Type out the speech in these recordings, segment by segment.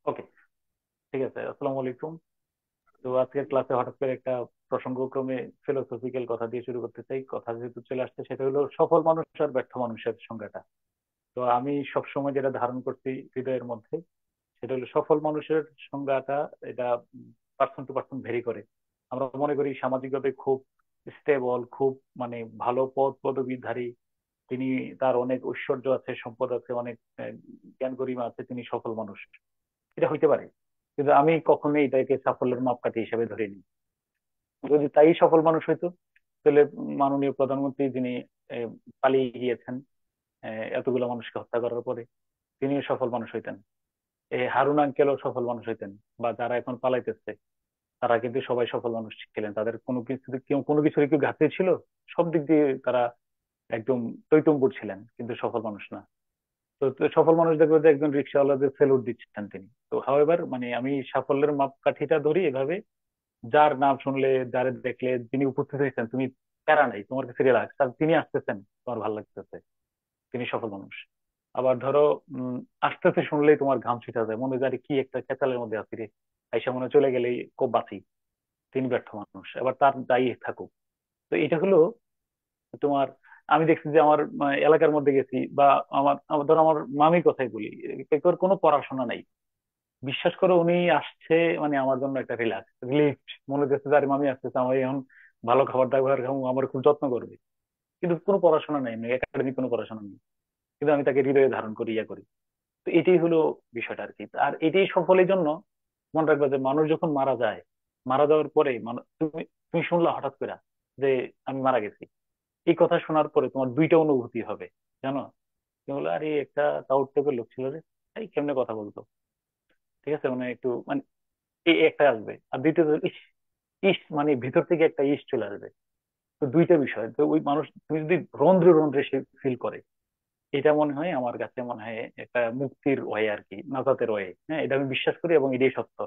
ওকে, ঠিক আছে। আসসালামু আলাইকুম। তো আজকের ক্লাসে হঠাৎ করে একটা প্রসঙ্গক্রমে ফিলোসফিক্যাল কথা দিয়ে শুরু করতে চাই। কথা যেহেতু চলে আসছে, সেটা হলো সফল মানুষ আর ব্যর্থ মানুষের সংজ্ঞাটা। তো আমি সবসময় যেটা ধারণ করছি হৃদয়ের মধ্যে, সেটা হলো সফল মানুষের সংজ্ঞাটা, এটা পার্সন টু পার্সন ভেরি করে। আমরা মনে করি সামাজিকভাবে খুব স্টেবল, খুব মানে ভালো পদ পদবীধারী, তিনি, তার অনেক ঐশ্বর্য আছে, সম্পদ আছে, অনেক জ্ঞান গরিমা আছে, তিনি সফল মানুষ। এটা হইতে পারে, কিন্তু আমি কখনোই এটাকে সাফল্যের মাপকাঠি হিসেবে ধরিনি। যদি তাই সফল মানুষ হইতো, তাহলে মাননীয় প্রধানমন্ত্রী যিনি আহ, পালিয়ে গিয়েছেন এতগুলো মানুষকে হত্যা করার পরে, তিনিও সফল মানুষ হইতেন। হারুন আঙ্কেলও সফল মানুষ হইতেন। বা যারা এখন পালাইতেছে, তারা কিন্তু সবাই সফল মানুষ ছিলেন। তাদের কোনো কিছু, কেউ কোনো কিছুর কি ঘাটতি ছিল? সব দিক দিয়ে তারা একদম টইটম্বুর ছিলেন, কিন্তু সফল মানুষ না। তো সফল মানুষ দেখবে যে একজন রিক্সাওয়ালাদের সেলুট দিচ্ছেন তিনি। তো হাওয়েভার মানে আমি সাফল্যের মাপকাঠিটা ধরি এভাবে: যার নাম শুনলে, যারে দেখলে, যিনি উপস্থিত হয়েছেন, তুমি প্যারা নাই, তোমার কাছে রিল্যাক্স, আর তিনি আসতেছেন, তোমার ভালো লাগতেছে, তিনি সফল মানুষ। আবার ধরো উম আসতেছে শুনলেই তোমার ঘাম ছিটা যায়, মনে হয় যে আরে কি একটা খেতালের মধ্যে আছি রে, আইসা মনে হয় চলে গেলেই খুব বাঁচি, তিনি ব্যর্থ মানুষ। এবার তার যাই থাকুক। তো এটা হলো তোমার, আমি দেখছি যে আমার এলাকার মধ্যে গেছি, বা ধরো আমার মামির কথাই বলি, কেউ কোনো পড়াশোনা নাই, বিশ্বাস করো উনি আসছে মানে আমার জন্য একটা রিল্যাক্স রিলিফ। মনে হচ্ছে যে আরে মামি আসতেছে, আমার এখন ভালো খাবার দাবার খাবো, আমার খুব যত্ন করবে। কিন্তু কোনো পড়াশোনা নাই, একাডেমিক কোনো পড়াশোনা নেই, কিন্তু আমি তাকে হৃদয়ে ধারণ করি, ইয়া করি। তো এটাই হলো বিষয়টা আর কি। আর এটাই সফলের জন্য মনে রাখবে যে মানুষ যখন মারা যায়, মারা যাওয়ার পরে তুমি তুমি শুনলা হঠাৎ করে যে আমি মারা গেছি, এই কথা শোনার পরে তোমার দুইটা অনুভূতি হবে, জানো? তুমি বলে আরে একটা টাউট টাইপের লোক ছিল রে, এই কেমনে কথা বলতো, ঠিক আছে, মানে একটু মানে এই একটা আসবে। আর দ্বিতীয়ত ইস, ইস মানে ভিতর থেকে একটা ইস চলে আসবে। তো দুইটা বিষয়, তো ওই মানুষ তুমি যদি রন্ধ্রে রন্ধ্রে সে ফিল করে, এটা মনে হয়, আমার কাছে মনে হয় একটা মুক্তির ওয়ে আর কি, নাজাতের ওয়ে। হ্যাঁ, এটা আমি বিশ্বাস করি এবং এটাই সত্য।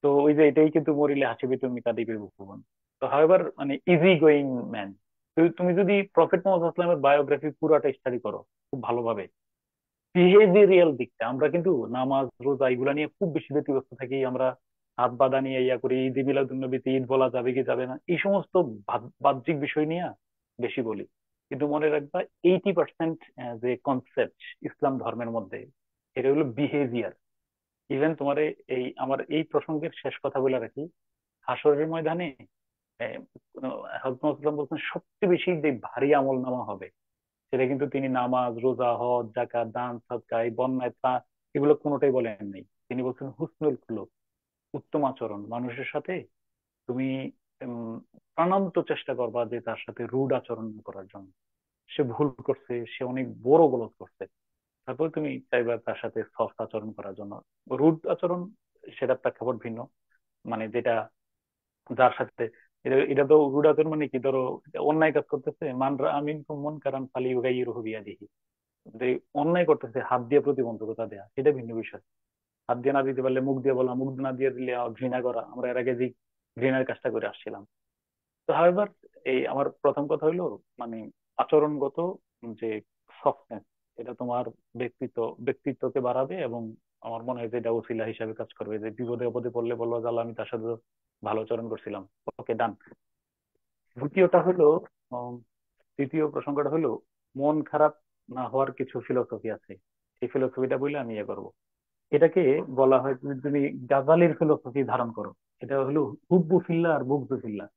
তো ওই যে এটাই কিন্তু মরিলে হাসিবে তুমি কাঁদিবে ভুবন। তো হাওয়েভার মানে ইজি গোয়িং ম্যান। তুমি যদি প্রফেট মোহাম্মদ ইসলামের বায়োগ্রাফি পুরাটা স্টাডি করো খুব ভালোভাবে, বিহেভিয়ারিয়াল দিকটা, আমরা কিন্তু নামাজ রোজা এগুলা নিয়ে খুব বেশি ব্যতিব্যস্ত থাকি। আমরা হাত বাঁধা নিয়ে ইয়া করি, ঈদ মিলাদুন্নবীতে ঈদ বলা যাবে কি যাবে না, এই সমস্ত বাহ্যিক বিষয় নিয়ে বেশি বলি। কিন্তু মনে রাখবা 80% যে কনসেপ্ট ইসলাম ধর্মের মধ্যে, এটা হলো বিহেভিয়ার। ইভেন তোমার এই আমার এই প্রসঙ্গের শেষ কথা বলে রাখি, হাসরের ময়দানে হযরত মুহাম্মদ বলছেন সবচেয়ে বেশি যে ভারী আমল নামা হবে, সেটা কিন্তু তিনি নামাজ রোজা হজ জাকাত দান সদকা, এই বন্যায় ত্রাণ, এগুলো কোনোটাই বলেন নাই। তিনি বলছেন হুসনুল খুলুক, উত্তম আচরণ। মানুষের সাথে তুমি উম, প্রাণান্ত চেষ্টা করবা যে তার সাথে রুড আচরণ না করার জন্য। সে ভুল করছে, সে অনেক বড় গলত করছে, তারপরে তুমি চাইবা তার সাথে সফট আচরণ করার জন্য। রুড আচরণ সেটার প্রেক্ষাপট ভিন্ন, মানে যেটা যার সাথে, এটা তো রুড আচরণ মানে কি, ধরো অন্যায় কাজ করতেছে, আমিন মন কারান ফালি ইউগাইয়িরহু বিয়াদিহি, যে অন্যায় করতেছে হাত দিয়ে প্রতিবন্ধকতা দেয়া, সেটা ভিন্ন বিষয়। হাত দিয়ে না দিতে পারলে মুখ দিয়ে বলা, মুখ না দিয়ে দিলে ঘৃণা করা, আমরা এর আগে যে ঘৃণার কাজটা করে আসছিলাম। তো হাউএভার এই আমার প্রথম কথা হইলো মানে আচরণগত যে সফটনেস, এটা তোমার ব্যক্তিত্ব ব্যক্তিত্বকে বাড়াবে, এবং আমার মনে হয় যে এটা ওসিলা হিসাবে কাজ করবে, যে বিপদে আপদে পড়লে বলবো যে আল্লাহ, আমি তার সাথে তো ভালো আচরণ করছিলাম। ওকে, ডান। দ্বিতীয়টা হলো উম, তৃতীয় প্রসঙ্গটা হলো মন খারাপ না হওয়ার কিছু ফিলোসফি আছে। এই ফিলোসফিটা বললে আমি ইয়ে করবো। এটাকে বলা হয়, তুমি তুমি গাজালির ফিলোসফি ধারণ করো। এটা হলো হুব্বু ফিল্লাহ আর বুগদু ফিল্লাহ।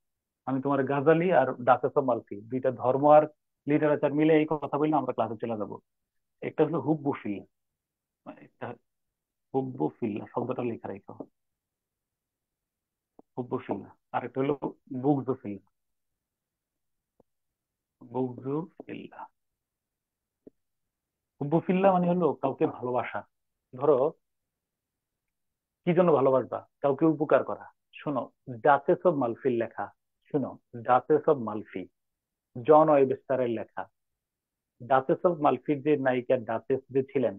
আমি তোমার গাজালি আর দাসেস মালকি দুইটা ধর্ম আর লিটারেচার মিলে এই কথা বললে আমরা ক্লাসে চলে যাবো। একটা হলো হুব্বু ফিল্লাহ, একটা হুব্বু ফিল্লাহ শব্দটা লেখা রাখো, হুব্বু ফিল্লাহ। আর একটা হলো বুগদু ফিল্লাহ, বুগদু ফিল্লাহ। হুব্বু ফিল্লাহ মানে হলো কাউকে ভালোবাসা। ধরো কি জন্য ভালোবাসবা? কাউকে উপকার করা। শোনো, ডাচেস অব মালফির লেখা, শুনো, ডাচেস অব মালফি, জন ওয়েবস্টারের লেখা। ডাচেস অফ মালফির যে নায়িকা ডাচেস যে ছিলেন,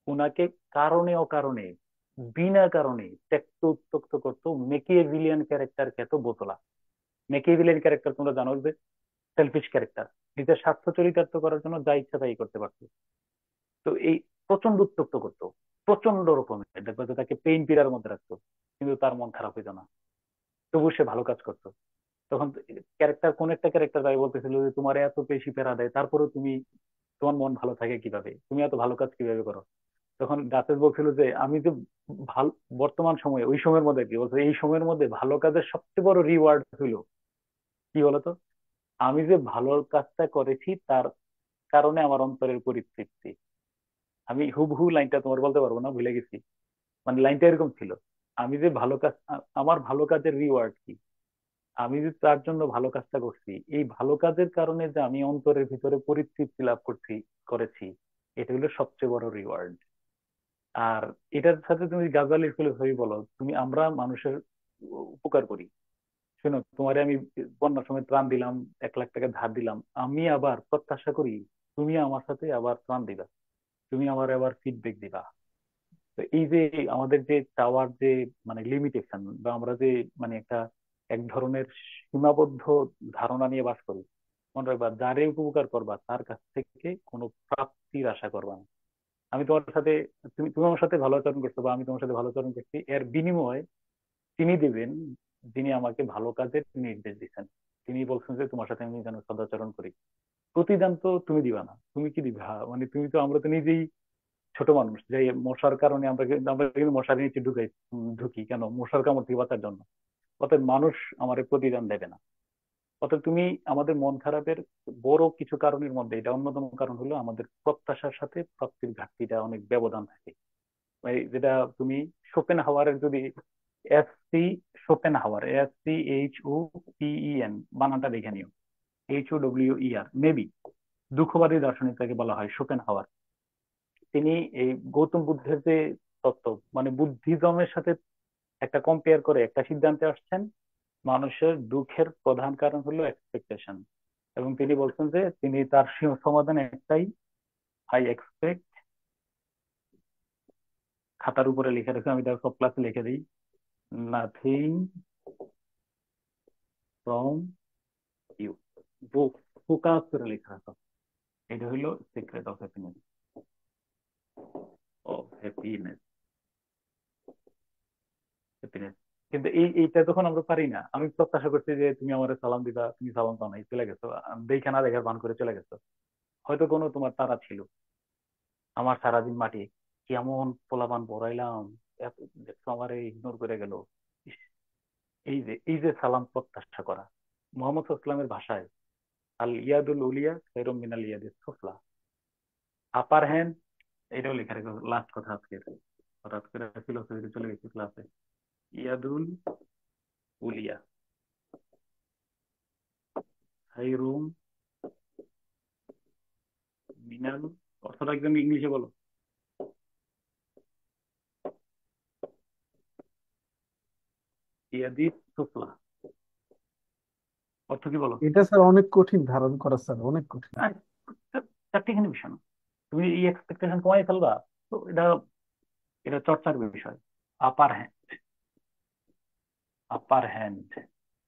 উনাকে কারণে অকারণে, বিনা কারণে ত্যক্ত উত্তক্ত করতো মেকিয়েভিলিয়ান ক্যারেক্টার খেত বোতলা। মেকিয়েভিলিয়ান ক্যারেক্টার তোমরা জানো, যে সেলফিশ ক্যারেক্টার, নিজের স্বার্থ চরিতার্থ করার জন্য যা ইচ্ছা তাই করতে পারতো। তো এই প্রচন্ড উত্তক্ত করতো, প্রচন্ড রকমের, দেখবে যে তাকে পেইন পিড়ার মধ্যে রাখতো, কিন্তু তার মন খারাপ হইতো না, তবু সে ভালো কাজ করতো। তখন ক্যারেক্টার, কোন একটা ক্যারেক্টার তাই বলতেছিল যে তোমার এত বেশি প্যারা দেয়, তারপরে তুমি, তোমার মন ভালো থাকে কিভাবে, তুমি এত ভালো কাজ কিভাবে করো? তখন ডাচেস বলছিল যে আমি যে ভালো, বর্তমান সময়ে, ওই সময়ের মধ্যে কি বলছে, এই সময়ের মধ্যে ভালো কাজের সবচেয়ে বড় রিওয়ার্ড হইলো কি বলতো, আমি যে ভালো কাজটা করেছি তার কারণে আমার অন্তরের পরিতৃপ্তি। আমি হুবহু লাইনটা তোমার বলতে পারবো না, ভুলে গেছি, মানে লাইনটা এরকম ছিল, আমি যে ভালো কাজ, আমার ভালো কাজের রিওয়ার্ড কি, আমি যে তার জন্য ভালো কাজটা করছি, এই ভালো কাজের কারণে যে আমি অন্তরের ভিতরে পরিতৃপ্তি লাভ করেছি, এটা হলো সবচেয়ে বড় রিওয়ার্ড। আর এটার সাথে তুমি গাজালির ফিলোসফি বলো, তুমি, আমরা মানুষের উপকার করি, শোনো, তোমারে আমি বন্যার সময় ত্রাণ দিলাম, 1 লাখ টাকা ধার দিলাম, আমি আবার প্রত্যাশা করি তুমি আমার সাথে আবার ত্রাণ দিবা, তুমি আমার আবার ফিডব্যাক দিবা। তো এই যে আমাদের যে চাওয়ার যে মানে লিমিটেশন, বা আমরা যে মানে একটা এক ধরনের সীমাবদ্ধ ধারণা নিয়ে বাস করি, মনে রাখবা যারে উপকার করবা তার কাছ থেকে কোনো প্রাপ্তির আশা করবা না। আমি তোমার সাথে, তুমি তুমি আমার সাথে ভালো আচরণ করছো, বা আমি তোমার সাথে ভালো আচরণ করছি, এর বিনিময়ে তিনি দিবেন, যিনি আমাকে ভালো কাজের নির্দেশ দিচ্ছেন, তিনি বলছেন যে তোমার সাথে আমি যেন সদাচরণ করি। প্রতিদান তো তুমি দিবা না, তুমি কি দিবা? মানে তুমি তো, আমরা তো নিজেই ছোট মানুষ, যে মশার কারণে আমরা কিন্তু মশার নিচে ঢুকি কেন, মশার কামড় থেকে বাঁচার জন্য। অতএব মানুষ আমার প্রতিদান দেবে না। অতএব তুমি, আমাদের মন খারাপের বড় কিছু কারণের মধ্যে এটা অন্যতম কারণ হলো আমাদের প্রত্যাশার সাথে প্রাপ্তির ঘাটতিটা অনেক ব্যবধান থাকে। যেটা তুমি শোপেন হাওয়ারের যদি এস সি, শোপেন হাওয়ার, SCHOPEN বানানটা দেখে নিও, HOWER মেবি, দুঃখবাদী দার্শনিক তাকে বলা হয় শোপেন হাওয়ার। তিনি এই গৌতম বুদ্ধের যে তত্ত্ব, মানে বুদ্ধিজমের সাথে একটা কম্পেয়ার করে একটা সিদ্ধান্তে আসছেন, মানুষের দুঃখের প্রধান কারণ হলো এক্সপেকটেশন। এবং তিনি বলছেন যে তিনি তার সমাধান একটাই, আই এক্সপেক্ট, খাতার উপরে লিখে রেখে, আমি তার সব ক্লাসে লিখে দিই, নাথিং ফ্রম ইউ, ফোকাস করে লেখা রাখো, এটা হলো secret of happiness, of happiness, happiness. কিন্তু এইটা তখন আমরা পারি না। আমি প্রত্যাশা করছি যে তুমি আমার সালাম দিবা, তুমি সালাম দাও নাই, চলে গেছো, দেখা না দেখার ভান করে চলে গেছো। হয়তো কোনো তোমার তারা ছিল, আমার সারাদিন মাটি, কেমন পোলাপান পড়াইলাম, এত দেখছো আমার ইগনোর করে গেল। ইস, এই যে সালাম প্রত্যাশা করা, মোহাম্মদ ইসলামের ভাষায়, আল ইয়াদুল উলিয়া খৈরুম মিনাল ইয়াদিস সুফলা, আপার হ্যান্ড, এটাও লেখা রেখো, লাস্ট কথা আজকে, হঠাৎ করে ফিলোসফিতে চলে গেছি ক্লাসে। ইয়াদুল উলিয়া খৈরুম মিনাল, অর্থটা একদম ইংলিশে বলো, ইয়াদিস সুফলা, অর্থ কি বলো? এটা স্যার অনেক কঠিন ধারণ করা, স্যার অনেক কঠিন। আর চারটিখানি বিষয় না, তুমি এই এক্সপেকটেশন কমাই ফেলবা, তো এটা, এটা চর্চার বিষয়। Upper hand, upper hand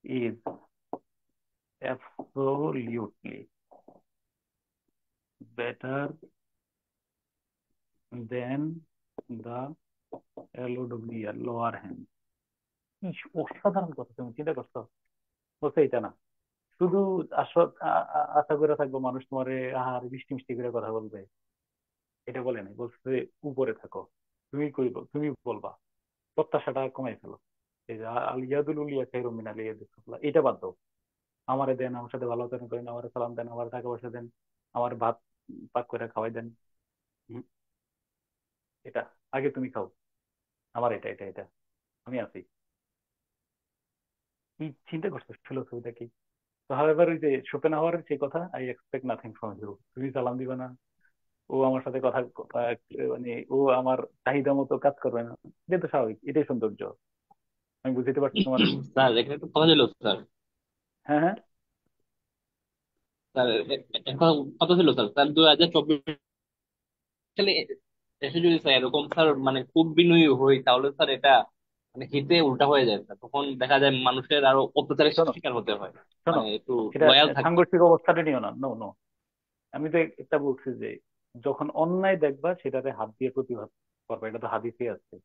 is absolutely better than the LOWR, lower hand. অসাধারণ কথা, তুমি চিন্তা করছো? বলছে এটা না, শুধু আশা করে থাকবো মানুষ তোমারে আহার মিষ্টি মিষ্টি করে কথা বলবে, এটা বলে নাই, বলছে উপরে থাকো, তুমি কইব, তুমি বলবা, প্রত্যাশাটা কমাই ফেলো। এই যে আল ইয়াদুল উলিয়া খায়রুম মিনাল ইয়াদিস সুফলা, এটা বাদ দাও। আমারে দেন, আমার সাথে ভালো আচরণ করেন, আমার সালাম দেন, আমার টাকা পয়সা দেন, আমার ভাত পাক করে খাওয়াই দেন, হুম, এটা আগে তুমি খাও, আমার এটা আমি আছি। কি চিন্তা করছো ফিলোসফিটা কি? তো হাওয়েভার, ওই যে শোপেনহাওয়ারের সেই কথা, I expect nothing from you, তুমি সালাম দিবে না, ও আমার সাথে কথা মানে ও আমার চাহিদা মতো কাজ করবে না, এটা তো স্বাভাবিক, এটাই সৌন্দর্য। আমি বুঝতে পারছি তোমার। স্যার এখানে একটা কথা ছিল স্যার। হ্যাঁ, হ্যাঁ, স্যার একটা কথা ছিল স্যার, স্যার 2024 সালে দেশে যদি স্যার এরকম স্যার মানে খুব বিনয়ী হই, তাহলে স্যার এটা মানে হিতে উল্টা হয়ে যায় স্যার, তখন দেখা যায় মানুষের আরো অত্যাচারের শোনো, শিকার হতে হয়। শোনো, মানে একটু এটা লয়াল থাকতে হয়। সাংঘর্ষিক অবস্থাটা নিও না, নো নো। আমি তো একটা বলছি যে যখন অন্যায় দেখবা সেটাতে হাত দিয়ে প্রতিবাদ করবা, এটা তো হাদিসে আছে।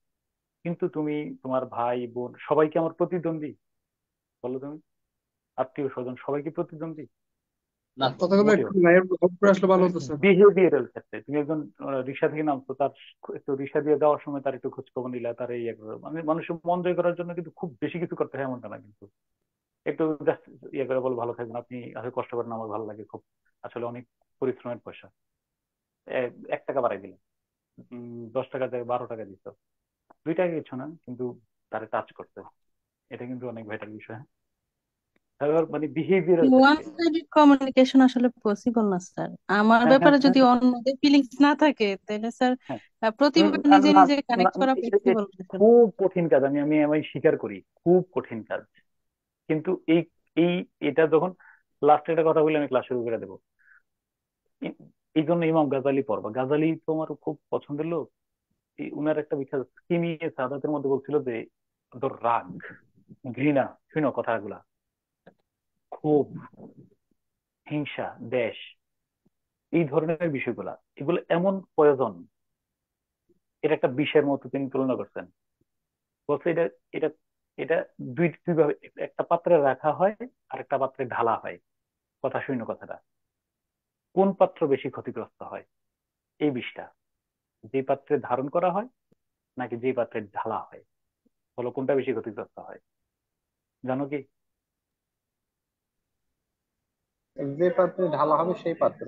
কিন্তু তুমি তোমার ভাই বোন সবাইকে আমার প্রতিদ্বন্দ্বী বলো তুমি, আত্মীয় স্বজন সবাইকে প্রতিদ্বন্দ্বী? না স্যার। কথাগুলো মোটেও একটু না। লাইভ করে আসলে ভালো হতো স্যার। বিহেভিয়ারাল ক্ষেত্রে তুমি একজন রিক্সা থেকে নামছো, তার একটু রিক্সা দিয়ে দেওয়ার সময় তার একটু খোঁজ খবর নিলা, তার এই মানে মানুষের মন জয় করার জন্য কিন্তু খুব বেশি কিছু করতে হয় এমনটা না কিন্তু। একটু just ইয়ে করে বলো ভালো থাকবেন আপনি, আসলে কষ্ট করেন আমার ভালো লাগে খুব, আসলে অনেক পরিশ্রমের পয়সা, 1 টাকা বাড়াই দিলেন, 10 টাকা থেকে 12 টাকা দিত, 2 টাকা কিছু না, কিন্তু তারা টাচ করতে, এটা কিন্তু অনেক বেটার বিষয়। তারপর মানে বিহেভিয়ারাল ওয়ান ক্ষেত্রে। সাইডেড কমিউনিকেশন আসলে পসিবল না স্যার। আমার হ্যাঁ হ্যাঁ ব্যাপারে হ্যাঁ যদি অন্যদের ফিলিংস না থাকে তাহলে স্যার হ্যাঁ। প্রতিবার নিজে না নিজে না, কানেক্ট করা পসিবল না স্যার। খুব কঠিন কাজ, আমি আমি স্বীকার করি, খুব কঠিন কাজ। কিন্তু এই এই এটা যখন লাস্টে একটা কথা বলে আমি ক্লাস শুরু করে দেবো। এই এই জন্য ইমাম গাজালি পড়বা, গাজালি তোমার খুব পছন্দের লোক। উনার একটা বিখ্যাত কিমিয়ে সাদাতের মধ্যে বলছিল যে ধর রাগ, ঘৃণা, শুনো কথাগুলা, ক্ষোভ, হিংসা, দেশ, এই ধরনের বিষয়গুলা, এগুলো এমন প্রয়োজন, এটা একটা বিষের মতো তিনি তুলনা করছেন। বলছে এটা এটা এটা দুই দুই ভাবে, একটা পাত্রে রাখা হয় আর একটা পাত্রে ঢালা হয়। কথা শুনো কথাটা, কোন পাত্র বেশি ক্ষতিগ্রস্ত হয়? এই বিষটা যে পাত্রে ধারণ করা হয় নাকি যে পাত্রে ঢালা হয়, বলো কোনটা বেশি ক্ষতিগ্রস্ত হয়? জানো কি? যে পাত্রে ঢালা হবে সেই পাত্র।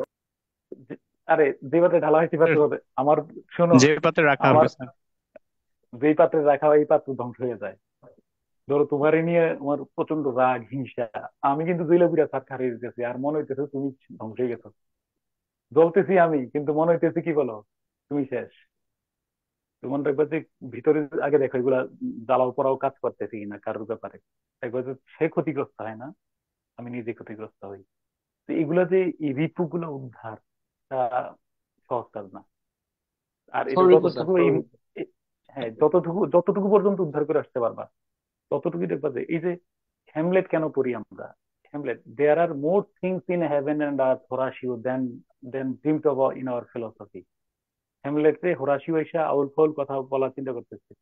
আরে যে পাত্রে ঢালা হয় সেই পাত্র হবে আমার, শোনো, যে পাত্রে রাখা আমার হবে স্যার। যেই পাত্রে রাখা হয় এই পাত্র ধ্বংস হয়ে যায়। ধরো তোমারে নিয়ে আমার প্রচন্ড রাগ হিংসা, আমি কিন্তু দুইলা বুড়া থাক হারিয়ে দিতেছি আর মনে হইতেছে তুমি ধ্বংস হয়ে গেছো, জ্বলতেছি আমি কিন্তু মনে হইতেছে কি বলো, তুমি শেষ। তোমার দেখবে যে ভিতরে আগে দেখো এগুলা জ্বালাও পড়াও কাজ করতেছি কিনা কারোর ব্যাপারে, দেখবে যে সে ক্ষতিগ্রস্ত হয় না, আমি নিজে ক্ষতিগ্রস্ত হই। তো এগুলা যে এই রিপু গুলো উদ্ধার, তা সহজ কাজ না। আর এটা সরি স্যার, যতটুকু এই সরি। হ্যাঁ, যতটুকু যতটুকু পর্যন্ত উদ্ধার করে আসতে পারবা ততটুকু দেখবা যে এই যে হ্যামলেট কেন পড়ি আমরা, Hamlet, there are more things in heaven and earth Horatio than dreamed of in our philosophy. হ্যামলেটে হোরাসিও এসে আউল ফাউল কথা বলা চিন্তা করতেছে,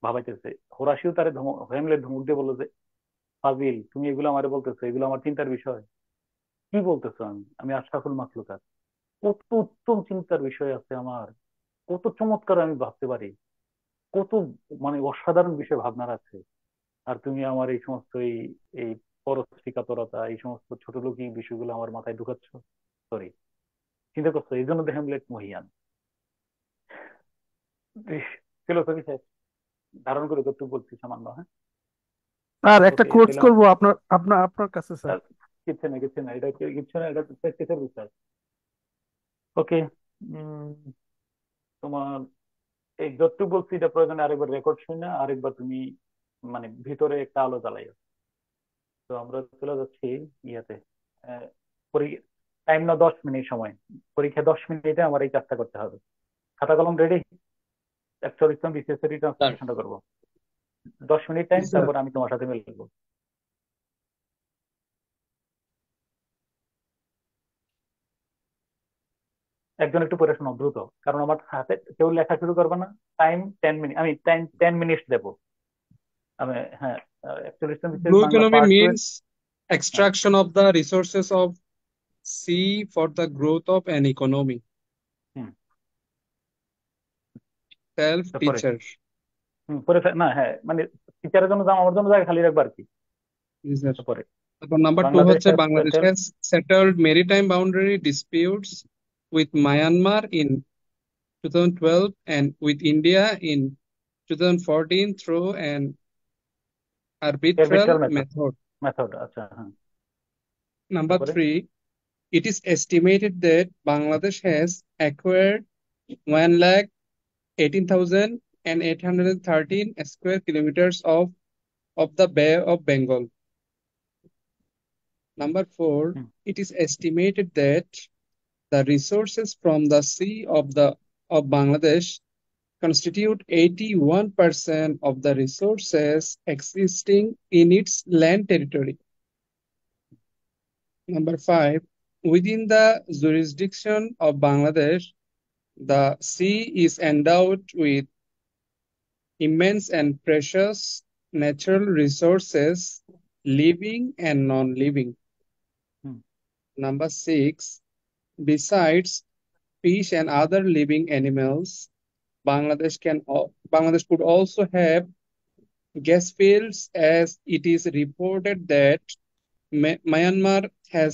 ভাবাইতেছে। হোরাসিও তারে হ্যামলেট ধমক দিয়ে বললো যে ফাজিল, তুমি এগুলো আমারে বলতেছো, এগুলো আমার চিন্তার বিষয়? কি বলতেছো? আমি আমি আশরাফুল মাখলুকাত, কত উত্তম চিন্তার বিষয় আছে আমার, কত চমৎকার আমি ভাবতে পারি, কত মানে অসাধারণ বিষয় ভাবনার আছে। আর তুমি আমার এই সমস্ত এই পরশ্রী কাতরতা, এই সমস্ত ছোট লোকই বিষয়গুলো আমার মাথায় ঢুকাচ্ছ। সরি, চিন্তা করছো এই জন্য হ্যামলেট মহিয়ান। ফিলোসফি ধারণ করে তো বলছি সামান্য, হ্যাঁ। আর একটা ওকে, কোর্স তাহলে করব আপনার আপনার আপনার কাছে স্যার। আর কিচ্ছু না, কিচ্ছু না, এটা কিচ্ছু না, এটা প্র্যাকটিসের বিষয়। ওকে, তোমার এই যতটুকু বলছি এটা প্রয়োজনে আরেকবার রেকর্ড শুনে আরেকবার তুমি মানে ভিতরে একটা আলো জ্বালাইও। তো আমরা চলে যাচ্ছি ইয়াতে, টাইম না 10 মিনিট সময়, পরীক্ষা 10 মিনিটে আমার এই কাজটা করতে হবে। খাতা কলম রেডি, অ্যাকচুয়ালি বিসিএস এর স্যার ট্রান্সলেশনটা করবো। 10 মিনিট জি টাইম, স্যার। তারপর আমি তোমার সাথে মিলবো। একজন একটু পড়ে শোনো দ্রুত, কারণ আমার হাতে কেউ লেখা শুরু করবে না। টাইম 10 মিনিট, আমি টাইম 10 মিনিট দেবো। আমি, হ্যাঁ, actually BCS Blue Bangla economy part 2 এর। means হ্যাঁ, extraction of the resources of sea for the growth of an economy. Hmm, Self তারপরে teacher. না, হ্যাঁ মানে টিচারের জন্য আমার জন্য জায়গা খালি রাখবো আর কি। Is there? তারপরে তারপর নাম্বার টু বাংলাদেশ হচ্ছে has Bangladesh settle. has settled maritime boundary disputes with Myanmar in 2012 and with India in 2014 through an arbitral arbitral method, method. Method, আচ্ছা হ্যাঁ। Number তারপরে three, it is estimated that Bangladesh has acquired 1,18,813 square kilometers of the Bay of Bengal. Number four, hmm, it is estimated that the resources from the sea of Bangladesh constitute 81% of the resources existing in its land territory. Number five, within the jurisdiction of Bangladesh, The sea is endowed with immense and precious natural resources, living and non-living. Hmm, Number 6, besides fish and other living animals, Bangladesh could also have gas fields, as it is reported that Myanmar has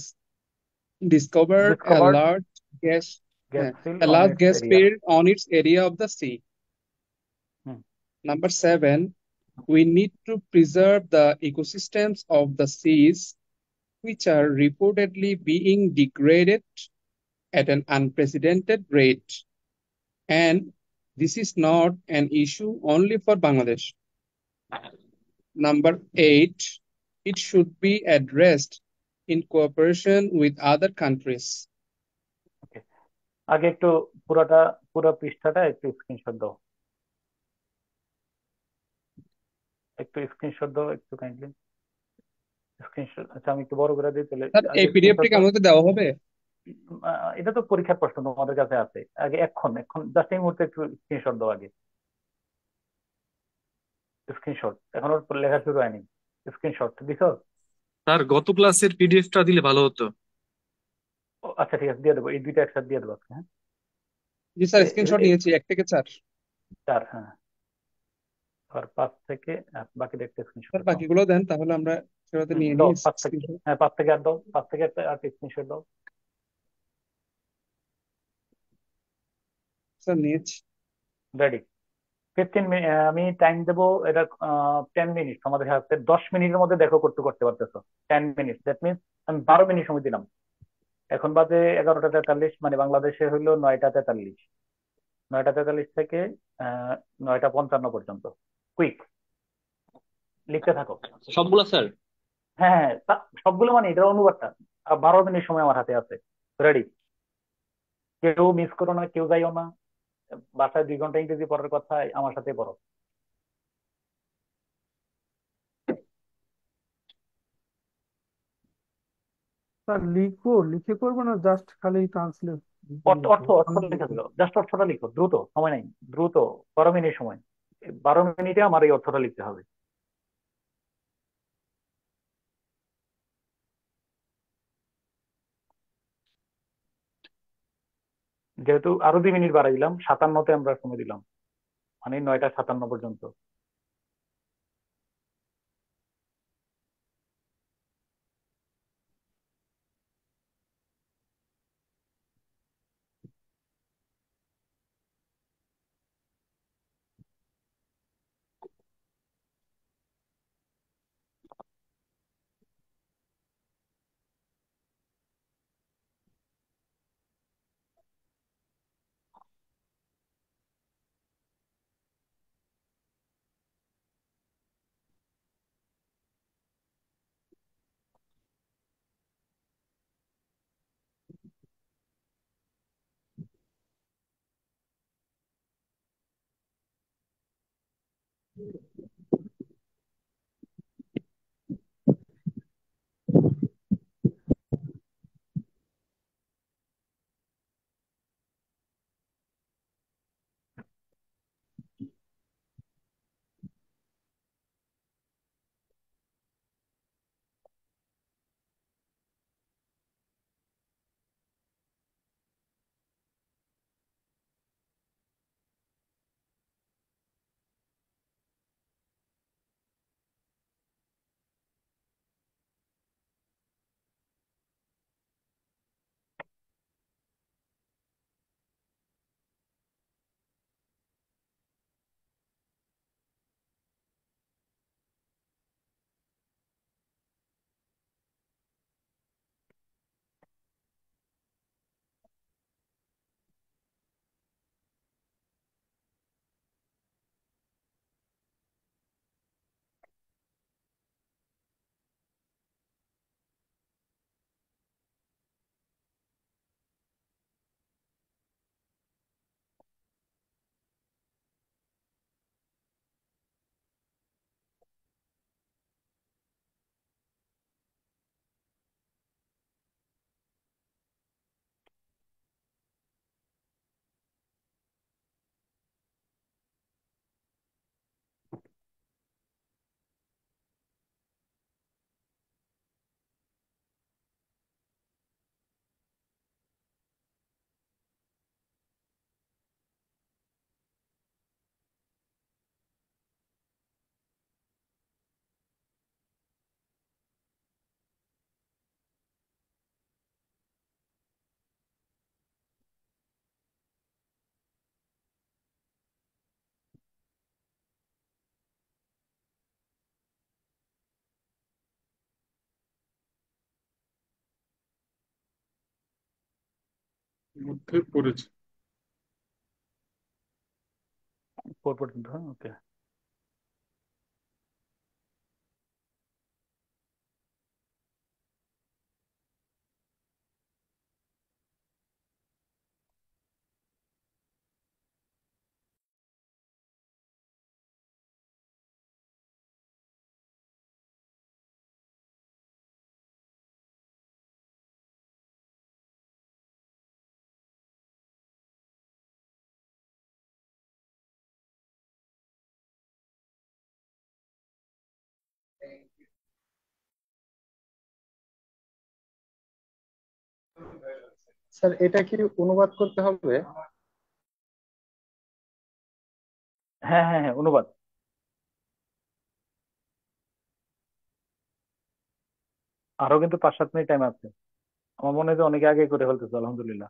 discovered discovered gas gas uh, field a on large it's gas area. field on its area of the sea. Hmm, Number 7, we need to preserve the ecosystems of the seas, which are reportedly being degraded at an unprecedented rate. And this is not an issue only for Bangladesh. Number 8, it should be addressed in cooperation with other countries. ওকে, আগে একটু পুরো পৃষ্ঠাটা একটু screenshot দাও, একটু screenshot দাও একটু kindly screenshot. আচ্ছা আমি একটু বড় করে দিই তাহলে। স্যার, আগে এই পিডিএফটি স্ক্রিনশট কি দাও। আমাদের দেওয়া হবে? এটা তো পরীক্ষার প্রশ্ন তোমাদের কাছে আছে। আগে এখন এখন জাস্ট এই মুহূর্তে একটু স্ক্রিনশট দাও আগে, স্ক্রিনশট। এখন ওর লেখা শুরু হয়নি, স্ক্রিনশট দিছো? স্যার গত ক্লাসের পিডিএফটা দিলে ভালো হতো। আচ্ছা ঠিক আছে, দিয়ে দেবো, এই দুইটা একসাথে দিয়ে দেবো আজকে, হ্যাঁ। জি স্যার, স্ক্রিনশট নিয়েছি 1 থেকে 4। চার, হ্যাঁ। আর 5 থেকে বাকি একটা স্যার স্ক্রিনশট দাও। বাকিগুলো দেন, তাহলে আমরা সেটাতে নিয়ে দাও নিই 5 থেকে, স্ক্রিনশট। হ্যাঁ 5 থেকে আর দাও, 5 থেকে একটা আর স্ক্রিনশট দাও। স্যার নিয়েছি। রেডি? 15 মিনিট আমি টাইম দেবো। এটা 10 মিনিট আমাদের হাতে, 10 মিনিটের মধ্যে দেখো করতে করতে পারতেছো। 10 মিনিট, দ্যাট মিনস আমি 12 মিনিট সময় দিলাম। এখন বাজে 11টা 43, মানে বাংলাদেশে হইলো 9টা 43। 9টা 43 থেকে 9টা 55 পর্যন্ত। কুইক, লিখতে থাকো। সবগুলা স্যার? হ্যাঁ হ্যাঁ, সবগুলো মানে এটার অনুবাদটা। 12 মিনিট সময় আমার হাতে আছে। রেডি? কেউ মিস করো না, কেউ যাইও না। বাসায় 2 ঘন্টা ইংরেজি পড়ার কথা, আমার সাথে পড়ো। স্যার লিখে করবো না, জাস্ট খালি ট্রান্সলেট অর্থ অর্থ অর্থ লেখা দিল, জাস্ট অর্থটা লিখো দ্রুত, সময় নাই, দ্রুত। 12 মিনিট সময়, 12 মিনিটে আমার এই অর্থটা লিখতে হবে। যেহেতু আরো 2 মিনিট বাড়াই দিলাম, 57তে আমরা সময় দিলাম, মানে 9টা 57 পর্যন্ত। মধ্যে পড়েছে। 4 পর্যন্ত, হ্যাঁ, ওকে। স্যার এটা কি অনুবাদ করতে হবে? হ্যাঁ, হ্যাঁ, হ্যাঁ, অনুবাদ। আরো কিন্তু 5-7 মিনিট টাইম আছে। আমার মনে হয় যে অনেকে আগে করে ফেলতেছে, আলহামদুলিল্লাহ।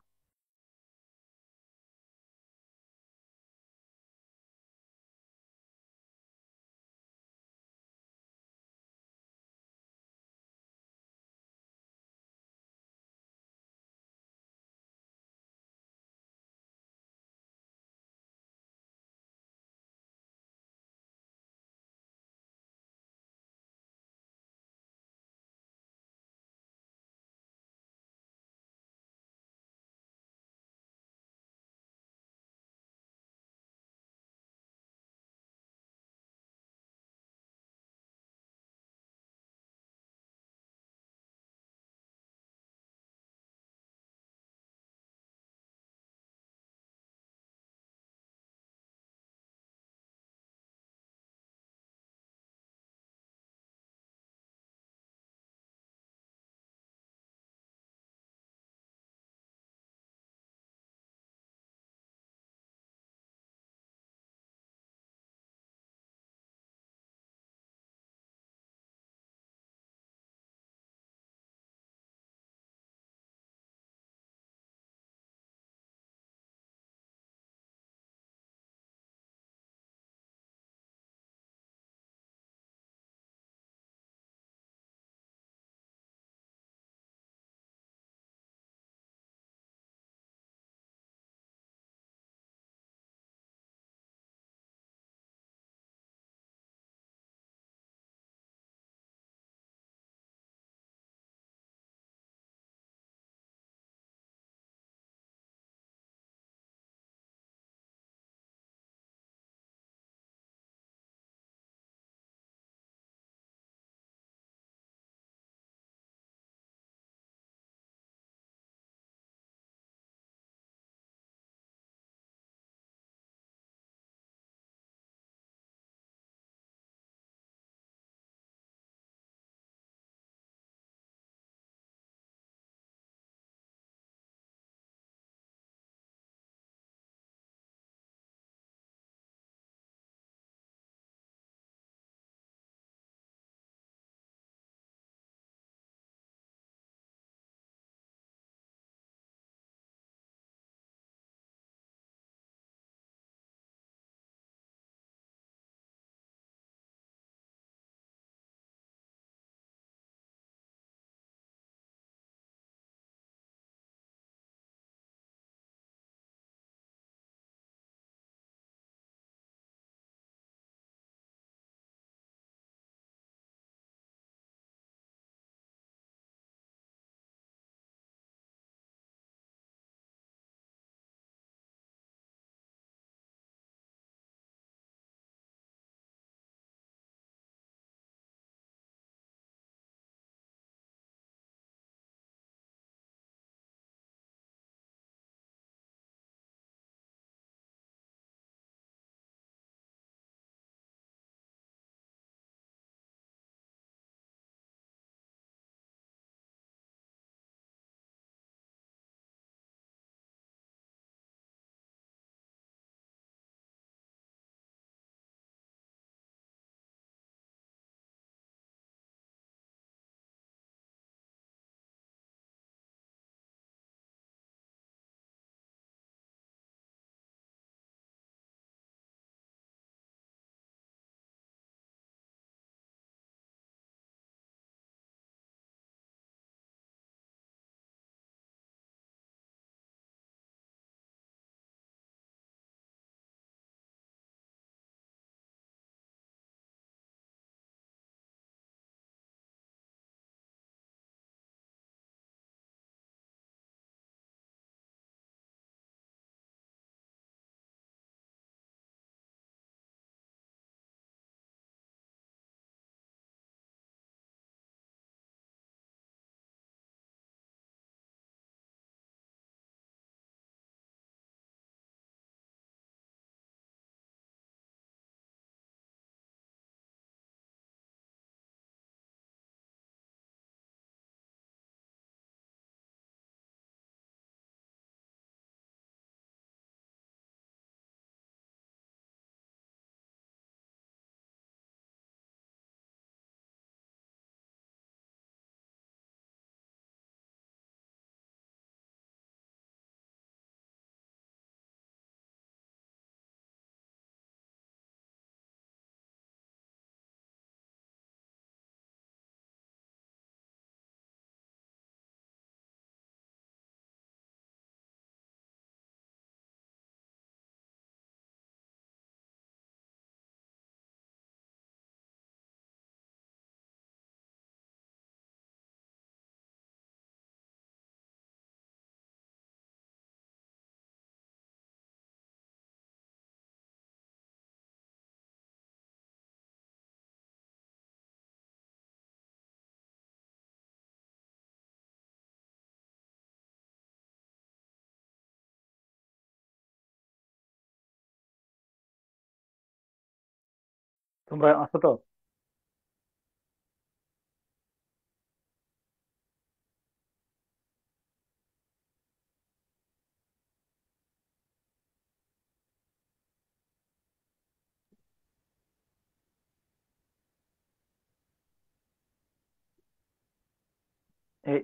তোমরা আছো তো?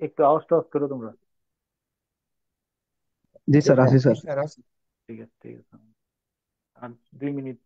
একটু আওয়াজ টাওয়াজ করো তোমরা। জি স্যার, আছি স্যার। ঠিক আছে, ঠিক আছে। আর 2 মিনিট।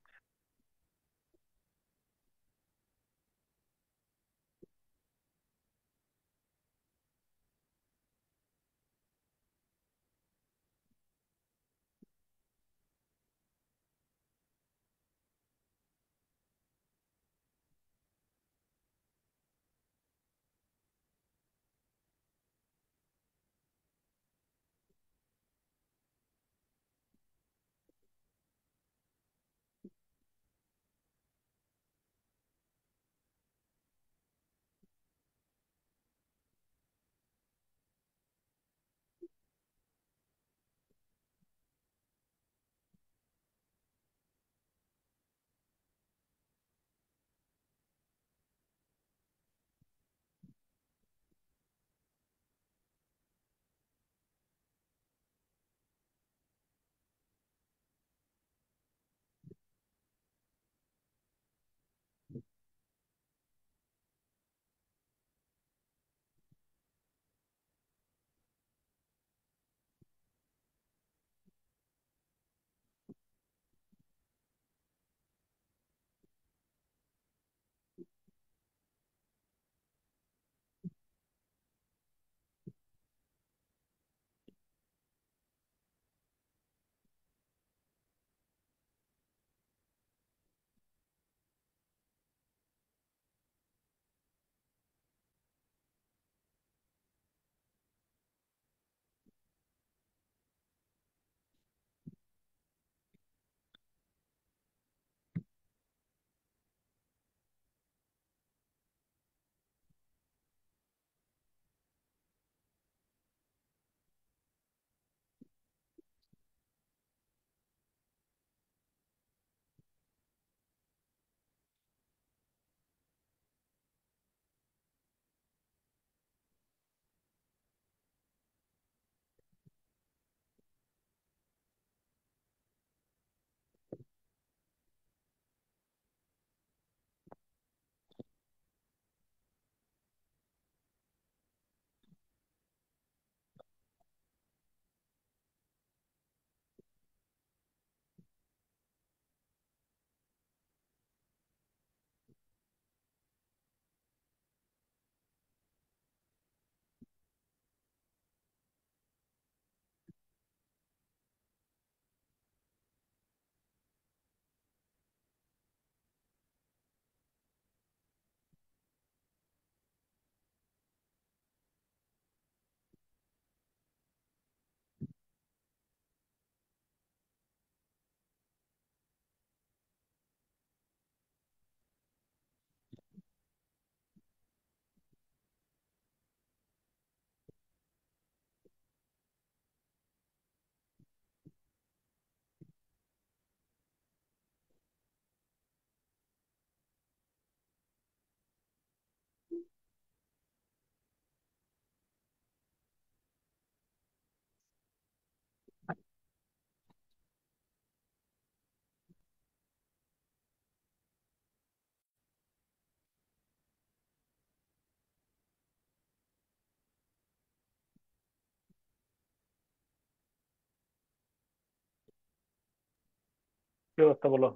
কি অবস্থা বলো?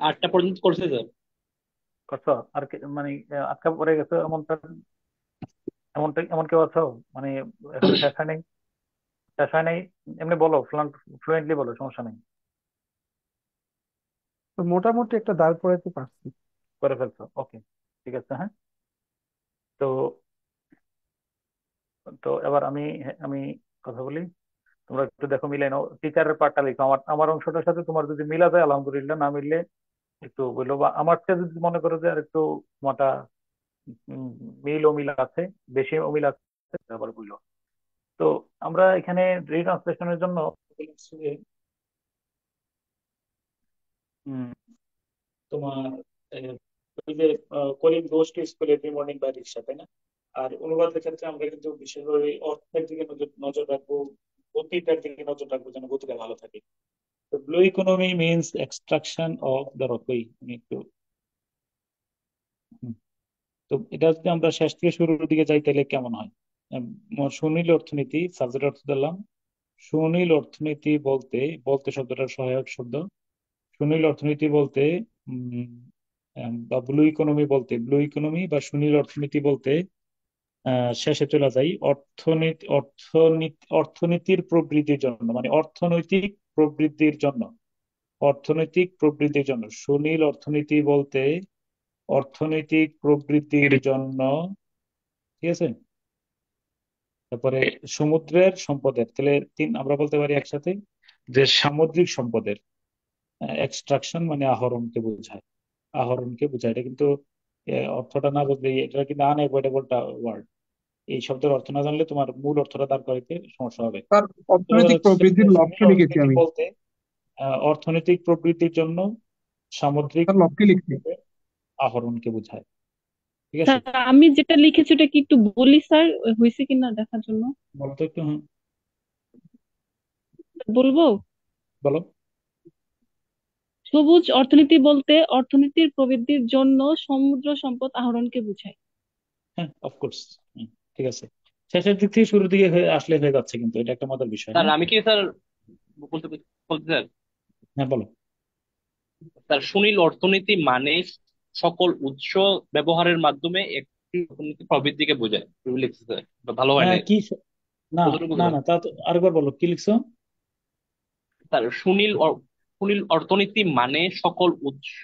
8টা পর্যন্ত করছে স্যার। করছো? আর মানে আটকা পড়ে গেছো এমনটা, এমনটা এমন কেউ আছো? মানে এখনো শেষ হয় নাই? শেষ হয় নাই? এমনি বলো, ফ্লুয়েন্টলি বলো, সমস্যা নেই। তো মোটামুটি একটা দাঁড় করাইতে পারছি। করে ফেলছো, ওকে। ঠিক আছে, হ্যাঁ। তো তো এবার আমি কথা বলি। তোমরা একটু দেখো, মিলাই নাও, টিচারের পার্টটা লিখো। আমার আমার অংশটার সাথে তোমার যদি মিলা যায় আলহামদুলিল্লাহ, না মিললে একটু বললো, বা আমার চেয়ে যদি মনে করো যে আর একটু মাটা উম, মিল অমিল আছে, বেশি অমিল আছে, আবার বললো। তো আমরা এখানে রিট্রান্সলেশনের জন্য তোমার আহ, ওই যে কলিং goes to school every morning by rickshaw, তাই না? আর অনুবাদের ক্ষেত্রে আমরা কিন্তু বিশেষভাবে অর্থের দিকে নজর নজর রাখবো, গতিটার দিকে নজর রাখবো যেন গতিটা ভালো থাকে। তো blue economy means extraction of the rock. আমি একটু হুম। তো এটা যদি আমরা শেষ থেকে শুরুর দিকে যাই তাহলে কেমন হয়? সুনীল অর্থনীতি সাবজেক্ট অর্থ দিলাম। সুনীল অর্থনীতি বলতে, বলতে শব্দটার সহায়ক শব্দ। সুনীল অর্থনীতি বলতে উম, বা ব্লু ইকোনমি বলতে, ব্লু ইকোনমি বা সুনীল অর্থনীতি বলতে শেষে চলে যাই, অর্থনীতির প্রবৃদ্ধির জন্য, মানে অর্থনৈতিক প্রবৃদ্ধির জন্য, অর্থনৈতিক প্রবৃদ্ধির জন্য সুনীল অর্থনীতি বলতে অর্থনৈতিক প্রবৃদ্ধির জন্য। ঠিক আছে। তারপরে সমুদ্রের সম্পদের, তাহলে আমরা বলতে পারি একসাথে যে সামুদ্রিক সম্পদের এক্সট্রাকশন মানে আহরণকে বোঝায়, আহরণকে বোঝায়। এটা কিন্তু অর্থটা না বুঝলে এটা কিন্তু আনএভয়েডেবল ওয়ার্ড। এই শব্দের অর্থ না জানলে তোমার মূল অর্থটা দাঁড় করাইতে সমস্যা হবে। তার তো এবার অর্থনৈতিক হচ্ছে যে প্রবৃদ্ধির সুনীল লক্ষ্য লিখেছি অর্থনীতি আমি। বলতে অর্থনৈতিক প্রবৃদ্ধির জন্য সামুদ্রিক তার লক্ষ্যে লিখছি। সম্পদের আহরণকে বোঝায়। ঠিক আছে। স্যার আমি যেটা লিখেছি ওটা কি একটু বলি স্যার, হয়েছে কিনা দেখার জন্য বলতো একটু, হ্যাঁ বলবো। বলো। সবুজ অর্থনীতি বলতে অর্থনীতির প্রবৃদ্ধির জন্য সমুদ্র সম্পদ আহরণকে বোঝায়। হ্যাঁ, অফকোর্স। ঠিক আছে। শেষের দিক থেকে শুরুর দিকে আসলে হয়ে যাচ্ছে, কিন্তু এটা একটা মজার বিষয়। স্যার হ্যাঁ, আমি কি স্যার বলতে বলতে স্যার, হ্যাঁ বলো। স্যার সুনীল অর্থনীতি মানে সকল উৎস ব্যবহারের মাধ্যমে একটি অর্থনীতি প্রবৃদ্ধিকে বোঝায়, এগুলো লিখছি স্যার। ভালো হয় নাই, কি না, কতটুকু না, স্যার? না, তা তো আরেকবার বলো কি লিখছো। স্যার সুনীল অর্থনীতি মানে সকল উৎস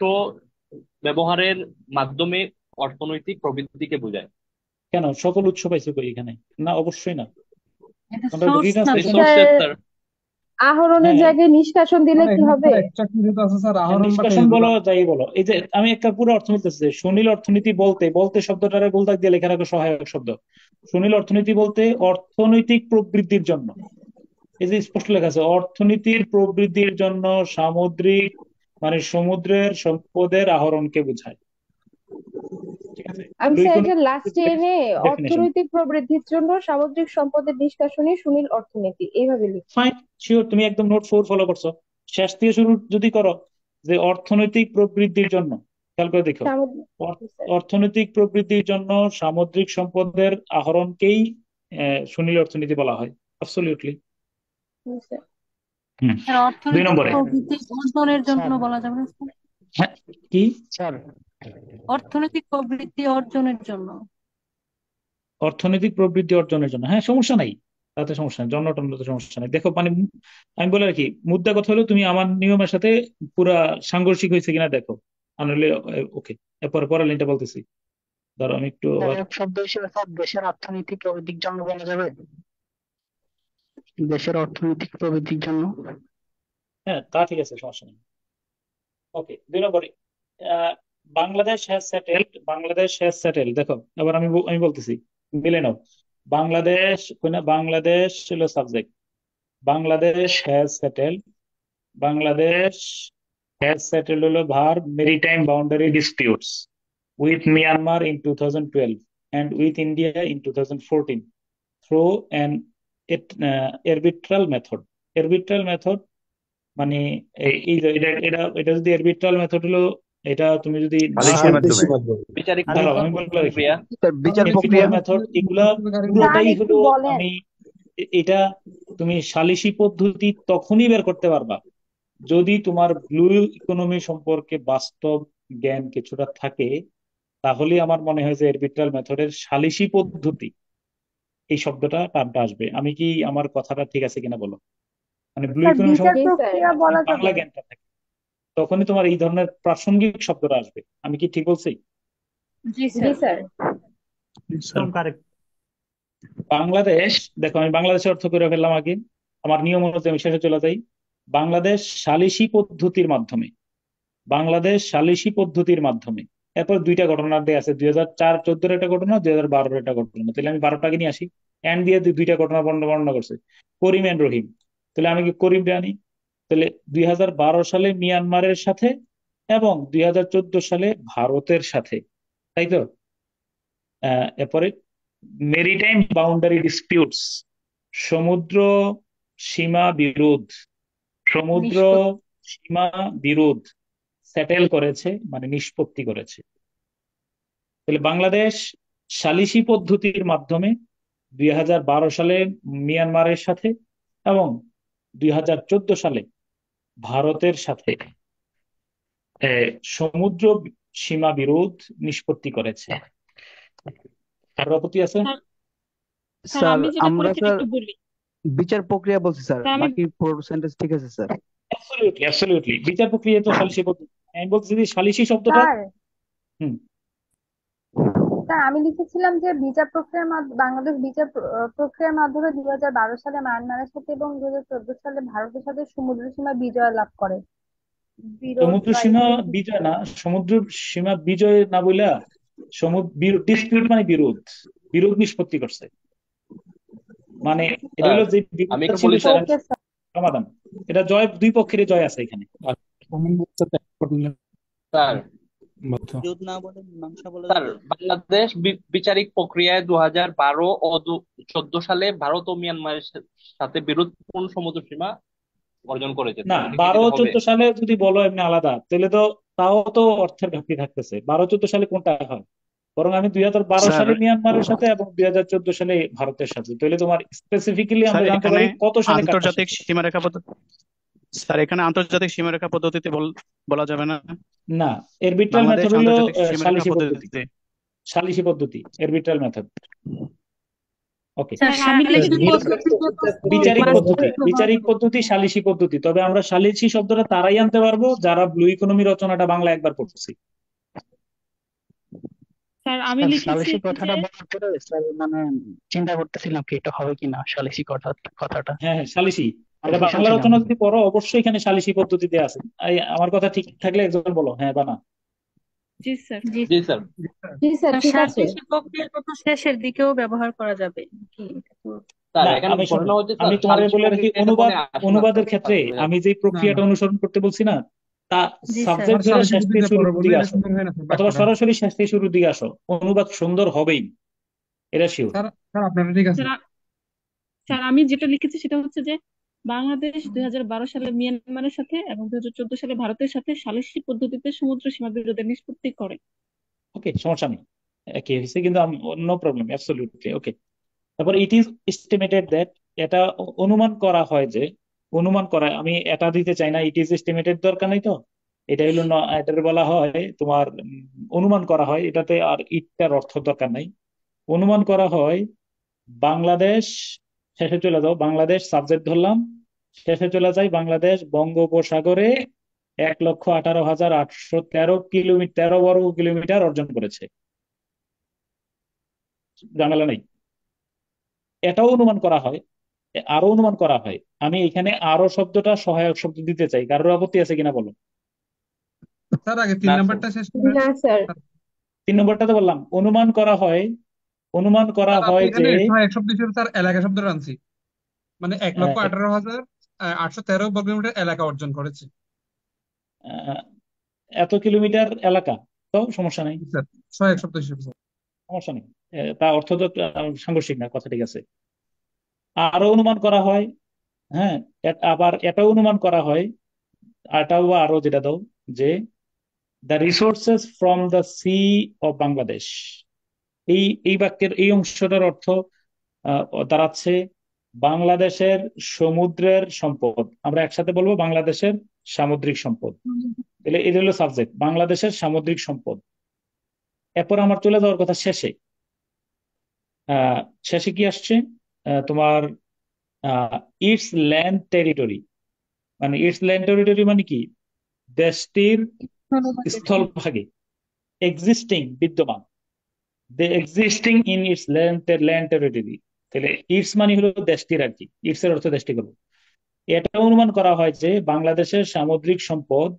ব্যবহারের মাধ্যমে অর্থনৈতিক প্রবৃদ্ধিকে বোঝায়। কেন সকল উৎস পাইছো কই এখানে? না, অবশ্যই না। এটা তোমরা সোর্স না তো। রিট্রান্সলেশন। Resources sir. আহরণের হ্যাঁ, জায়গায় নিষ্কাশন দিলে স্যার কি এখানে হবে? স্যার এক্সট্রাকশন যেহেতু আছে স্যার, আহরণ বাটে নিষ্কাশন বলো যাই বলো, এই যে আমি একটা পুরো অর্থ বলতেছি যে সুনীল অর্থনীতি বলতে, বলতে শব্দটারে গোলদাগ দিয়ে লেখা রাখো সহায়ক শব্দ। সুনীল অর্থনীতি বলতে অর্থনৈতিক প্রবৃদ্ধির জন্য, এই যে স্পষ্ট লেখা আছে অর্থনীতির প্রবৃদ্ধির জন্য সামুদ্রিক মানে সমুদ্রের সম্পদের আহরণকে বোঝায়। ঠিক আছে। আমি ব্লু স্যার এটা ইকোনমি লাস্টে এনে ডেফিনেশন। অর্থনৈতিক প্রবৃদ্ধির জন্য সামুদ্রিক সম্পদের নিষ্কাশনী সুনীল অর্থনীতি এইভাবে লিখছি। ফাইন, শিওর, তুমি একদম নোট 4 ফলো করছো। শেষ থেকে শুরু যদি করো যে অর্থনৈতিক প্রবৃদ্ধির জন্য, খেয়াল করে দেখো, সামুদ্রিক, অর- স্যার। অর্থনৈতিক প্রবৃদ্ধির জন্য সামুদ্রিক সম্পদের আহরণকেই সুনীল অর্থনীতি বলা হয়। অ্যাবসলিউটলি। জি, স্যার। হুম। স্যার 2 অর্থনৈতিক নম্বরে। প্রবৃদ্ধি অর্জনের জন্য স্যার বলা যাবে না স্যার? হ্যাঁ, কি? স্যার অর্থনৈতিক প্রবৃদ্ধি অর্জনের জন্য। অর্থনৈতিক প্রবৃদ্ধি অর্জনের জন্য, হ্যাঁ সমস্যা নাই, তাতে সমস্যা নেই, জন্য টন্য তো সমস্যা নেই। দেখো মানে আমি বলে রাখি, মুদ্রা কথা হলো তুমি আমার নিয়মের সাথে পুরা সাংঘর্ষিক হয়েছে কিনা দেখো, আনলে ওকে। এরপর পরের লাইনটা বলতেছি, ধরো আমি একটু আবার। সহায়ক শব্দ হিসেবে স্যার দেশের অর্থনৈতিক প্রবৃদ্ধির জন্য বলা যাবে, দেশের অর্থনৈতিক প্রবৃদ্ধির জন্য। হ্যাঁ, তা ঠিক আছে, সমস্যা নেই। ওকে, 2 নম্বরে। আহ, বাংলাদেশ হ্যাজ সেটেলড, দেখো এবার আমি বলতেছি, মিলে নাও। বাংলাদেশ না, বাংলাদেশ ছিল subject, Bangladesh has settled, Bangladesh has settled হলো ভার, maritime boundary disputes with Myanmar in 2012 and with India in 2014 through an arbitral method. Arbitral method মানে এটা যদি আরবিট্রাল মেথড হলো, এটা তুমি যদি সালিসের মাধ্যমে। বিচারিক দাঁড়াও আমি বলে রাখি, প্রক্রিয়া। স্যার বিচার প্রক্রিয়া। আরবিট্রাল মেথড এগুলা স্যার পুরোটাই একটু হলো, বলেন। আমি এটা তুমি সালিসি পদ্ধতি তখনই বের করতে পারবা যদি তোমার ব্লু ইকোনমি সম্পর্কে বাস্তব জ্ঞান কিছুটা থাকে। তাহলে আমার মনে হয় যে আরবিট্রাল মেথডের সালিসি পদ্ধতি এই শব্দটা টার্মটা আসবে। আমি কি আমার কথাটা ঠিক আছে কিনা বলো? মানে ব্লু স্যার ইকোনমি বিচার সম্পর্কে জি স্যার তোমার বলা বাংলা যাবে। জ্ঞানটা থাকে, তখনই তোমার এই ধরনের প্রাসঙ্গিক শব্দটা আসবে। আমি কি ঠিক বলছি? জি জি স্যার। স্যার। একদম কারেক্ট। বাংলাদেশ, দেখো আমি বাংলাদেশের অর্থ করে ফেললাম আগে, আমার নিয়ম অনুযায়ী আমি শেষে চলে যাই। বাংলাদেশ সালিসি পদ্ধতির মাধ্যমে, বাংলাদেশ সালিসি পদ্ধতির মাধ্যমে। এরপর 2টা ঘটনা দিয়ে আছে, 2004-14 একটা ঘটনা, 2012 একটা ঘটনা। তাহলে আমি 12টাকে নিয়ে আসি, এন্ড দিয়ে 2টা ঘটনা বর্ণনা করছে, করিম এন্ড রহিম। তাহলে আমি কি করিম আনি? তাহলে 2012 সালে মিয়ানমারের সাথে এবং 2014 সালে ভারতের সাথে, তাই তো? এরপরে মেরিটাইম বাউন্ডারি ডিসপিউটস, সমুদ্র সীমা বিরোধ, সমুদ্র নিষ্পত্তি। সীমা বিরোধ সেটেল করেছে, মানে নিষ্পত্তি করেছে। তাহলে বাংলাদেশ সালিসি পদ্ধতির মাধ্যমে 2012 সালে মিয়ানমারের সাথে এবং 2014 সালে ভারতের সাথে সমুদ্র সীমা বিরোধ নিষ্পত্তি করেছে। আর আপত্তি আছে? স্যার স্যার স্যার আমি যেটা আমরা করেছি স্যার একটু বলি। বিচার প্রক্রিয়া বলছি স্যার, স্যার আমি বাকি সেন্টেন্স ঠিক আছে স্যার। অ্যাবসলিউটলি অ্যাবসলিউটলি, বিচার প্রক্রিয়া তো সালিসি পদ্ধতি। আমি বলছি যে সালিসি শব্দটা। স্যার হুম। স্যার আমি লিখেছিলাম যে বিচার প্রক্রিয়ার বাংলাদেশ বিচার প্রক্রিয়ার মাধ্যমে 2012 সালে মায়ানমারের সাথে এবং 2014 সালে ভারতের সাথে সমুদ্র সীমা বিজয় লাভ করে। বিরোধ সমুদ্র বা সীমা এখানে কি? বিজয় না, সমুদ্র সীমা বিজয় না বইলা সমুদ্র ডিসপিউট মানে বিরোধ, বিরোধ নিষ্পত্তি করছে। মানে এটা স্যার হলো যে আমি বিরোধটা একটু ছিল বলি স্যার। সেটা ওকে স্যার। সমাধান। এটা জয়, দুই পক্ষেরই জয় আছে এখানে। স্যার বিরোধ না বলে মীমাংসা বলা স্যার যাবে। বাংলাদেশ বিচারিক প্রক্রিয়ায় 2012 ও 2014 সালে ভারত ও মিয়ানমারের সাথে বিরোধপূর্ণ সমুদ্র সীমা অর্জন করেছে। তো না, এটা কি 12 হবে? 14 সালে যদি বলো এমনি আলাদা, তাহলে তো তাও তো অর্থের ঘাটতি থাকতেছে। 12 14 সালে কোনটা হয়? বরং আমি 2012 সালে স্যার মিয়ানমারের সাথে এবং 2014 সালে ভারতের সাথে, তাহলে তোমার স্পেসিফিক্যালি স্যার আমরা জানতে এখানে পারি কত সালে কারটার আন্তর্জাতিক সাথে। সীমারেখা পদ্ধতি, স্যার এখানে আন্তর্জাতিক সীমারেখা পদ্ধতিতে বলা যাবে না। না, এরবিট্রাল বাংলাদেশ মেথড হলো আন্তর্জাতিক সীমারেখা সালিসি পদ্ধতি। পদ্ধতিতে। সালিসি পদ্ধতি, এরবিট্রাল মেথড। ওকে। স্যার স্যার আমি সালিসি লিখেছি পদ্ধতিতে তো বিচারিক পদ্ধতি, মানচিত্র বিচারিক পদ্ধতি, সালিসি পদ্ধতি। তবে আমরা সালিসি শব্দটা তারাই আনতে পারবো যারা ব্লু ইকোনমি রচনাটা বাংলা একবার পড়ছি। স্যার আমি স্যার লিখেছি সালিসি যে কথাটা বলার পরে স্যার মানে চিন্তা করতেছিলাম কি এটা হবে কিনা সালিসি কথাটা হ্যাঁ হ্যাঁ, সালিসি। এটা কনফিউশন বাংলা ছিলাম। রচনা যদি পড়ো অবশ্যই এখানে সালিসি পদ্ধতি দেয়া আছে। আমার কথা ঠিক থাকলে একজন বলো হ্যাঁ বা না। জি স্যার। জি জি স্যার। জি স্যার, ঠিক আছে। সালিসি প্রক্রিয়ার কথা শেষের দিকেও ব্যবহার করা যাবে কি? স্যার না, এখানে আমি শোনো, ঘটনা হচ্ছে আমি স্যার তোমার সালিসি বলে রাখি, প্রক্রিয়া এটা অনুবাদ, ফোনে আসে না অনুবাদের স্যার। ক্ষেত্রে আমি যে না প্রক্রিয়াটা না অনুসরণ করতে বলছি না, তা জি স্যার। সাবজেক্ট ধরে সালিসি শেষ থেকে পদ্ধতিতে শুরুর পড়ো বললে দিকে এটা আসো, সুন্দর হয় না স্যার অথবা বাক্যটা। সরাসরি শেষ থেকে শুরুর দিকে আসো, অনুবাদ সুন্দর হবেই, এটা শিওর। স্যার স্যার আপনারা ঠিক আছে। স্যার স্যার আমি যেটা লিখেছি সেটা হচ্ছে যে বাংলাদেশ 2012 সালে মিয়ানমারের সাথে এবং 2014 সালে ভারতের সাথে সালিসি পদ্ধতিতে সমুদ্র সীমা বিরোধের নিষ্পত্তি করে। ওকে, সমস্যা নেই, কি হয়েছে কিন্তু, নো প্রবলেম, অ্যাবসলিউটলি ওকে। তারপর ইট ইজ এস্টিমেটেড দ্যাট, এটা অনুমান করা হয় যে, অনুমান করা, আমি এটা দিতে চাই না, ইট ইজ এস্টিমেটেড দরকার নেই তো, এটা হলো এটার বলা হয় তোমার অনুমান করা হয়, এটাতে আর ইটটার অর্থ দরকার নাই। অনুমান করা হয় বাংলাদেশ, শেষে চলে যাও, বাংলাদেশ সাবজেক্ট ধরলাম, শেষে চলে যাই, বাংলাদেশ বঙ্গোপসাগরে 1,18,813 কিলোমিটার, 13 বর্গ কিলোমিটার অর্জন করেছে। ঝামেলা নেই। এটাও অনুমান করা হয়, আরো অনুমান করা হয়। আমি এখানে আরো শব্দটা সহায়ক শব্দ দিতে চাই, কারোর আপত্তি আছে কিনা বলো। স্যার আগে 3 না স্যার। নাম্বারটা শেষ করেন। না স্যার। 3 নম্বরটাতে বললাম অনুমান করা হয়, অনুমান করা স্যার আপনি হয় যে এখানে সহায়ক শব্দ হিসেবে স্যার এলাকা শব্দটা আনছি, মানে 1,18,813 বর্গ কিলোমিটার এলাকা অর্জন করেছে। আহ, এত কিলোমিটার এলাকা, তো সমস্যা নেই, স্যার সহায়ক শব্দ হিসেবে স্যার। সমস্যা নেই। তা অর্থ তো সাংঘর্ষিক না, কথা ঠিক আছে। আরো অনুমান করা হয়, হ্যাঁ, আবার এটাও অনুমান করা হয়, এটাও আরো যেটা দাও, যে the resources from the sea of Bangladesh, এই বাক্যের এই অংশটার অর্থ আহ, দাঁড়াচ্ছে বাংলাদেশের সমুদ্রের সম্পদ। আমরা একসাথে বলবো বাংলাদেশের সামুদ্রিক সম্পদ। তাহলে এটা হলো সাবজেক্ট, বাংলাদেশের সামুদ্রিক সম্পদ। এরপর আমার চলে যাওয়ার কথা শেষে, আহ শেষে কি আসছে, তোমার ইটস ল্যান্ড টেরিটরি, মানে ইটস ল্যান্ড টেরিটরি মানে কি, দেশটির স্থলভাগে, এক্সিস্টিং বিদ্যমান, they existing in its land territory. তাহলে ইটস মানে হলো দেশটির আর কি, ইটস এর অর্থ দেশটি করবো। এটা অনুমান করা হয় যে বাংলাদেশের সামুদ্রিক সম্পদ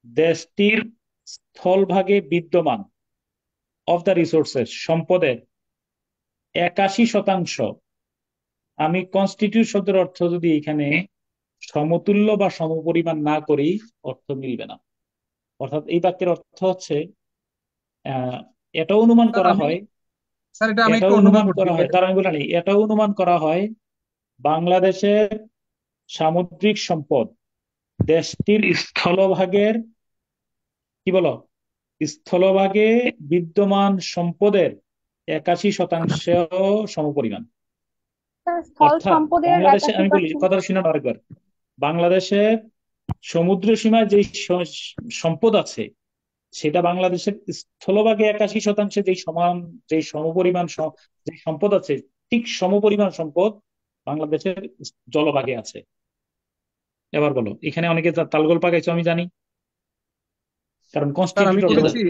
দেশটির স্থলভাগে বিদ্যমান, অফ দ্য রিসোর্সেস, সম্পদের 81%। আমি কনস্টিটিউট শব্দের অর্থ যদি এখানে সমতুল্য বা সমপরিমাণ না করি, অর্থ মিলবে না। অর্থাৎ এই বাক্যের অর্থ হচ্ছে আহ এটাও অনুমান স্যার করা আমি হয়, স্যার এটা আমি একটু এটাও অনুমান অনুমান করছি করা হয়, তার আমি বলি এটাও অনুমান করা হয় বাংলাদেশের সামুদ্রিক সম্পদ দেশটির স্থলভাগের, কি বলো, স্থলভাগে বিদ্যমান সম্পদের 81% সমপরিমাণ। স্যার স্থল অর্থাৎ সম্পদের বাংলাদেশে, আমি বলি 81%। কথাটা শুনে নাও আরেকবার, বাংলাদেশের সমুদ্র সীমায় যে সম্পদ আছে সেটা বাংলাদেশের স্থলভাগে 81% যে সমান, যে সমপরিমাণ যে সম্পদ আছে, ঠিক সমপরিমাণ সম্পদ বাংলাদেশের জলভাগে আছে। এবার বলো, এখানে অনেকে তালগোল পাকাইছো আমি জানি, কারণ স্যার আমি কনস্টিটিউট করেছি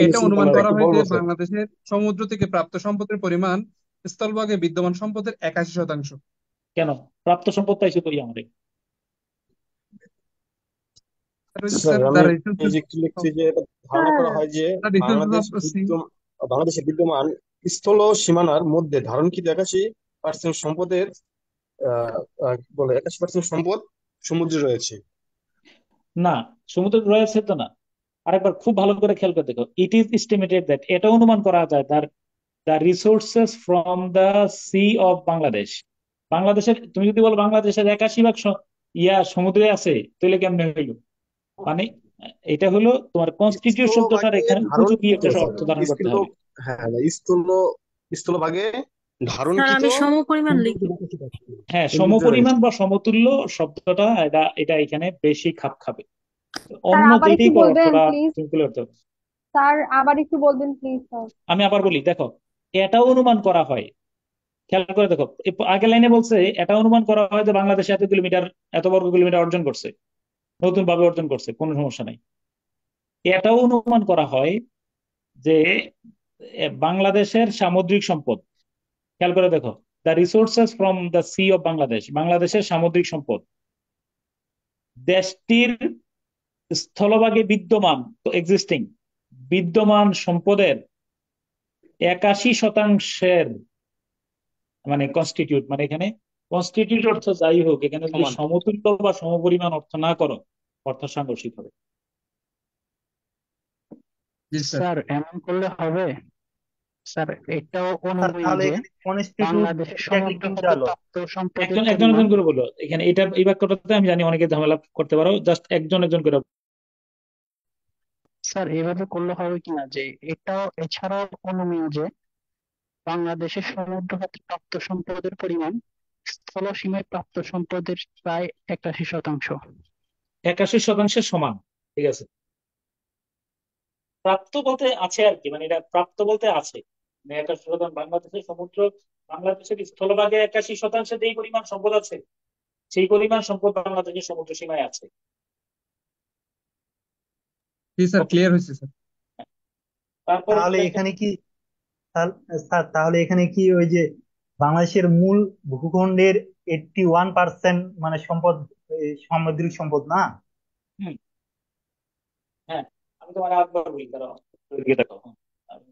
এটা অনুমান স্যার করা একটু হয় যে বলবো স্যার। বাংলাদেশের সমুদ্র থেকে প্রাপ্ত সম্পদের পরিমাণ স্থলভাগে বিদ্যমান সম্পদের 81%। কেন প্রাপ্ত সম্পদ পাইছো কই আমাদের? স্যার স্যার আমি এই যে একটু লিখছি যে এটা ধারণা স্যার করা হয় যে রিসোর্সেস অফ সি। বাংলাদেশে বিদ্যমান স্থল সীমানার মধ্যে ধারণকৃত 81% সম্পদের কি বলে 81% সম্পদ সমুদ্রে রয়েছে। না, সমুদ্র রয়েছে তো না। আরেকবার খুব ভালো করে খেয়াল করে দেখো, ইট ইজ এস্টিমেটেড দ্যাট, এটা অনুমান করা যায় তার the resources from the sea of Bangladesh. বাংলাদেশের, তুমি যদি বলো বাংলাদেশের 81% ইয়া সমুদ্রে আছে, তাহলে কেমনে হইল? মানে এটা হলো তোমার কনস্টিটিউট শব্দটার স্থলভাগে এখানে উপযোগী ধারণকৃত একটা স্যার, অর্থ ধারণ করতে স্থল, হবে। হ্যাঁ স্থলভাগে স্যার ধারণকৃত। আমি সমপরিমাণ লিখি। হ্যাঁ, সমুদ্রে সমপরিমাণ রয়েছে। বা সমতুল্য শব্দটা এটা এটা এখানে বেশি খাপ খাবে। স্যার অন্য আবার একটু যেটাই করো বলবেন অর্থটা প্লিজ। সিম্পল অর্থ। স্যার আবার একটু বলবেন প্লিজ স্যার। আমি আবার বলি, দেখো, এটাও অনুমান করা হয়, খেয়াল করে দেখো, আগের লাইনে বলছে এটা অনুমান করা হয় যে বাংলাদেশ এত কিলোমিটার, এত বর্গ কিলোমিটার অর্জন করছে, নতুন ভাবে অর্জন করছে, কোনো সমস্যা নাই। এটাও অনুমান করা হয় যে বাংলাদেশের সামুদ্রিক সম্পদ, খেয়াল করে দেখো, the resources from the sea of Bangladesh, বাংলাদেশের সামুদ্রিক সম্পদ দেশটির স্থলভাগে বিদ্যমান, তো এক্সিস্টিং বিদ্যমান সম্পদের 81%, মানে কনস্টিটিউট, মানে এখানে কনস্টিটিউট অর্থ যাই হোক, এখানে যদি সমান। সমতুল্য বা সমপরিমাণ অর্থ না করো, অর্থ সাংঘর্ষিক হবে। জি স্যার। স্যার এমন করলে হবে? স্যার এটাও স্যার অনুমেয় তাহলে যে এখানে কনস্টিটিউট বাংলাদেশের এক্স্যাক্টলি সমুদ্র কোনটা হতে হলো? প্রাপ্ত সম্পদের একজন একজন পরিমাণ। একজন করে বলো, এখানে এটা এই বাক্যটাতে আমি জানি অনেকে ঝামেলা করতে পারো, জাস্ট একজন একজন করে। স্যার এভাবে করলে হবে কিনা যে এটাও এছাড়াও অনুমেয় যে বাংলাদেশের সমুদ্র হতে প্রাপ্ত সম্পদের পরিমাণ স্থল সীমায় প্রাপ্ত সম্পদের প্রায় 81%। 81% সমান, ঠিক আছে। প্রাপ্ত বলতে আছে আর কি, মানে এটা প্রাপ্ত বলতে আছে, মানে 81%, বাংলাদেশের সমুদ্র, বাংলাদেশের স্থলভাগে 81% যেই পরিমাণ সম্পদ আছে, সেই পরিমাণ সম্পদ বাংলাদেশের সমুদ্র সীমায় আছে। জি স্যার, ওকে, ক্লিয়ার হয়েছে স্যার। তারপরে তাহলে এখানে কি স্যার তাহলে এখানে কি ওই যে বাংলাদেশের মূল ভূখণ্ডের 81% মানে সম্পদ এই সামুদ্রিক সম্পদ না? হুম, হ্যাঁ, আমি তোমার আরেকবার বলি, কারণ এদিকে দেখো, আমি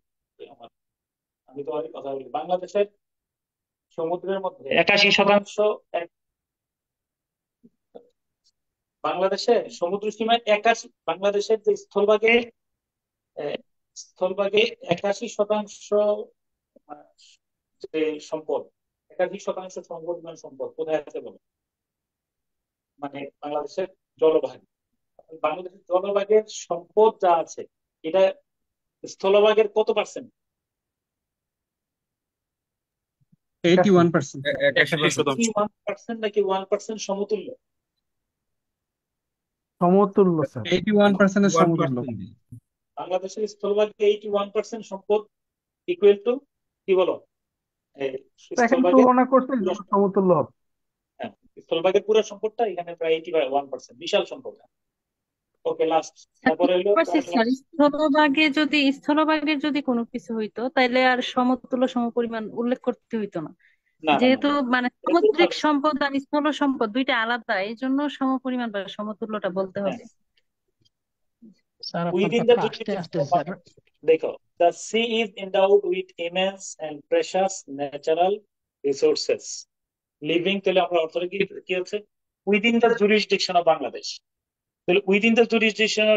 আমার- আমি তোমার কথা বলি, বাংলাদেশের সমুদ্রের মধ্যে 81%, বাংলাদেশের সমুদ্র সীমায় 81, বাংলাদেশের যে স্থলভাগে, আহ, স্থলভাগে 81% আহ, যে সম্পদ, 81% সমপরিমাণ সম্পদ কোথায় আছে বলো? মানে বাংলাদেশের জলভাগে, বাংলাদেশের জলভাগের সম্পদ যা আছে, এটা স্থলভাগের কত পার্সেন্ট? 81%। 81%। 81% নাকি 1% সমতুল্য? সমতুল্য স্যার। 81% এর সমতুল্য। 1%। বাংলাদেশের স্থলভাগে 81% সম্পদ ইকুয়াল টু, কি বলো, এই তো এখানে স্থলভাগের তুলনা করছে পুরো, সমতুল্য হবে। হ্যাঁ, স্থলভাগের পুরো সম্পদটা এখানে প্রায় 81%, বিশাল সম্পদ। ওকে, লাস্ট, স্যার তারপরে বুঝতে হলো পারছি স্যার, স্থলভাগে যদি কোনো কিছু হইতো তাইলে আর সমতুল্য সমপরিমাণ উল্লেখ করতে হইতো না। না না না যেহেতু না, মানে এটা তো সামুদ্রিক সম্পদ আর স্থল সম্পদ দুইটা আলাদা, এই জন্য সমপরিমাণ বা সমতুল্যটা বলতে হ্যাঁ, হবে। স্যার আপনার উইদিন দ্য কথা আস্তে আস্তে স্যার। দেখো, the sea is endowed with immense and precious natural resources living, তাহলে আমরা অর্থটা কি কি হচ্ছে? Within the jurisdiction of Bangladesh, তাহলে উইদিন দ্য জুরিসডিকশন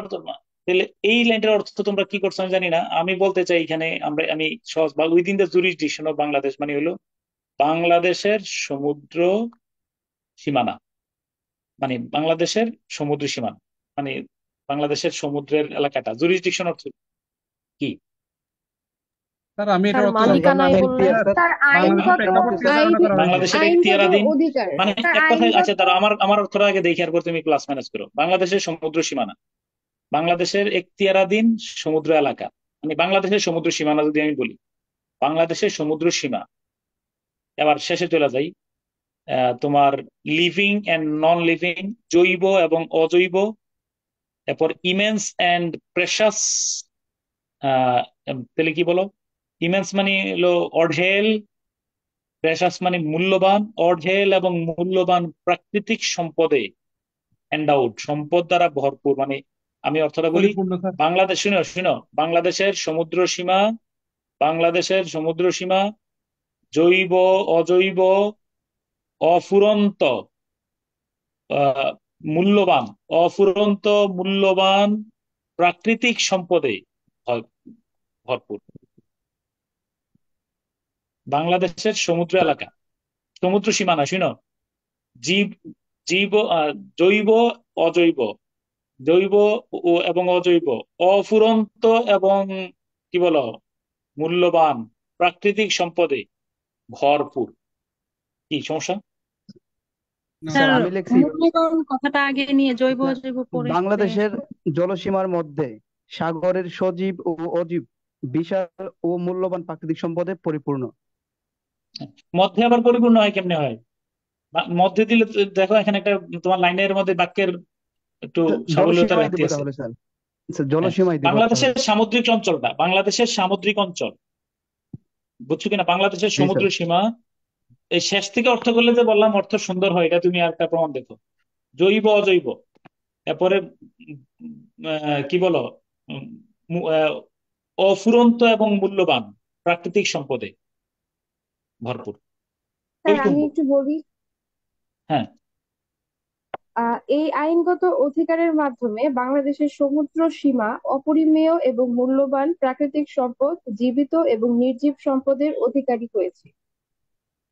তাহলে এই লাইনটার অর্থ তোমরা কি করছো আমি জানি না, আমি বলতে চাই এখানে আমি সহজ বা within the jurisdiction of Bangladesh মানে হলো বাংলাদেশের সমুদ্র সীমানা, মানে বাংলাদেশের সমুদ্র সীমানা, মানে বাংলাদেশের সমুদ্রের এলাকাটা। জুরিসডিকশন অর্থ কি? স্যার আমি স্যার এটার অর্থ জানি মালিকানায় বাংলাদেশের বললে এখতিয়ার, তার বাংলাদেশের আইনগত প্রেক্ষাপট থেকে ধারণা করা হয়েছে। বাংলাদেশের আইনগত এখতিয়ারাধীন, অধিকার, মানে তার এক কথায়, আচ্ছা আইনগত তারা আমার অর্থটা আগে দেখি, এরপর তুমি প্লাস মাইনাস করো। বাংলাদেশের সমুদ্র সীমানা, বাংলাদেশের এখতিয়ারাধীন সমুদ্র এলাকা, মানে বাংলাদেশের সমুদ্র সীমানা যদি আমি বলি, বাংলাদেশের সমুদ্র সীমা। এবার শেষে চলে যাই, তোমার লিভিং এন্ড নন লিভিং, জৈব এবং অজৈব, এরপর ইমেন্স এন্ড প্রেশাস, তাহলে কি বলো? ইমেন্স মানে হলো অঢেল, প্রেশাস মানে মূল্যবান, অঢেল এবং মূল্যবান প্রাকৃতিক সম্পদে এন্ডাউড, সম্পদ দ্বারা ভরপুর, মানে আমি অর্থটা বলি, পরিপূর্ণ স্যার। বাংলাদেশ, শুনো শুনো, বাংলাদেশের সমুদ্র সীমা, বাংলাদেশের সমুদ্র সীমা জৈব, অজৈব, অফুরন্ত, আহ, মূল্যবান, অফুরন্ত মূল্যবান প্রাকৃতিক সম্পদে ভর- ভরপুর। বাংলাদেশের সমুদ্র এলাকা, সমুদ্র সীমানা, শুনো, জীব, জীব, জৈব, অজৈব, জৈব এবং অজৈব, অফুরন্ত এবং কি বলো, মূল্যবান প্রাকৃতিক সম্পদে ভরপুর। কি সমস্যা? না স্যার স্যার আমি লিখছি মূল্যবান কথাটা আগে নিয়ে জৈব স্যার, অজৈব পরে বাংলাদেশের জলসীমার মধ্যে সাগরের সজীব ও অজীব বিশাল ও মূল্যবান প্রাকৃতিক সম্পদে পরিপূর্ণ। মধ্যে আবার পরিপূর্ণ হয় কেমনে হয়? মধ্যে দিলে তো দেখো এখানে একটা তোমার লাইনের মধ্যে বাক্যের একটু সাবলীলতা জলসীমায় ঘাটতি দিব আছে। তাহলে স্যার, স্যার হ্যাঁ, জলসীমায় দিব বাংলাদেশের তাহলে। সামুদ্রিক অঞ্চলটা, বাংলাদেশের সামুদ্রিক অঞ্চল, বুঝছো কিনা? বাংলাদেশের জি সমুদ্র স্যার। সীমা, এই শেষ থেকে অর্থ করলে যে বললাম অর্থ সুন্দর হয়, এটা তুমি আরেকটা প্রমাণ দেখো। জৈব, অজৈব, এরপরে কি বলো, উম, মু- আহ, অফুরন্ত এবং মূল্যবান প্রাকৃতিক সম্পদে ভরপুর, স্যার আমি টইটুম্বুর। একটু বলি, হ্যাঁ, এই আইনগত অধিকারের মাধ্যমে বাংলাদেশের সমুদ্র সীমা অপরিমেয় এবং মূল্যবান প্রাকৃতিক সম্পদ, জীবিত এবং নির্জীব সম্পদের অধিকারী হয়েছে।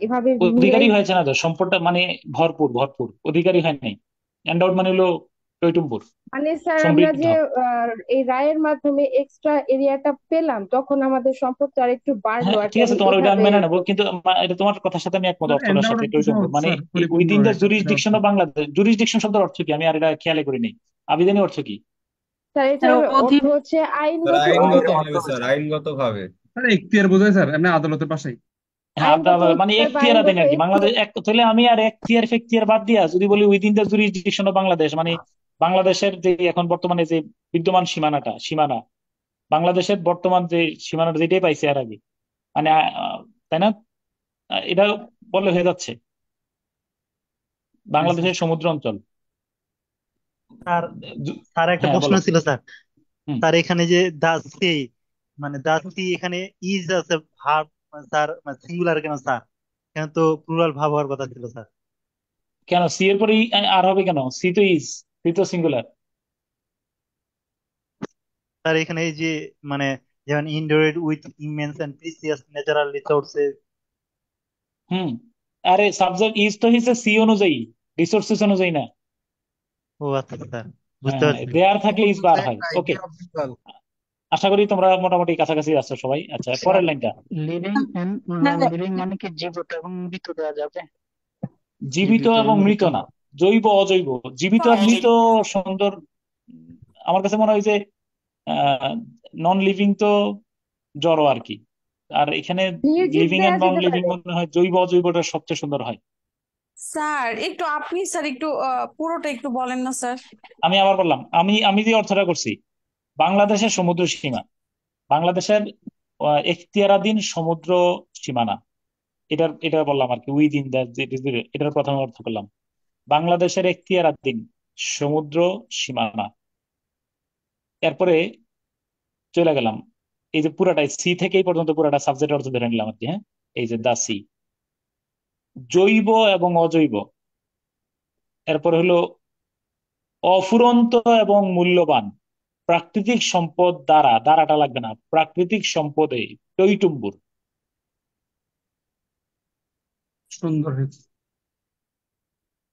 এভাবে অধিকারী মিলাই, হয়েছে না তো, সম্পদটা মানে ভরপুর, ভরপুর, অধিকারী হয় নাই। এন্ডাউড মানে হলো টইটুম্বুর, মানে স্যার আমরা সমৃদ্ধ। যে এই রায়ের মাধ্যমে এক্সট্রা এরিয়াটা পেলাম, তখন আমাদের সম্পদটা আর একটু বাড়লো হ্যাঁ আর কি, ঠিক আছে, আমি তোমার ওইটা আমি এভাবে মেনে নেবো, কিন্তু এটা তোমার কথার সাথে আমি একমত, স্যার অর্থটার এন্ডাউড সাথে অর্থ টইটুম্বুর সহজ মানে স্যার, পরিপূর্ণ উইদিন দ্য এটা অর্থ। Jurisdiction of Bangladesh. জুরিসডিকশন শব্দের অর্থ কি? আমি আর এটা খেয়ালে করি নাই। আবিধানি অর্থ কি? স্যার স্যার এটার অর্থ অধীন। হচ্ছে স্যার আইনগত আইনগত অধিকার। ভাবে, স্যার আইনগত ভাবে। স্যার এখতিয়ার বোঝায় স্যার, এমনি আদালতের পাশেই। হ্যাঁ, আইনগত মানে অধিকার বা এখতিয়ারাধীন আইনগত আর কি বাংলাদেশ এখতিয়ার। এক, তাহলে আমি আর এখতিয়ার ফেখতিয়ার বাদ দিয়া যদি বলি within the jurisdiction of Bangladesh, মানে বাংলাদেশের যে এখন বর্তমানে যে বিদ্যমান সীমানা, বাংলাদেশের বর্তমান যে সীমানাটা যেটাই পাইছে আর আগে, মানে তাই না? এটা বললে হয়ে যাচ্ছে জি স্যার। বাংলাদেশের সমুদ্র অঞ্চল। স্যার, জু- স্যার একটা হ্যাঁ প্রশ্ন বলো। ছিল স্যার। হুম। স্যার এখানে যে দা সি, মানে দা সি, এখানে ইজ আছে ভার্ব, স্যার সিঙ্গুলার কেন স্যার? এখানে তো প্লুরাল ভাব হওয়ার কথা ছিল স্যার। কেন সি এর পরে আর হবে কেন? সি তো ইজ, সি তো সিঙ্গুলার। স্যার এখানে এই যে মানে যেমন endowed with immense and precious natural resources. হুম, আরে সাবজেক্ট ইজ তো হিসেবে সি অনুযায়ী, রিসোর্সেস অনুযায়ী না। ও আচ্ছা স্যার, বুঝতে হ্যাঁ, পারছি। দেয়ার থাকলে ইজ বার হয়। ওকে, আশা করি তোমরা মোটামুটি কাছাকাছি আছো সবাই। আচ্ছা, স্যার পরের লাইনটা। লিভিং এন্ড নন হ্যাঁ, লিভিং মানে কি জীবিত এবং মৃত দেওয়া যাবে? জীবিত জীবিত এবং এবং মৃত। মৃত না, জৈব, অজৈব। জীবিত আর মৃত সুন্দর, আমার কাছে মনে হয় যে নন লিভিং তো জড় আর কি, আর এখানে নির্জীব লিভিং দেয়া এন্ড নন যেতে লিভিং পারে। মনে হয় জৈব অজৈবটা সবচেয়ে সুন্দর হয়। স্যার একটু আপনি স্যার একটু পুরোটা একটু বলেন না স্যার। আমি আবার বললাম, আমি যে অর্থটা করছি, বাংলাদেশের সমুদ্র সীমা, বাংলাদেশের এখতিয়ারাধীন সমুদ্র সীমানা, এটা বললাম আর কি, উইদিন দ্য, এটার প্রথমে অর্থ করলাম বাংলাদেশের এখতিয়ারাধীন সমুদ্র সীমানা। এরপরে চলে গেলাম, এই যে পুরাটাই সি থেকে এই পর্যন্ত পুরাটা সাবজেক্ট অর্থ ধরে নিলাম আর কি। হ্যাঁ, এই যে দা সি, জৈব এবং অজৈব, এরপরে হলো অফুরন্ত এবং মূল্যবান প্রাকৃতিক সম্পদ দ্বারা, দ্বারাটা লাগবে না, প্রাকৃতিক সম্পদে টইটুম্বুর। সুন্দর হয়েছে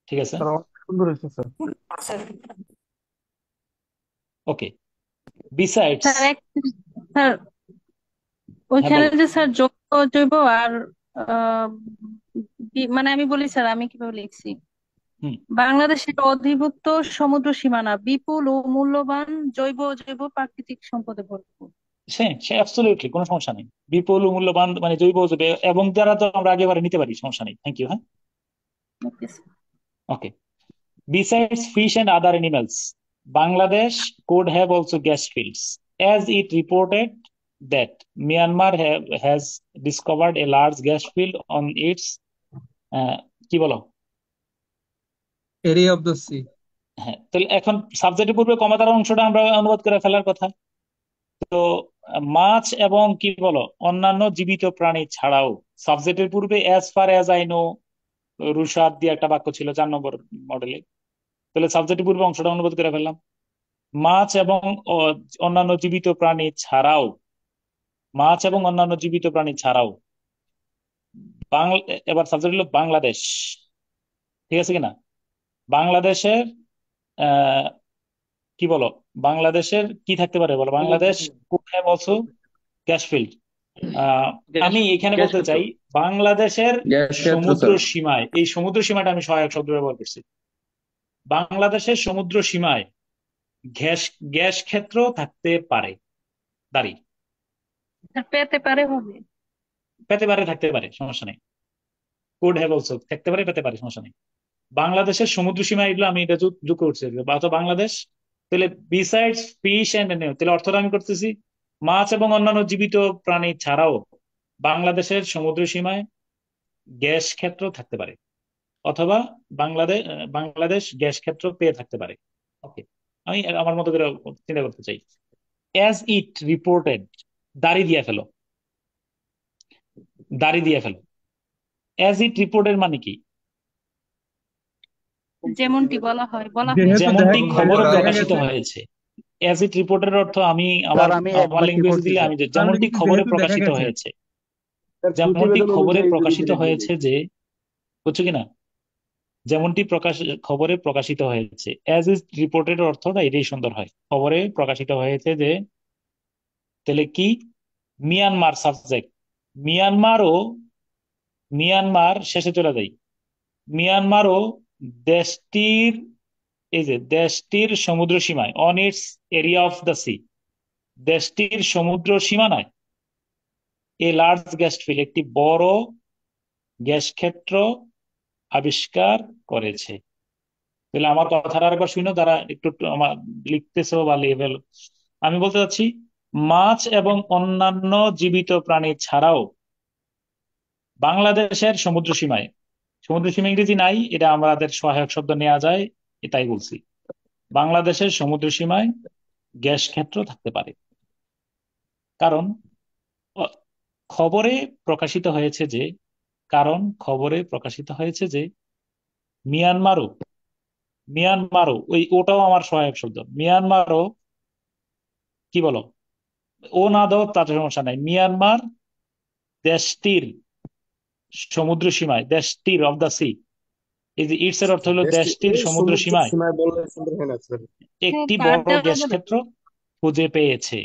ঠিক আছে, স্যার, অনেক সুন্দর হয়েছে স্যার। ওকে। বিসাইডস, স্যার স্যার হ্যাঁ ওইখানে বলো। যে স্যার জৈব জৈব আর আহ, মানে আমি বলি স্যার আমি কিভাবে লিখছি। হুম, বাংলাদেশের অধিভুক্ত সমুদ্র সীমানা বিপুল ও মূল্যবান জৈব জৈব প্রাকৃতিক সম্পদে ভরপুর। সে সে অ্যাবসলিউটলি কোনো সমস্যা নেই। বিপুল ও মূল্যবান মানে জৈব জৈব এবং যারা, তো আমরা আগেবারে নিতে পারি, সমস্যা নেই। Thank you. হ্যাঁ, okay sir. Okay. Besides fish and other animals, Bangladesh could have also gas fields, as it reported that Myanmar has discovered a large gas field on its কি বলো, এরিয়া অফ দ্য সি। হ্যাঁ। তাহলে এখন সাবজেক্টের পূর্বে কমা দ্বারা অংশটা আমরা অনুবাদ করে ফেলার কথা। তো মাছ এবং কি বলো অন্যান্য জীবিত প্রাণী ছাড়াও, সাবজেক্টের পূর্বে as far as I know Rushad দিয়ে একটা বাক্য ছিল 4 নম্বর মডেলে। তাহলে সাবজেক্টের পূর্বে অংশটা অনুবাদ করে ফেললাম। মাছ এবং অন্যান্য জীবিত প্রাণী ছাড়াও, মাছ এবং অন্যান্য জীবিত প্রাণী ছাড়াও বাংলা, এবার সাবজেক্ট হলো বাংলাদেশ। ঠিক আছে কিনা? বাংলাদেশের আহ কি বলো, বাংলাদেশের কি থাকতে পারে বলো, Bangladesh could have also gas field। Gas আমি এখানে গ্যাস বলতে ক্ষেত্র চাই বাংলাদেশের গ্যাস ক্ষেত্র সমুদ্র স্যার। সীমায়, এই সমুদ্র সীমাটা আমি সহায়ক শব্দ ব্যবহার করছি, বাংলাদেশের সমুদ্র সীমায় গ্যাস গ্যাস ক্ষেত্র থাকতে পারে। দাঁড়ি, স্যার পেতে পারে হবে। পেতে পারে, থাকতে পারে, সমস্যা নেই। কুড হ্যাভ অলসো থাকতে পারে, পেতে পারে, সমস্যা নেই। বাংলাদেশের সমুদ্র সীমা, এগুলো আমি এটা যোগ করছি, অথবা বাংলাদেশ। তাহলে বিসাইডস ফিশ এন্ড, তাহলে অর্থটা আমি করতেছি মাছ এবং অন্যান্য জীবিত প্রাণী ছাড়াও বাংলাদেশের সমুদ্র সীমায় গ্যাস ক্ষেত্র থাকতে পারে, অথবা বাংলাদেশ গ্যাস ক্ষেত্র পেয়ে থাকতে পারে। ওকে, আমি আমার মতো করে চিন্তা করতে চাই। অ্যাজ ইট রিপোর্টেড, দাড়ি দিয়ে ফেলো, দাড়ি দিয়ে ফেলো। অ্যাজ ইট রিপোর্টেড মানে কি? যেমনটি বলা হয় যেহেতু যেমনটি খবরে দেখা প্রকাশিত গেছে হয়েছে। অ্যাজ ইট রিপোর্টের অর্থ আমি স্যার আমার আমি এক আমার বাক্যে ল্যাঙ্গুয়েজ করছি দিলে স্যার। আমি স্যার যেমনটি লিখেছি খবরে যেহেতু দেখা প্রকাশিত গেছে। হয়েছে, তার যেমনটি প্রতিবেদন খবরে অনুযায়ী যদি প্রকাশিত ডিরেক্ট হয়েছে যে, বুঝছো কিনা, যেমনটি খবরে প্রকাশিত হয়েছে। অ্যাজ ইজ রিপোর্টেড অর্থটা এটাই সুন্দর হয়, খবরে প্রকাশিত হয়েছে যে। তাহলে কি, মিয়ানমার সাবজেক্ট, মিয়ানমারও, মিয়ানমার শেষে চলে যাই, মিয়ানমারও দেশটির, এই যে দেশটির সমুদ্র সীমায়, on it's area of the sea, দেশটির সমুদ্র সীমানায় এ লার্জ গ্যাস ফিল্ড, একটি বড় গ্যাস ক্ষেত্র আবিষ্কার করেছে। তাহলে আমার কথাটা আরেকবার শুনো, যারা একটু আমার লিখতেছো বা লেভেল, আমি বলতে চাচ্ছি মাছ এবং অন্যান্য জীবিত প্রাণী ছাড়াও বাংলাদেশের সমুদ্র সীমায়, সমুদ্র সীমা ইংরেজি নাই, এটা আমাদের সহায়ক শব্দ নেওয়া যায়, এটাই বলছি। বাংলাদেশের সমুদ্র সীমায় গ্যাস ক্ষেত্র থাকতে পারে, কারণ অ- খবরে প্রকাশিত হয়েছে যে, কারণ খবরে প্রকাশিত হয়েছে যে মিয়ানমারও, মিয়ানমারও ওই ওটাও আমার সহায়ক শব্দ, মিয়ানমারও কি বলো, ও না দাও তাতে সমস্যা নাই, মিয়ানমার দেশটির সমুদ্র সীমায়, দেশটির অফ দা সি, এই যে ইটস এর অর্থ হলো দেশটি দেশটির সমুদ্র সমুদ্র সীমায় সীমায় বললে সুন্দর হয় না স্যার। একটি তার বড় দেওয়া গ্যাস যাবে। ক্ষেত্র খুঁজে পেয়েছে।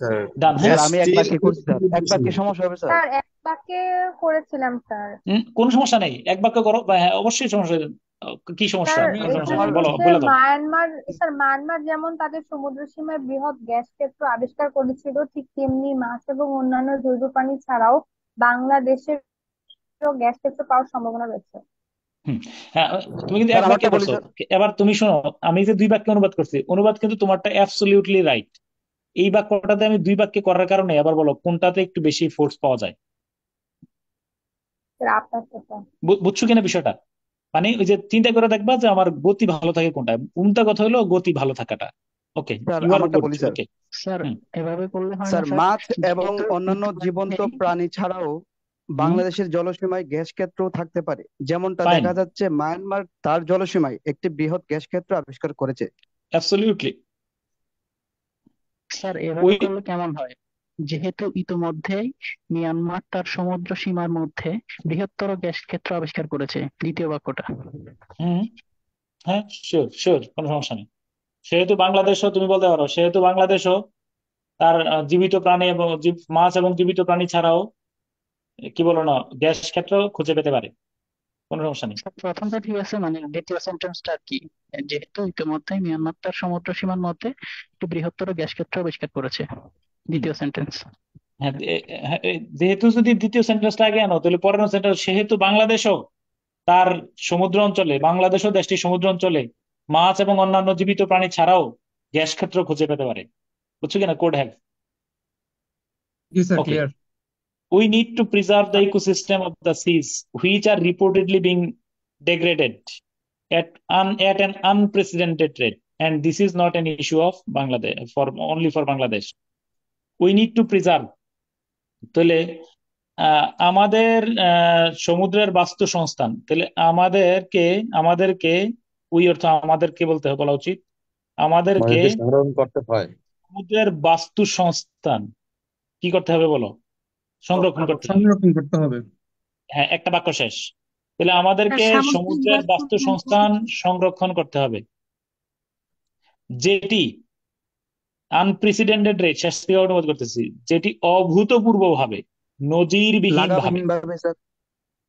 স্যার ডান, হ্যাঁ। স্যার আমি এক দেশটির বাক্যে করছি স্যার। এক সমুদ্র বাক্যে সীমায়। সমস্যা হবে স্যার? স্যার এক বাক্যে করেছিলাম স্যার। কোনো সমস্যা নেই, এক বাক্য করো বা হ্যাঁ অবশ্যই সমস্যা। কি সমস্যা? স্যার আমি কোনো সমস্যা এখানে নেই, আমার বলো, হচ্ছে বলে দাও। মায়ানমার, স্যার মায়ানমার যেমন তাদের সমুদ্র সীমায় বৃহৎ গ্যাস ক্ষেত্র আবিষ্কার করেছিল, ঠিক তেমনি মাছ এবং অন্যান্য জৈব প্রাণী ছাড়াও বাংলাদেশের গ্যাস ক্ষেত্র পাওয়ার সম্ভাবনা রয়েছে। হুম, হ্যাঁ, তুমি কিন্তু স্যার এক আমারটা বাক্যে বলি করছো। স্যার। এবার তুমি শোনো, আমি যে 2 বাক্যে অনুবাদ করছি, অনুবাদ কিন্তু তোমারটা অ্যাবসলিউটলি রাইট। এই বাক্যটাতে আমি 2 বাক্যে করার কারণে এবার বলো কোনটাতে একটু বেশি ফোর্স পাওয়া যায়। স্যার আপনার কথা। বুঝছো কিনা বিষয়টা? মানে ওই যে চিন্তা করে দেখবা যে আমার গতি ভালো থাকে কোনটা, কোনটা কথা হলো গতি ভালো থাকাটা। ওকে, স্যার ইউ আর আমারটা গুড। বলি স্যার। ওকে, স্যার হুম, এভাবে করলে হয় না স্যার স্যার, মাছ এবং যেহেতু অন্যান্য জীবন্ত ইতিমধ্যে প্রাণী ছাড়াও হুম, বাংলাদেশের জলসীমায় গ্যাস ক্ষেত্র থাকতে পারে, যেমনটা ফাইন, দেখা যাচ্ছে মায়ানমার তার জলসীমায় একটি বৃহৎ গ্যাস ক্ষেত্র আবিষ্কার করেছে। অ্যাবসলিউটলি। স্যার এভাবে ওই করলে কেমন হয়? যেহেতু ইতোমধ্যেই মিয়ানমার তার সমুদ্র সীমার মধ্যে বৃহত্তর গ্যাস ক্ষেত্র আবিষ্কার করেছে, দ্বিতীয় বাক্যটা। হুম, হ্যাঁ, শিওর শিওর, কোনো সমস্যা নেই। সেহেতু বাংলাদেশও তুমি বলতে পারো, সেহেতু বাংলাদেশও তার জীবিত প্রাণী এবং মাছ এবং জীবিত প্রাণী ছাড়াও কি বলো না, গ্যাস ক্ষেত্র খুঁজে পেতে পারে, কোনো সমস্যা নেই। স্যার প্রথমটা ঠিক আছে, মানে দ্বিতীয় সেন্টেন্সটা আর কি? যেহেতু ইতিমধ্যেই মিয়ানমার তার সমুদ্র সীমার মধ্যে একটি বৃহত্তর গ্যাস ক্ষেত্র আবিষ্কার করেছে, হুম, দ্বিতীয় সেন্টেন্স। হ্যাঁ, হ্যাঁ, যেহেতু যদি দ্বিতীয় সেন্টেন্সটা আগে আনো তাহলে পরের সেন্টেন্স সেহেতু বাংলাদেশও তার সমুদ্র অঞ্চলে, বাংলাদেশও দেশটির সমুদ্র অঞ্চলে মাছ এবং অন্যান্য জীবিত প্রাণী ছাড়াও গ্যাস ক্ষেত্র খুঁজে পেতে পারে। বুঝছো কিনা? Code have. G sir, okay, clear. we need to preserve the ecosystem of the seas which are reportedly being degraded at an unprecedented rate, and this is not an issue of Bangladesh, for only for Bangladesh. We need to preserve, তাহলে আমাদের সমুদ্রের বাস্তু সংস্থান, তাহলে আমাদেরকে ওই অর্থ আমাদেরকে বলতে বলা উচিত, আমাদেরকে আমাদেরকে সংরক্ষণ করতে হয়। সমুদ্রের বাস্তু সংস্থান কি করতে হবে বলো? সংরক্ষণ করতে হবে। সংরক্ষণ করতে হবে। হ্যাঁ, একটা বাক্য শেষ। তাহলে আমাদেরকে সামুদ্রিক সমুদ্রের বাস্তু বাস্তু সংস্থান সংরক্ষণ করতে হবে, যেটি আনপ্রেসিডেন্টেড রেট, শেষ থেকে অনুবাদ করতেছি, যেটি অভূতপূর্ব ভাবে, নজিরবিহীন ভাবে, লাগামহীন ভাবে স্যার,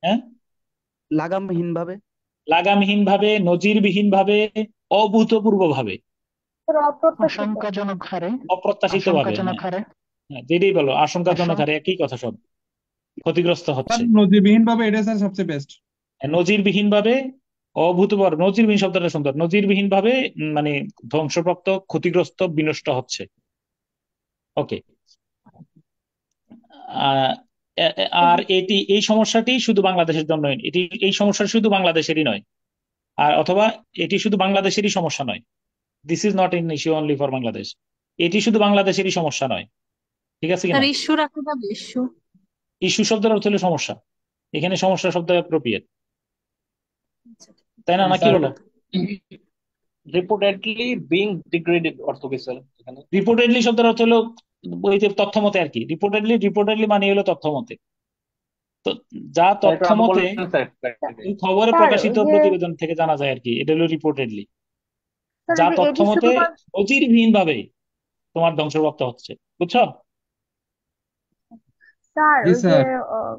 হ্যাঁ, লাগামহীন ভাবে। লাগামহীন ভাবে, নজিরবিহীন ভাবে, অভূতপূর্ব ভাবে, অপ্রত্যাশিত। আশঙ্কাজনক হারে, অপ্রত্যাশিত ভাবে, আশঙ্কাজনক হ্যাঁ, হারে, হ্যাঁ, যেটাই বলো, আশঙ্কাজনক হারে, একই কথা সব, ক্ষতিগ্রস্ত স্যার হচ্ছে। নজিরবিহীন ভাবে, এটা স্যার সবচেয়ে বেস্ট। নজিরবিহীন ভাবে, অভূতপূর্ব, নজিরবিহীন শব্দটা সুন্দর, নজিরবিহীন ভাবে মানে ধ্বংসপ্রাপ্ত, ক্ষতিগ্রস্ত, বিনষ্ট হচ্ছে। ওকে, আর এই সমস্যাটি শুধু বাংলাদেশের জন্য, এই সমস্যা শুধু বাংলাদেশেরই নয়, আর অথবা এটি শুধু বাংলাদেশেরই সমস্যা নয়। This is not in issue only for Bangladesh. এটি শুধু বাংলাদেশেরই সমস্যা নয়, ঠিক আছে স্যার কিনা? ইস্যু রাখা যাবে, ইস্যু। ইস্যু শব্দের অর্থ হলো সমস্যা, এখানে সমস্যা শব্দ অ্যাপ্রোপ্রিয়েট, তাই না? নাকি স্যার বলো? রিপোর্টেডলি বিং ডিগ্রেডেড অর্থ কি স্যার এখানে? রিপোর্টেডলি শব্দের অর্থ হলো ওই যে তথ্য মতে আর কি, রিপোর্টেডলি মানে হলো তথ্য মতে। তো যা স্যার একটু তথ্য আগে মতে বললেন স্যার একটু আগে। এই খবরে স্যার প্রকাশিত ওই যে প্রতিবেদন থেকে জানা যায় আর কি, এটা হলো রিপোর্টেডলি, স্যার যা ওই যে তথ্য এটি মতে শুধুমাত্র নজিরবিহীন ভাবে তোমার ধ্বংসপ্রাপ্ত হচ্ছে। বুঝছো? স্যার জি ওই যে স্যার। আহ,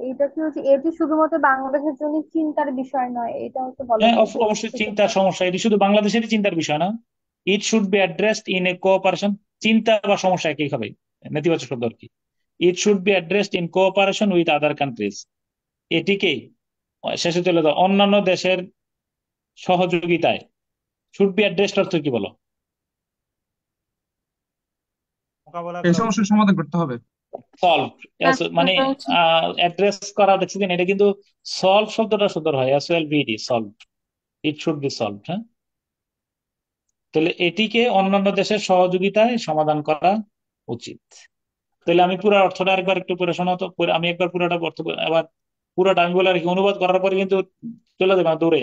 এইটা কি হচ্ছে, এটি শুধুমাত্র বাংলাদেশের জন্য চিন্তার বিষয় নয়, এটা হচ্ছে বলা হ্যাঁ, যায় যে অবশ্যই চিন্তার সেক্ষেত্রে সমস্যা, এটি শুধু বাংলাদেশেরই চিন্তার বিষয় না। ইট should B addressed in a cooperation, চিন্তা বা সমস্যা একই হবে, নেতিবাচক শব্দ আর কি। ইট should B addressed in cooperation with other countries, এটিকে শেষে চলে যাও, অন্যান্য দেশের সহযোগিতায়। শুড বি অ্যাড্রেসড অর্থ কি বলো? মোকাবেলা এই করা উচিত। সমস্যার সমাধান করতে হবে। সলভ, কাজ মানে করা উচিত। অ্যাড্রেস করা, দেখছেন এটা কিন্তু সলভ শব্দটা সুন্দর হয়, S L V D, solve, it should be solve. হ্যাঁ, তাহলে এটিকে অন্যান্য দেশের সহযোগিতায় সমাধান করা উচিত। তাহলে আমি পুরো অর্থটা একবার একটু পড়ে শোনাও তো, আমি একবার পুরোটা অর্থ আবার পুরোটা আমি বলে রাখি, অনুবাদ করার পরে কিন্তু চলে যাবে না দৌড়ে,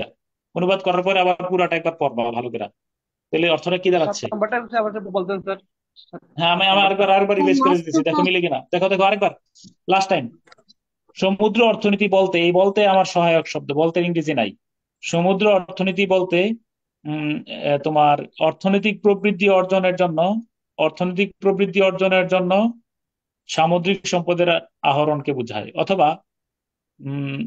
অনুবাদ করার পরে আবার পুরোটা একবার পড়বা ভালো করে। তাহলে অর্থটা কি সাত দাঁড়াচ্ছে? নাম্বারটা হচ্ছে আবার একটু বলতেন স্যার, হ্যাঁ, আমি সাত আমার নাম্বারটা। আরেকবার রিভাইজ করে দিতেছি, দেখো লাস্টটা মিলে কিনা, দেখো দেখো আরেকবার, লাস্ট টাইম। সমুদ্র অর্থনীতি বলতে, এই বলতে আমার সহায়ক শব্দ, বলতে ইংরেজি নাই। সমুদ্র অর্থনীতি বলতে উম তোমার অর্থনৈতিক প্রবৃদ্ধি অর্জনের জন্য সামুদ্রিক সম্পদের আহরণকে বোঝায়, অথবা উম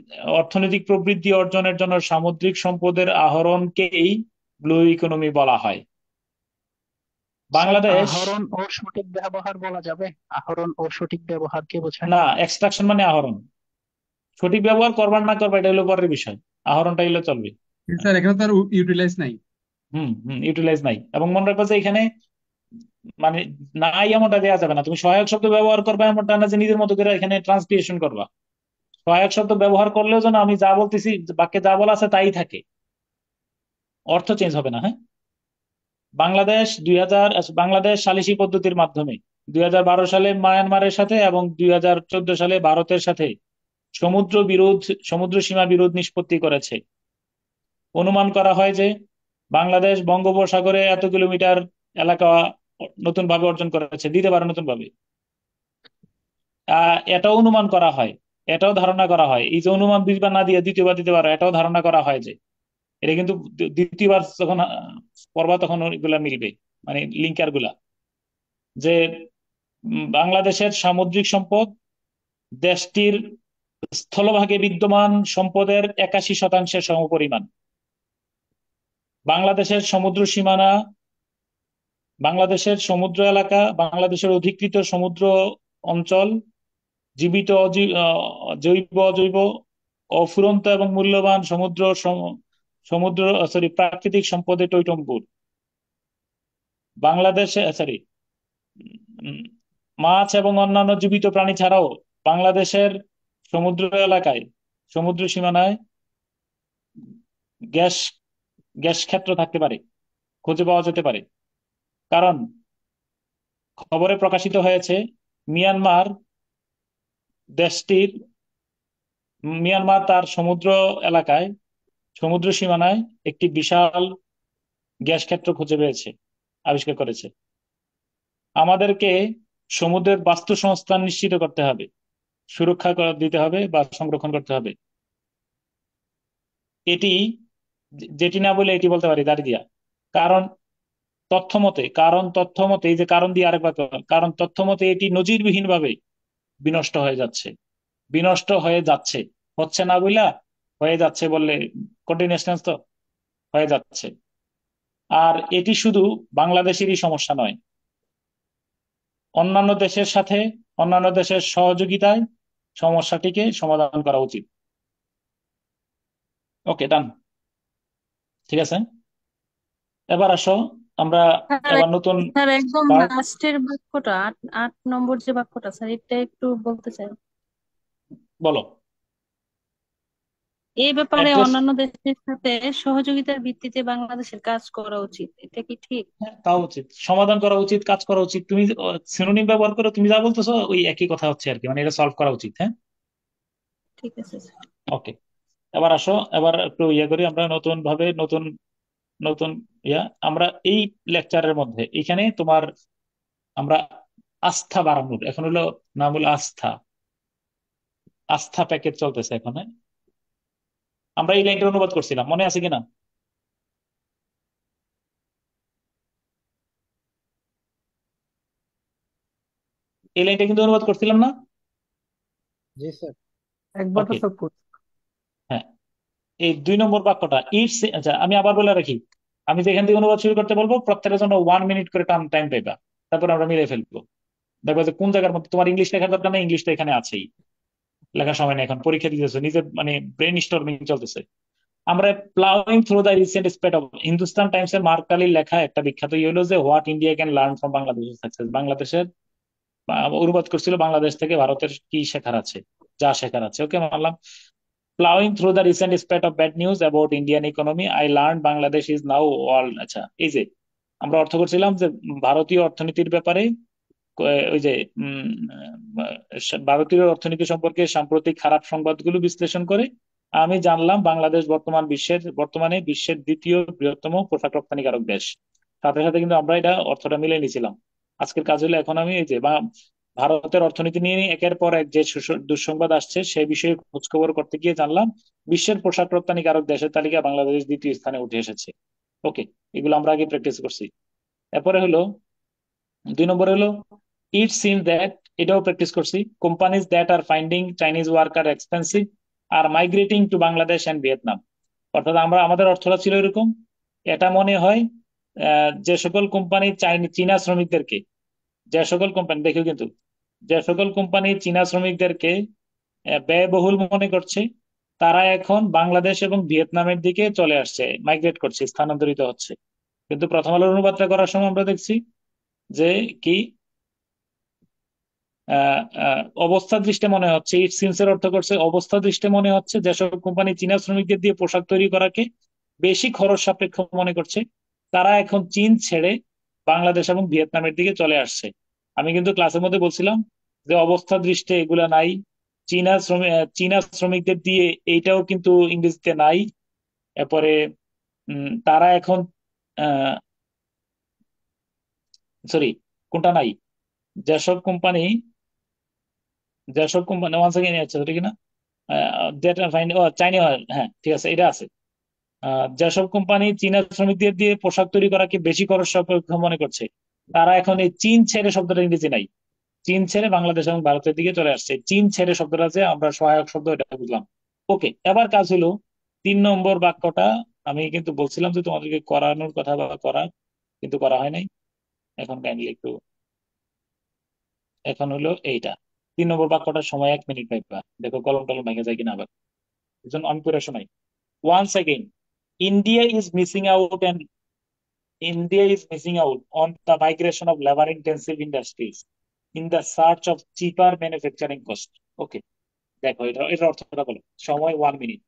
অর্থনৈতিক প্রবৃদ্ধি অর্জনের জন্য সামুদ্রিক সম্পদের আহরণকেই ব্লু ইকোনমি বলা হয়। স্যার বাংলাদেশ, আহরণ ও সঠিক ব্যবহার বলা যাবে? আহরণ ও সঠিক ব্যবহার কে বোঝায়? না, এক্সট্রাকশন মানে আহরণ, সঠিক ব্যবহার করবার না করবা এটা হলো পরের বিষয়, আহরণটা হলো চলবে। স্যার এখানে তো আর ইউটিলাইজ নাই। ইউটিলাইজ নাই, এবং মনে রাখবা যে এখানে মানে নাই এমনটা দেওয়া যাবে না, তুমি সহায়ক শব্দ ব্যবহার করবা এমনটা না যে নিজের মতো করে এখানে ট্রান্সক্রিয়েশন করবা। সহায়ক শব্দ ব্যবহার করলেও যেন আমি যা বলতেছি বাক্যে যা বলা আছে তাই থাকে, অর্থ চেঞ্জ হবে না। হ্যাঁ, বাংলাদেশ সালিসি পদ্ধতির মাধ্যমে 2012 সালে মায়ানমারের সাথে এবং 2014 সালে ভারতের সাথে সমুদ্র সীমা বিরোধ নিষ্পত্তি করেছে। অনুমান করা হয় যে বাংলাদেশ বঙ্গোপসাগরে এত কিলোমিটার এলাকা নতুন ভাবে অর্জন করেছে, দিতে পারে নতুন ভাবে। এটাও অনুমান করা হয়, এটাও ধারণা করা হয়, এই যে অনুমান দুইবার না দিয়ে দ্বিতীয়বার দিতে পারো, এটাও ধারণা করা হয় যে এটা কিন্তু দ্বিতীয়বার যখন পড়বা তখন এগুলা মিলবে, মানে লিঙ্কার গুলা, যে বাংলাদেশের সামুদ্রিক সম্পদ দেশটির স্থলভাগে বিদ্যমান সম্পদের 81% সমপরিমাণ। বাংলাদেশের সমুদ্র সীমানা, বাংলাদেশের সমুদ্র এলাকা, বাংলাদেশের অধিকৃত সমুদ্র অঞ্চল, জীবিত জৈব অজৈব, অফুরন্ত এবং মূল্যবান সমুদ্র প্রাকৃতিক সম্পদে টইটম্বুর। বাংলাদেশে মাছ এবং অন্যান্য জীবিত প্রাণী ছাড়াও বাংলাদেশের সমুদ্র এলাকায়, সমুদ্র সীমানায় গ্যাস গ্যাস ক্ষেত্র থাকতে পারে, খুঁজে পাওয়া যেতে পারে। কারণ খবরে প্রকাশিত হয়েছে মিয়ানমার দেশটির মিয়ানমার তার সমুদ্র এলাকায়, সমুদ্র সীমানায় একটি বিশাল গ্যাস ক্ষেত্র খুঁজে পেয়েছে, আবিষ্কার করেছে। আমাদেরকে সমুদ্রের বাস্তুসংস্থান নিশ্চিত করতে হবে, সুরক্ষা দিতে হবে বা সংরক্ষণ করতে হবে। এটি যেটি না বলে এটি বলতে পারি দাঁড়িয়ে দিয়া। কারণ তথ্য মতে এই যে কারণ দিয়ে আরেকবার, কারণ তথ্য মতে এটি নজিরবিহীন ভাবে বিনষ্ট হয়ে যাচ্ছে, হচ্ছে না বইলা হয়ে যাচ্ছে বললে কন্টিনিউয়াস টেন্স তো, হয়ে যাচ্ছে। আর এটি শুধু বাংলাদেশেরই সমস্যা নয়, অন্যান্য দেশের সহযোগিতায় সমস্যাটিকে সমাধান করা উচিত। ওকে, ডান, ঠিক আছে। এবার আসো আমরা স্যার এবার নতুন স্যার একদম পার্ট। লাস্টের বাক্যটা, 8 নম্বর যে বাক্যটা স্যার, এটা একটু বলতে চাই। বলো। এই ব্যাপারে অ্যাড্রেস, অন্যান্য দেশের সাথে সহযোগিতার ভিত্তিতে বাংলাদেশের কাজ করা উচিত, এটা কি ঠিক? হ্যাঁ তা উচিত, সমাধান করা উচিত, কাজ করা উচিত। তুমি সিনোনিম ব্যবহার করো, তুমি যা বলতেছো ওই একই কথা হচ্ছে আর কি, মানে এটা সলভ করা উচিত। হ্যাঁ, ঠিক আছে স্যার। ওকে। এবার আসো, এবার একটু করি আমরা নতুন ভাবে, নতুন নতুন আমরা এই লেকচারের মধ্যে এখানে তোমার আমরা আস্থা বাড়ানোর, এখন হলো নাম হলো আস্থা, আস্থা প্যাকেজ চলতেছে এখন। হ্যাঁ, আমরা এই লাইনটা অনুবাদ করছিলাম, মনে আছে কিনা? এই লাইনটা কিন্তু অনুবাদ করছিলাম না? জি স্যার। একবার তো ওকে, সব করছি। হ্যাঁ। এই 2 নম্বর বাক্যটা ইটস, আচ্ছা আমি আবার বলে রাখি, আমি যেখান থেকে অনুবাদ শুরু করতে বলবো প্রত্যেকের জন্য 1 মিনিট করে টাইম পাইবা, তারপর আমরা মিলে ফেলবো। দেখবো যে কোন জায়গার মধ্যে তোমার ইংলিশ লেখার দরকার নেই, ইংলিশটা এখানে আছেই, লেখার সময় নেই, এখন পরীক্ষা দিতেছো, নিজের মানে ব্রেন স্টর্মিং চলতেছে। আমরা ploughing through the recent spate of, Hindustan Times এর মার্ক কালির লেখা একটা বিখ্যাত হলো যে what India can learn from বাংলাদেশের সাকসেস। বাংলাদেশের অনুবাদ করছিল বাংলাদেশ থেকে ভারতের কি শেখার আছে, যা শেখার আছে। ওকে, মানলাম। Plowing through the recent spate of bad news about Indian economy, I learned Bangladesh is now all, আচ্ছা এই যে আমরা অর্থ করছিলাম যে ভারতীয় অর্থনীতির ব্যাপারে ওই যে ভারতীয় অর্থনীতি সম্পর্কে সাম্প্রতিক খারাপ সংবাদগুলো বিশ্লেষণ করে আমি জানলাম বাংলাদেশ বর্তমানে বিশ্বের দ্বিতীয় বৃহত্তম পোশাক রপ্তানিকারক দেশ। সাথে সাথে কিন্তু আমরা এটা অর্থটা মিলে নিয়েছিলাম। আজকের কাজ হলো এখন আমি এই যে ভারতের অর্থনীতি নিয়ে একের পর এক যে দুঃসংবাদ আসছে সে বিষয়ে খোঁজখবর করতে গিয়ে জানলাম বিশ্বের পোশাক রপ্তানিকারক দেশের তালিকায় বাংলাদেশ দ্বিতীয় স্থানে উঠে এসেছে। ওকে, এগুলো আমরা আগে প্র্যাকটিস করছি। এরপরে হলো 2 নম্বরে হলো ইট সিম দ্যাট, এটাও প্র্যাকটিস করছি, companies that are finding Chinese worker expensive are migrating to Bangladesh and Vietnam. অর্থাৎ আমাদের অর্থটা ছিল এরকম, এটা মনে হয় যে সকল কোম্পানি চীনা শ্রমিকদেরকে, যে সকল কোম্পানি দেখো কিন্তু, যে সকল কোম্পানি চীনা শ্রমিকদেরকে ব্যয়বহুল মনে করছে তারা এখন বাংলাদেশ এবং ভিয়েতনামের দিকে চলে আসছে, মাইগ্রেট করছে, স্থানান্তরিত হচ্ছে। কিন্তু প্রথম আলোর অনুবাদটা করার সময় আমরা দেখছি যে কি অবস্থা দৃষ্টে মনে হচ্ছে, ইট সিমস এর অর্থ করছে অবস্থা দৃষ্টে মনে হচ্ছে যেসব কোম্পানি চীনা শ্রমিকদের দিয়ে পোশাক তৈরি করাকে বেশি খরচ সাপেক্ষ মনে করছে তারা এখন চীন ছেড়ে বাংলাদেশ এবং ভিয়েতনামের দিকে চলে আসছে। আমি কিন্তু ক্লাসের মধ্যে বলছিলাম যে অবস্থা দৃষ্টে এগুলা নাই, চীনা শ্রমিকদের দিয়ে এইটাও কিন্তু ইংরেজিতে নাই। এরপরে তারা এখন সরি, কোনটা নাই? যেসব কোম্পানি ওয়ান সেকেন্ড আছে ওটা কিনা, ডেটা ফাইন, ও চাইনা, হ্যাঁ ঠিক আছে, এটা আছে। যেসব কোম্পানি চীনা শ্রমিকদের দিয়ে পোশাক তৈরি করাকে বেশি খরচ সাপেক্ষ মনে করছে, তারা এখন এই চীন ছেড়ে শব্দটা ইংরেজি নাই, চীন ছেড়ে বাংলাদেশ এবং ভারতের দিকে চলে আসছে। চীন ছেড়ে শব্দটা আছে, আমরা সহায়ক শব্দ এটা বুঝলাম। ওকে, এবার কাজ হলো 3 নম্বর বাক্যটা। আমি কিন্তু বলছিলাম যে তোমাদেরকে করানোর কথা বা করা, কিন্তু করা হয় নাই। এখন কাইন্ডলি একটু, এখন হলো এইটা 3 নম্বর বাক্যটার সময় 1 মিনিট পাইবা, দেখো কলম টলম ভেঙে যায় কিনা আবার, এই জন্য আমি পড়ে শোনাই। Once again, India is missing out and India is missing out on the migration of labor-intensive industries in the search of cheaper manufacturing cost. Okay, দেখো এটা এটার অর্থটা বলো, সময় 1 মিনিট।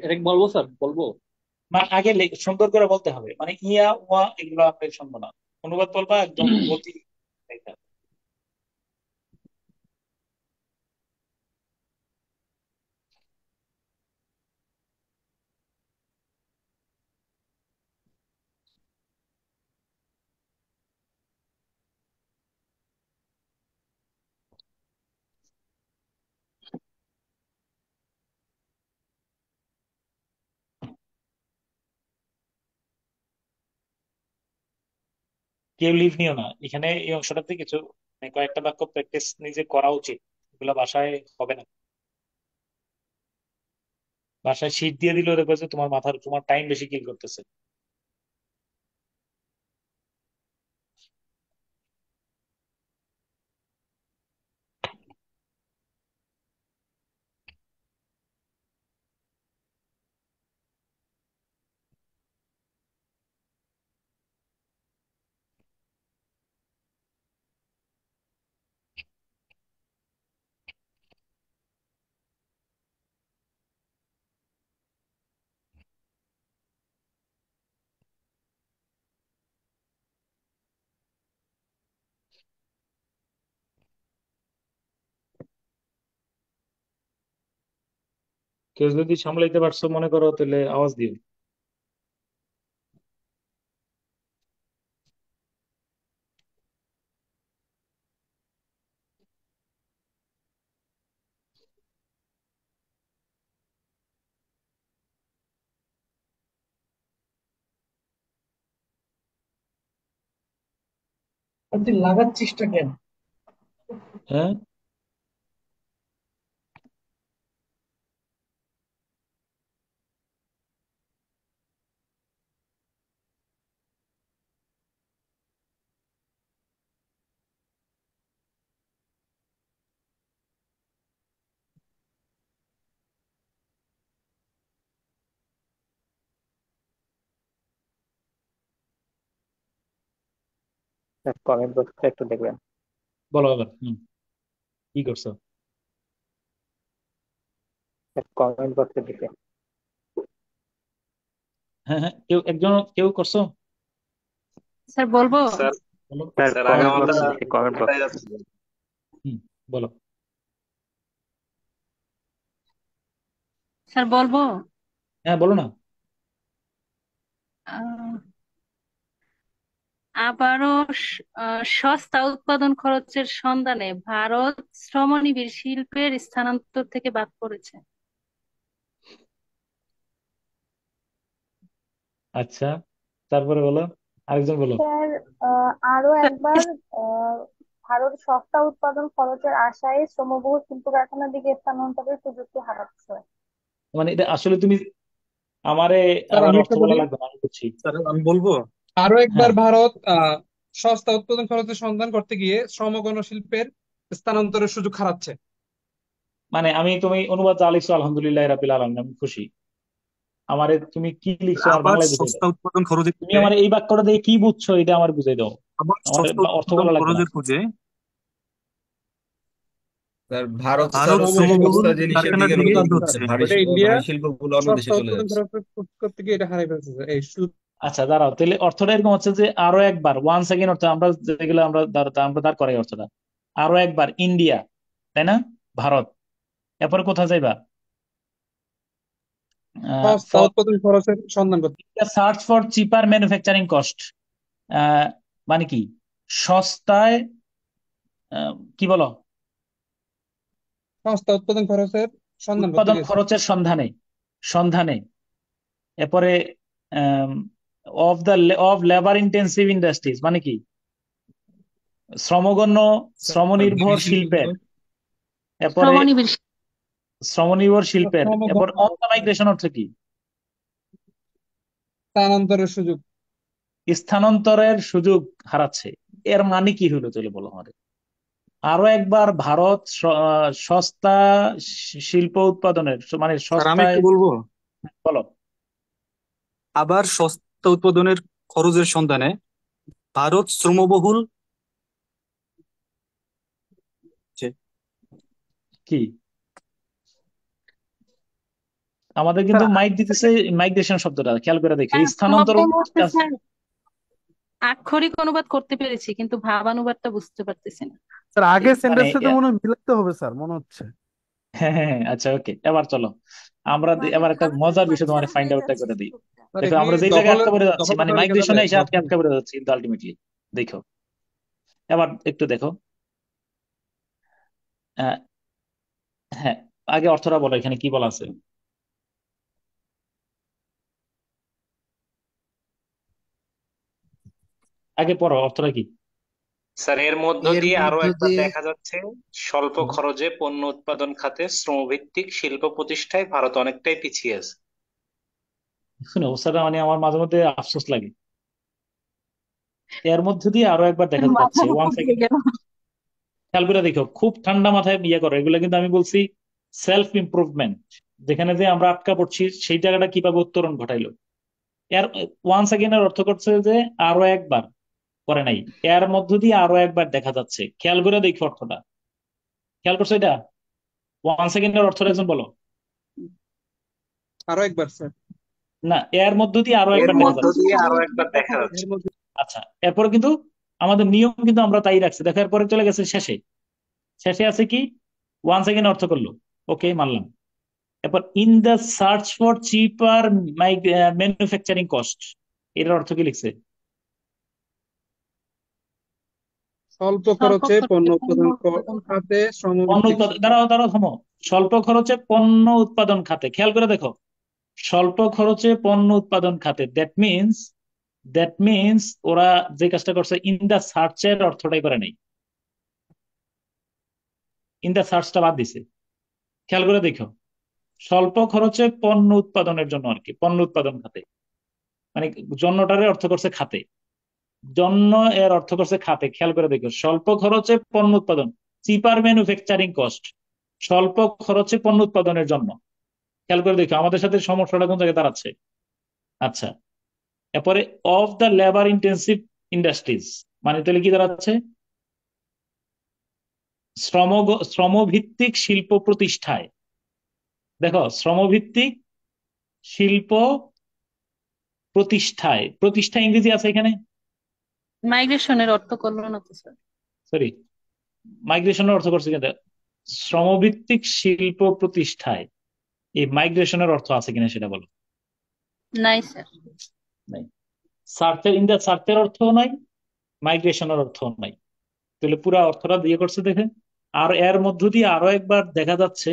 এটা কি বলবো স্যার, বলবো? মানে আগে সুন্দর করে বলতে হবে, মানে ইয়া ওয়া এগুলো আমরা শুনবো না, অনুবাদ বলবা একদম গতি। কেউ লিভ নিও না এখানে, এই অংশটাতে কিছু মানে কয়েকটা বাক্য প্র্যাকটিস নিজে করা উচিত, এগুলো বাসায় হবে না। বাসায় শীট দিয়ে দিলেও দেখবে যে তোমার টাইম বেশি কিল করতেছে। কেউ যদি সামলাইতে পারছো মনে করো, তাহলে আওয়াজ দিও। তুই লাগাচ্ছিসটা কেন? হ্যাঁ, কমেন্ট বক্সটা একটু দেখবেন। বলো আবার। কি করছো? কমেন্ট বক্সে দেখে হ্যাঁ হ্যাঁ, কেউ করছো? স্যার বলবো? স্যার বলো। স্যার স্যার কমেন্ট আগামাতা বক্সে দেখে, কমেন্ট বক্স। কোথায় যাচ্ছে? বলো। স্যার বলবো? হ্যাঁ বলো না। আহ, আবারও সস্তা উৎপাদন খরচের সন্ধানে ভারত শ্রমনিবিড় শিল্পের স্থানান্তর থেকে বাদ পড়েছে। আচ্ছা, তারপরে বলো, আরেকজন বলো। স্যার আরো একবার, আহ, ভারত সস্তা উৎপাদন খরচের আশায় শ্রমবহুল শিল্প কারখানার দিকে স্থানান্তরের সুযোগটি হারাচ্ছে। মানে এটা আসলে তুমি আমারে স্যার আবার আমি অর্থ একটা বলা বলি। লাগবে না, আমি বুঝছি। স্যার আমি বলবো। আরো একবার হ্যাঁ, ভারত সস্তা উৎপাদন খরচের সন্ধান করতে গিয়ে শ্রমগণ শিল্পের স্থানান্তরের সুযোগ হারাচ্ছে। মানে তুমি অনুবাদ যা লিখছো আলহামদুলিল্লাহ রাব্বিল আলামিন, আমি খুশি। আমারে তুমি কি লিখছো আমার আবার বাংলায় বুঝাই দাও। সস্তা উৎপাদন খরচের তুমি খোঁজে, আমার এই বাক্যটা দিয়ে কি বুঝছো এটা আমার বুঝাই দাও, আবার আমার সস্তা অর্থ উৎপাদন বলা লাগবে না। খরচের খোঁজে স্যার ভারত ভারত সর্বশেষ শ্রমবহুল শ্রমবহুল সস্তা জিনিসের কারখানার দিকে দিকে নতুন এগিয়ে হচ্ছে। ভারী ওটা ইন্ডিয়া ভারী শিল্পগুলো অন্য দেশে সস্তা চলে উৎপাদন যাচ্ছে। খরচ করতে গিয়ে এটা হারিয়ে ফেলছে স্যার। এই সুযোগ। আচ্ছা দাঁড়াও, তাহলে অর্থটা এরকম হচ্ছে যে আরো একবার, ওয়ান সেকেন্ড অর্থ আমরা যেগুলো আমরা দাঁড় করাই অর্থটা, আরো একবার ইন্ডিয়া, তাই না, ভারত, এরপরে কোথায় যাইবা? সস্তা উৎপাদন খরচের সন্ধান করতে। Search for cheaper manufacturing cost, মানে কি সস্তায়, কি বলো, সস্তা উৎপাদন খরচের সন্ধান করতে উৎপাদন গেছে। খরচের সন্ধানে, সন্ধানে এরপরে অফ লেবার ইন্টেন্সিভ ইন্ডাস্ট্রিজ, মানে কি শ্রমগণ্য শ্রমনির্ভর শিল্পের, এরপরে শ্রমনিবিড় শ্রমনির্ভর শিল্পের, এরপর অন দ্য মাইগ্রেশন অর্থ কি স্থানান্তরের সুযোগ। স্থানান্তরের সুযোগ হারাচ্ছে, এর মানে কি হলো তাহলে বলো আমাদের। আরো একবার ভারত সস্তা শিল্প উৎপাদনের, মানে স্যার আমি সস্তায়, একটু বলবো, বলো। আবার সস্তা উৎপাদনের খরচের সন্ধানে ভারত শ্রমবহুল কি, আমাদের কিন্তু মাইক দিতেছে মাইগ্রেশন শব্দটা, খেয়াল করে দেখে স্থানান্তর আক্ষরিক অনুবাদ করতে পেরেছি কিন্তু ভাবানুবাদটা বুঝতে পারতেছি না। স্যার আগের মানে সেন্টেন্সের সাথে মনে হয় মিলাতে হবে স্যার, মনে হচ্ছে। হ্যাঁ হ্যাঁ হ্যাঁ, আচ্ছা ওকে, এবার চলো আমরা এবার একটা মজার বিষয় তোমার ফাইন্ড আউটটা করে দিই। দেখো আমরা যে জায়গায় আটকা পড়ে যাচ্ছি, মানে মাইগ্রেশনে এসে আটকা পড়ে যাচ্ছি কিন্তু আলটিমেটলি দেখো, এবার একটু দেখো। হ্যাঁ, আগে অর্থটা বলো, এখানে কি বলা আছে। আগে পড়ো অর্থটা কি। স্যার এর মধ্য দিয়ে আরো একবার দেখা যাচ্ছে স্বল্প খরচে পণ্য উৎপাদন খাতে শ্রমভিত্তিক শিল্প প্রতিষ্ঠায় ভারত অনেকটাই পিছিয়ে আছে। শুনে অবস্থাটা মানে আমার মাঝে মধ্যে আফসোস লাগে। এর মধ্য দিয়ে আরো একবার দেখা যাচ্ছে, ওয়ান সেকেন্ড খেয়াল করে দেখো, খুব ঠান্ডা মাথায় ইয়ে করো, এগুলো কিন্তু আমি বলছি সেলফ ইমপ্রুভমেন্ট, যেখানে যে আমরা আটকা পড়ছি সেই জায়গাটা কিভাবে উত্তরণ ঘটাইলো। এর ওয়ান সেকেন্ডের অর্থ করছে যে আরো একবার করে নাই, এর মধ্য দিয়ে আরো একবার দেখা যাচ্ছে, খেয়াল করে দেখো অর্থটা, খেয়াল করছো এটা। ওয়ান সেকেন্ডের অর্থটা একজন বলো। আরো একবার স্যার। না, এর মধ্য দিয়ে আরো এর একবার দেখা মধ্য যাচ্ছে। দিয়ে আরো একবার দেখা যাচ্ছে। আচ্ছা, এরপরে কিন্তু আমাদের নিয়ম কিন্তু আমরা তাই রাখছি, দেখো এরপরে চলে গেছে শেষে, শেষে আছে কি ওয়ান সেকেন্ড অর্থ করলো, ওকে মানলাম। এরপর in the search for cheaper manufacturing cost, এটার অর্থ কি লিখছে। স্বল্প খরচে পণ্য উৎপাদন খাতে পণ্য উৎপাদন, দাঁড়াও থামো, স্বল্প খরচে পণ্য উৎপাদন খাতে, খেয়াল করে দেখো, স্বল্প খরচে পণ্য উৎপাদন খাতে, দ্যাট মিনস ওরা যে কাজটা করছে ইন দা সার্চের অর্থটাই করে নাই, ইন দা সার্চটা বাদ দিছে। খেয়াল করে দেখো, স্বল্প খরচে পণ্য উৎপাদনের জন্য আর কি, পণ্য উৎপাদন খাতে, মানে জন্যটারে অর্থ করছে খাতে, জন্য এর অর্থ করছে খাতে। খেয়াল করে দেখো, স্বল্প খরচে পণ্য উৎপাদন, চিপার ম্যানুফ্যাকচারিং কস্ট, স্বল্প খরচে পণ্য উৎপাদনের জন্য। খেয়াল করে দেখো আমাদের সাথে সমস্যাটা কোন জায়গায় দাঁড়াচ্ছে। আচ্ছা, এরপরে of the labour intensive industries, মানে তাহলে কি দাঁড়াচ্ছে, শ্রমভিত্তিক শিল্প প্রতিষ্ঠায়। দেখো শ্রমভিত্তিক শিল্প প্রতিষ্ঠায়, প্রতিষ্ঠা ইংরেজি আছে এখানে, মাইগ্রেশনের অর্থ করলো না তো স্যার। সরি, মাইগ্রেশনের অর্থ করছে কিন্তু, শ্রমভিত্তিক শিল্প প্রতিষ্ঠায় এই মাইগ্রেশনের অর্থ আছে কিনা সেটা বলো। নাই স্যার। নাই, সার্চের ইন দা সার্চের অর্থও নাই, মাইগ্রেশনের অর্থও নাই, তাহলে পুরা অর্থটা দিয়ে করছে দেখে। আর এর মধ্য দিয়ে আরো একবার দেখা যাচ্ছে,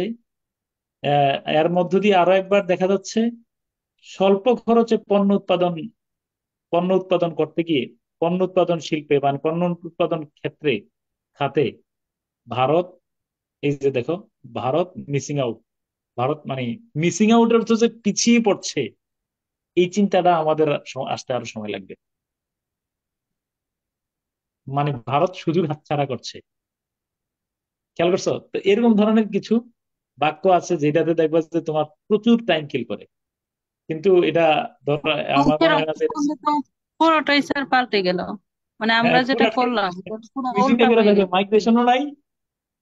এর মধ্য দিয়ে আরো একবার দেখা যাচ্ছে স্বল্প খরচে পণ্য উৎপাদন করতে গিয়ে, পণ্য উৎপাদন শিল্পে মানে পণ্য উৎপাদন ক্ষেত্রে খাতে ভারত, এই যে দেখো ভারত মিসিং আউট, ভারত মানে মিসিং আউটের অর্থ যে পিছিয়ে পড়ছে, এই চিন্তাটা আমাদের আসতে আরো সময় লাগবে। মানে ভারত সুযোগ হাতছাড়া করছে, খেয়াল করছো তো। এরকম ধরনের কিছু বাক্য আছে যেটাতে দেখবা যে তোমার প্রচুর টাইম কিল করে, কিন্তু এটা ধরো আমার মনে হয় না যে পুরোটাই স্যার পাল্টে গেল, মানে আমরা যেটা করলাম পুরো উল্টা হয়ে গেল। মাইগ্রেশনও নাই,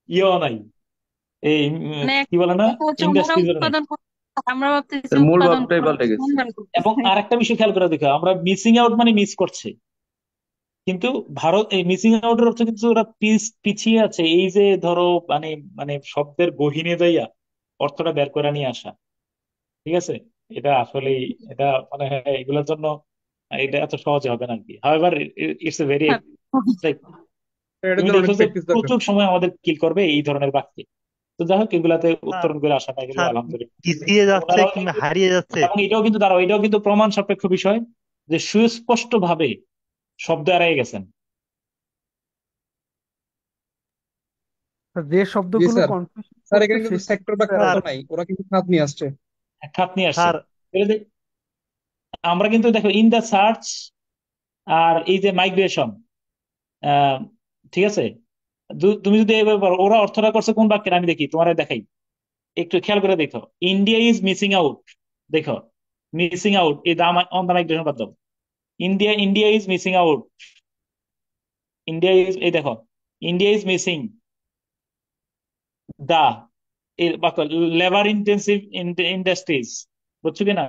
ইয়েও নাই, এই মানে কি বলে না, এটা হচ্ছে ওরা ইন্ডাস্ট্রিজও নাই। উৎপাদন করছে, আমরা ভাবতেছি মূল উৎপাদন ভাবটাই পাল্টে গেছে। এবং আরেকটা বিষয় খেয়াল করে দেখো, আমরা মিসিং আউট মানে মিস করছে, কিন্তু ভারত এই মিসিং আউটের অর্থ কিন্তু ওরা পিছিয়ে আছে, এই যে ধরো মানে মানে শব্দের গহীনে যাইয়া অর্থটা বের করে নিয়ে আসা, ঠিক আছে। এটা আসলেই, এটা মানে হ্যাঁ, এগুলোর জন্য এটা এত সহজে হবে না আর কি। However it's a very like, এটার তুমি জন্য অনেক দেখো যে প্র্যাকটিস দরকার। প্রচুর সময় আমাদের কিল করবে এই ধরনের বাক্যে। তো যাই হোক, এগুলাতে স্যার উত্তরণ করে আসাটা এগুলো স্যার আলহামদুলিল্লাহ। পিছিয়ে এবং যাচ্ছে কিংবা হারিয়ে যাচ্ছে। এবং এটাও কিন্তু দাঁড়াও, এটাও কিন্তু প্রমাণ সাপেক্ষ বিষয় যে সুস্পষ্ট ভাবে শব্দ এড়িয়ে গেছেন। যে জি শব্দগুলো স্যার। কনফিউশন স্যার করছে এখানে কিন্তু সেই সেক্টর বা খাত স্যার নাই, ওরা কিন্তু খাত নিয়ে আসছে। খাত নিয়ে আসছে। স্যার তাহলে আমরা কিন্তু দেখো ইন দা সার্চ আর এই যে মাইগ্রেশন, ঠিক আছে, তুমি যদি এবার বলো, ওরা অর্থটা করছে কোন বাক্যের, আমি দেখি তোমার দেখাই, একটু খেয়াল করে দেখো। ইন্ডিয়া ইজ মিসিং আউট, দেখো মিসিং আউট এই দাম অন দা মাইগ্রেশন বাদ দাও। India is missing out, India is, এই দেখো, ইন্ডিয়া ইজ মিসিং দা, এই বাক্য লেবার ইন্টেন্সিভ ইন্ডাস্ট্রিজ, বুঝছো কিনা,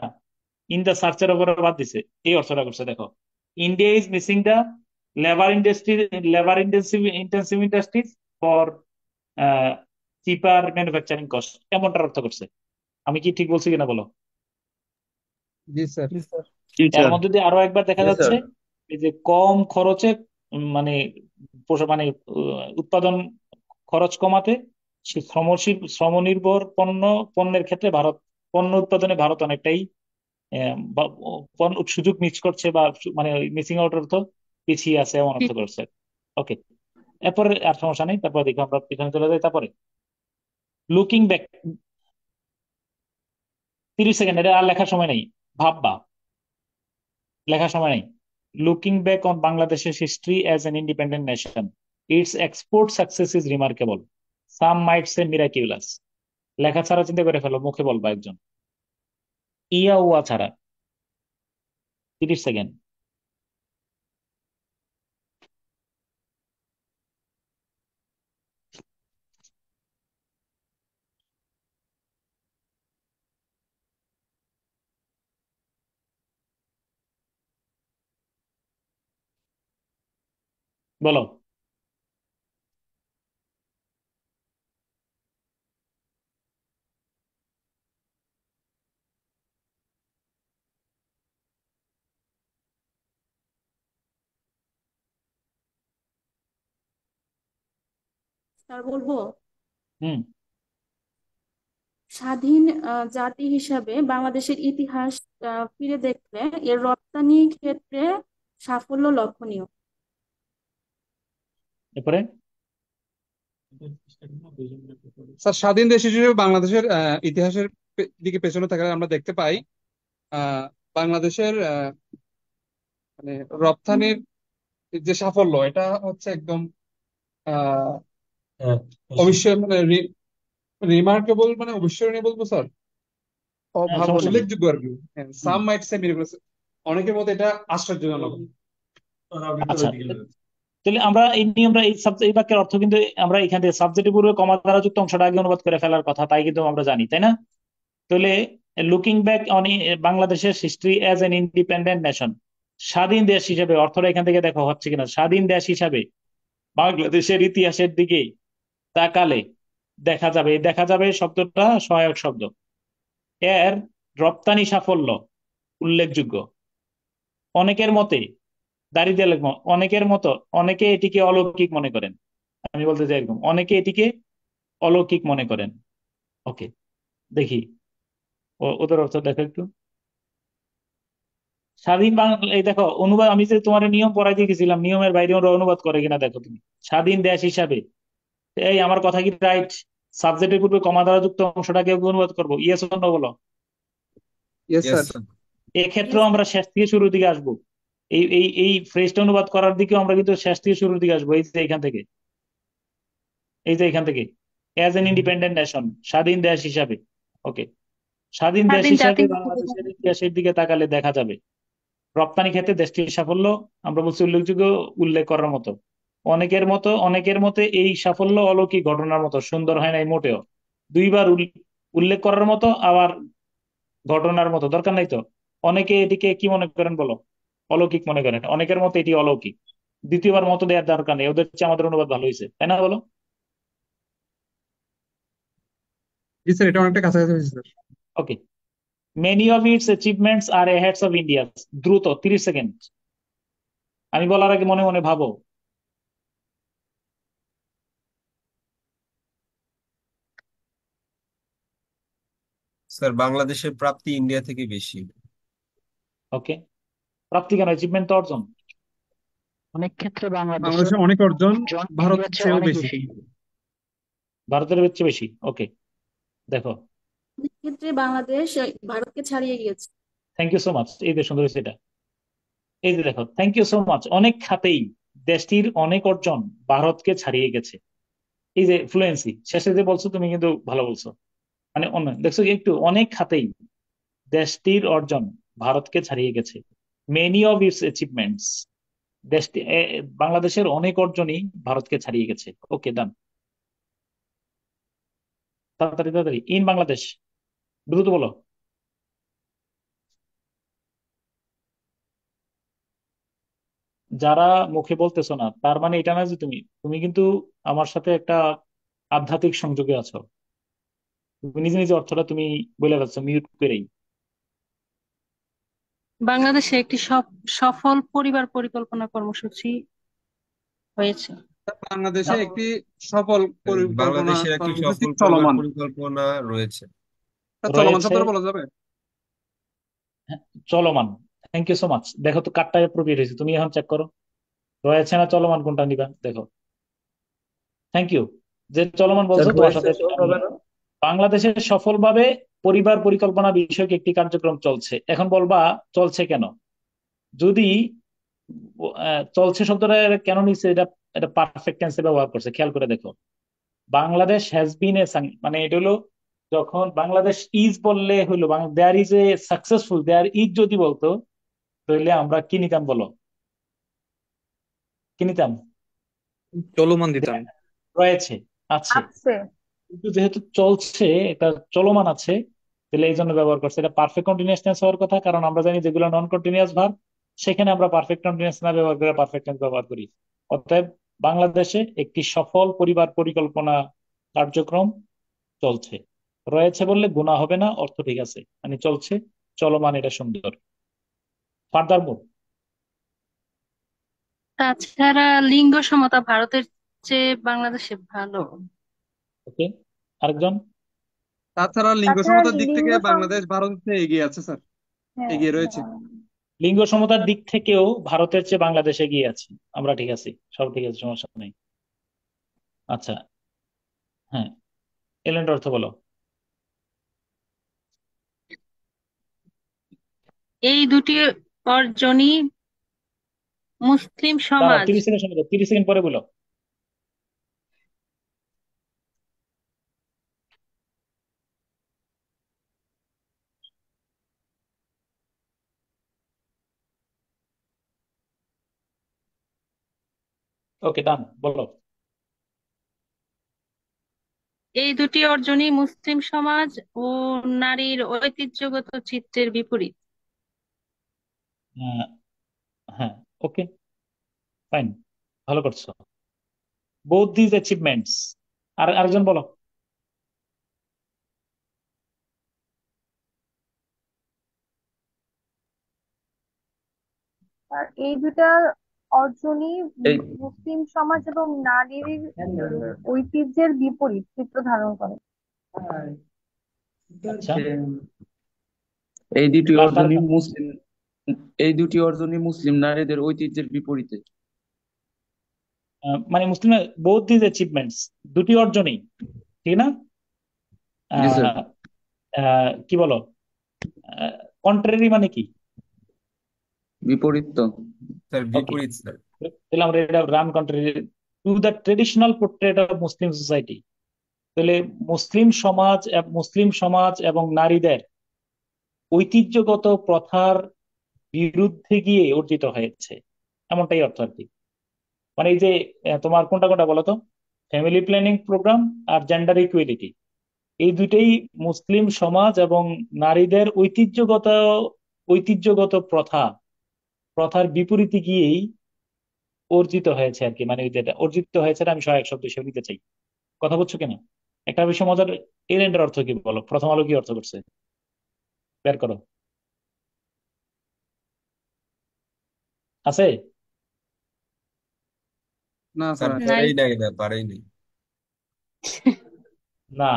ইন দা সার্চের উপর বাদ দিছে, এই অর্থটা করছে। দেখো, India is missing the labour industry, labour intensive industries for cheaper manufacturing cost, এমনটার অর্থ করছে। আমি কি ঠিক বলছি কিনা বলো? জি স্যার। জি স্যার। এর মধ্যে দিয়ে আরো একবার দেখা যাচ্ছে এই যে কম খরচে মানে মানে উৎপাদন খরচ কমাতে শ্রমনির্ভর পণ্যের ক্ষেত্রে ভারত, পণ্য উৎপাদনে ভারত অনেকটাই সুযোগ মিস করছে, বা মানে মিসিং আউট অর্থ পিছিয়ে আছে এমন অর্থ করছে। ওকে, এরপরে আর সমস্যা নেই, তারপর দেখো আমরা পিছনে চলে যাই। তারপরে লুকিং ব্যাক, 30 সেকেন্ড, এটা আর লেখার সময় নেই, ভাববা, লেখার সময় নেই। লুকিং ব্যাক অন বাংলাদেশের history as an independent nation, its export success is remarkable, some might say miraculous. লেখা ছাড়া চিন্তা করে ফেলো, মুখে বলবা একজন, ইয়া উয়া ছাড়া। 30 সেকেন্ড। বলো। স্যার বলবো, হুম। স্বাধীন জাতি হিসাবে বাংলাদেশের ইতিহাস ফিরে দেখলে এর রপ্তানি ক্ষেত্রে সাফল্য লক্ষণীয়। এরপরে স্যার স্বাধীন দেশ হিসেবে বাংলাদেশের ইতিহাসের দিকে পেছনে থাকলে আমরা দেখতে পাই বাংলাদেশের মানে রপ্তানির যে সাফল্য, এটা হচ্ছে একদম আহ অবিশ্বাস মানে রিমার্কেবল, মানে অবিস্মরণীয় বলবো স্যার, সমস্যা নেই। উল্লেখযোগ্য আর কি। সাম মাইট সে মিরাকুলাস, অনেকের মতে এটা আশ্চর্যজনক। আচ্ছা, তাহলে আমরা এই নিয়মটা, এই বাক্যের অর্থ কিন্তু আমরা এখান থেকে সাবজেক্টের পূর্বে কমা দ্বারা যুক্ত অংশটা আগে অনুবাদ করে ফেলার কথা, তাই কিন্তু আমরা জানি, তাই না? তাহলে লুকিং ব্যাক অন বাংলাদেশের history as an independent nation, স্বাধীন দেশ হিসেবে, অর্থটা এখান থেকে দেখো হচ্ছে কিনা, স্বাধীন দেশ হিসাবে বাংলাদেশের ইতিহাসের দিকে তাকালে দেখা যাবে, দেখা যাবে শব্দটা সহায়ক শব্দ, এর রপ্তানি সাফল্য উল্লেখযোগ্য। অনেকের মতে, দাঁড়িয়ে দিয়ে লিখবো, অনেকের মতো, অনেকে এটিকে অলৌকিক মনে করেন। আমি বলতে চাই এরকম, অনেকে এটিকে অলৌকিক মনে করেন। ওকে, দেখি ওদের অর্থ দেখো একটু। স্বাধীন বাংলা, এই দেখো অনুবাদ, আমি যে তোমার নিয়ম পড়াইতে গেছিলাম, নিয়মের বাইরে ওরা অনুবাদ করে কিনা দেখো তুমি। স্বাধীন দেশ হিসাবে, এই আমার কথা কি রাইট? সাবজেক্টের পূর্বে কমা দ্বারা যুক্ত অংশটাকে অনুবাদ করবো, ইয়েস অর নো বলো। Yes yes sir. এক্ষেত্রেও আমরা শেষ থেকে শুরুর দিকে আসবো। এই ফ্রেজটা অনুবাদ করার দিকেও আমরা কিন্তু শেষ থেকে শুরুর দিকে আসবো, এই যে এখান থেকে, এই যে এখান থেকে, অ্যাজ এন ইন্ডিপেন্ডেন্ট নেশন, স্বাধীন দেশ হিসাবে। ওকে, স্বাধীন দেশ স্বাধীন হিসাবে জাতি বাংলাদেশের ইতিহাসের দিকে তাকালে দেখা যাবে রপ্তানি ক্ষেত্রে দেশটির সাফল্য, আমরা বলছি উল্লেখযোগ্য, উল্লেখ করার মতো। অনেকের মতে এই সাফল্য অলৌকিক ঘটনার মতো, সুন্দর হয় নাই মোটেও। দুইবার উল্লেখ করার মতো, আবার ঘটনার মতো, দরকার নাই তো। অনেকে এটিকে কি মনে করেন বলো? অলৌকিক মনে করেন। অনেকের মতে এটি অলৌকিক, দ্বিতীয়বার মতো দেওয়ার দরকার নেই, ওদের চেয়ে আমাদের অনুবাদ ভালো হয়েছে, তাই না বলো? জি স্যার, এটা অনেকটা কাছাকাছি হয়েছে sir. Okay, many of its achievements are aheads of India. দ্রুত 30 সেকেন্ড, আমি বলার আগে মনে মনে ভাবো। স্যার বাংলাদেশের প্রাপ্তি ইন্ডিয়া থেকে বেশি। ওকে, প্রাপ্তি কেন? অ্যাচিভমেন্ট তো অর্জন। অনেক ক্ষেত্রে বাংলাদেশের বাংলাদেশের অনেক অর্জন অর্জন ভারতের ইন্ডিয়ার চেয়ে চেয়েও অনেক বেশি। বেশি। ভারতের চেয়ে বেশি। ওকে, দেখো, অনেক ক্ষেত্রে বাংলাদেশ ভারতকে ছাড়িয়ে গিয়েছে। Thank you so much. এই যে সুন্দর হয়েছে এটা। এই যে দেখো, থ্যাংক ইউ সো মাচ। অনেক খাতেই দেশটির অনেক অর্জন ভারতকে ছাড়িয়ে গেছে। এই যে ফ্লুয়েন্সি শেষে যে বলছো, তুমি কিন্তু ভালো বলছো। মানে অন্য দেখছো কি, একটু অনেক খাতেই দেশটির অর্জন ভারতকে ছাড়িয়ে গেছে। মেনি অফ ইটস অ্যাচিভমেন্টস, দেশটি বাংলাদেশের অনেক অর্জনই ভারতকে ছাড়িয়ে গেছে। ওকে, ডান। তাড়াতাড়ি তাড়াতাড়ি, ইন বাংলাদেশ, দ্রুত বলো। যারা মুখে বলতেছো না, তার মানে এটা না যে তুমি তুমি কিন্তু আমার সাথে একটা আধ্যাত্মিক সংযোগে আছো। তুমি নিজে নিজে অর্থটা তুমি বলে যাচ্ছ মিউট করেই। বাংলাদেশে একটি সফল পরিবার পরিকল্পনা কর্মসূচি হয়েছে। বাংলাদেশে একটি সফল পরিকল্পনা বাংলাদেশের একটি কর্মসূচি সফল পরিবার চলমান। পরিকল্পনা রয়েছে। চলমান রয়েছে, শব্দটা বলা যাবে? হ্যাঁ, চলমান। Thank you so much. দেখো তো কারটা অ্যাপ্রোপ্রিয়েট হয়েছে, তুমি এখন চেক করো রয়েছে না চলমান, কোনটা নিবা দেখো। Thank you. যে চলমান বলছো তোমার রয়েছে সাথে আমি। বাংলাদেশের সফলভাবে পরিবার পরিকল্পনা বিষয়ক একটি কার্যক্রম চলছে। এখন বলবা চলছে কেন? যদি চলছে শব্দটা কেন নিচ্ছে, এটা এটা পারফেক্ট টেন্সে ব্যবহার করছে, খেয়াল করে দেখো। বাংলাদেশ হ্যাজ বিন এ, মানে এটা হলো যখন বাংলাদেশ ইজ বললে হইলো, there is a successful, there is যদি বলতো তাহলে আমরা কি নিতাম বলো? কি নিতাম? চলমান দিতাম। রয়েছে, আছে। আছে। কিন্তু যেহেতু চলছে, এটা চলমান আছে, তাহলে এই জন্য ব্যবহার করছে। এটা পারফেক্ট কন্টিনিউয়াস টেন্স হওয়ার কথা, কারণ আমরা জানি যেগুলো নন কন্টিনিউয়াস ভার্ব সেখানে আমরা পারফেক্ট কন্টিনিউয়াস না ব্যবহার করে পারফেক্ট টেন্স ব্যবহার করি। অতএব বাংলাদেশে একটি সফল পরিবার পরিকল্পনা কার্যক্রম চলছে। রয়েছে বললে গুণা হবে না, অর্থ ঠিক আছে, মানে চলছে, চলমান, এটা সুন্দর। Further move. তাছাড়া লিঙ্গ সমতা ভারতের চেয়ে বাংলাদেশে ভালো। ওকে, আরেকজন। তাছাড়া লিঙ্গ তাছাড়া সমতার দিক লিঙ্গ থেকে বাংলাদেশ ভারতের চেয়ে এগিয়ে আছে স্যার, হ্যাঁ এগিয়ে রয়েছে। লিঙ্গ সমতার দিক থেকেও ভারতের চেয়ে বাংলাদেশ এগিয়ে আছি, আমরা ঠিক আছি, সব ঠিক আছে, সমস্যা নেই। আচ্ছা, হ্যাঁ, এলেন্ড অর্থ বলো। এই দুটি অর্জনই মুসলিম দাঁড়াও, সমাজ 30 সেকেন্ড সময় দাও, 30 সেকেন্ড পরে বলো। ওকে, ডান, বলো। এই দুটি অর্জনই মুসলিম সমাজ ও নারীর ঐতিহ্যগত চিত্রের বিপরীত। আহ, হ্যাঁ, ওকে, ফাইন, ভালো করছো। বোথ দিজ অ্যাচিভমেন্টস, আর আরেকজন বলো। আর এই দুটা অর্জনই এই মুসলিম সমাজ এবং নারীর ঐতিহ্যের বিপরীত চিত্র ধারণ করে। আচ্ছা, এই দুটি লাস্ট অর্জনই আরেকজন। মুসলিম এই দুটি অর্জনই মুসলিম নারীদের ঐতিহ্যের বিপরীতে। মানে মুসলিম, বোথ দিজ অ্যাচিভমেন্টস, দুটি অর্জনই, ঠিক না? জি স্যার। আহ, কি বলো, কন্ট্রারি মানে কি? বিপরীত তো। স্যার ওকে, বিপরীত স্যার। তাহলে আমরা এটা run contrary to the traditional portrait of Muslim society. তাহলে মুসলিম সমাজ এবং নারীদের ঐতিহ্যগত প্রথার বিরুদ্ধে গিয়ে অর্জিত হয়েছে, এমনটাই অর্থ আর কি। মানে এই যে তোমার কোনটা কোনটা বলো তো, ফ্যামিলি প্ল্যানিং প্রোগ্রাম আর জেন্ডার ইকুয়ালিটি, এই দুইটাই মুসলিম সমাজ এবং নারীদের ঐতিহ্যগত প্রথার বিপরীতে গিয়েই অর্জিত হয়েছে আর কি। মানে ওই যেটা অর্জিত হয়েছে, আমি সহায়ক শব্দ হিসেবে নিতে চাই। কথা বলছো কিনা? একটা বিষয় মজার, এর অর্থ কি বলো? প্রথম আলো কি অর্থ করছে? বের করো, আছে? না স্যার স্যার। নাই। পড়েই নাই, না পারেই নাই। না,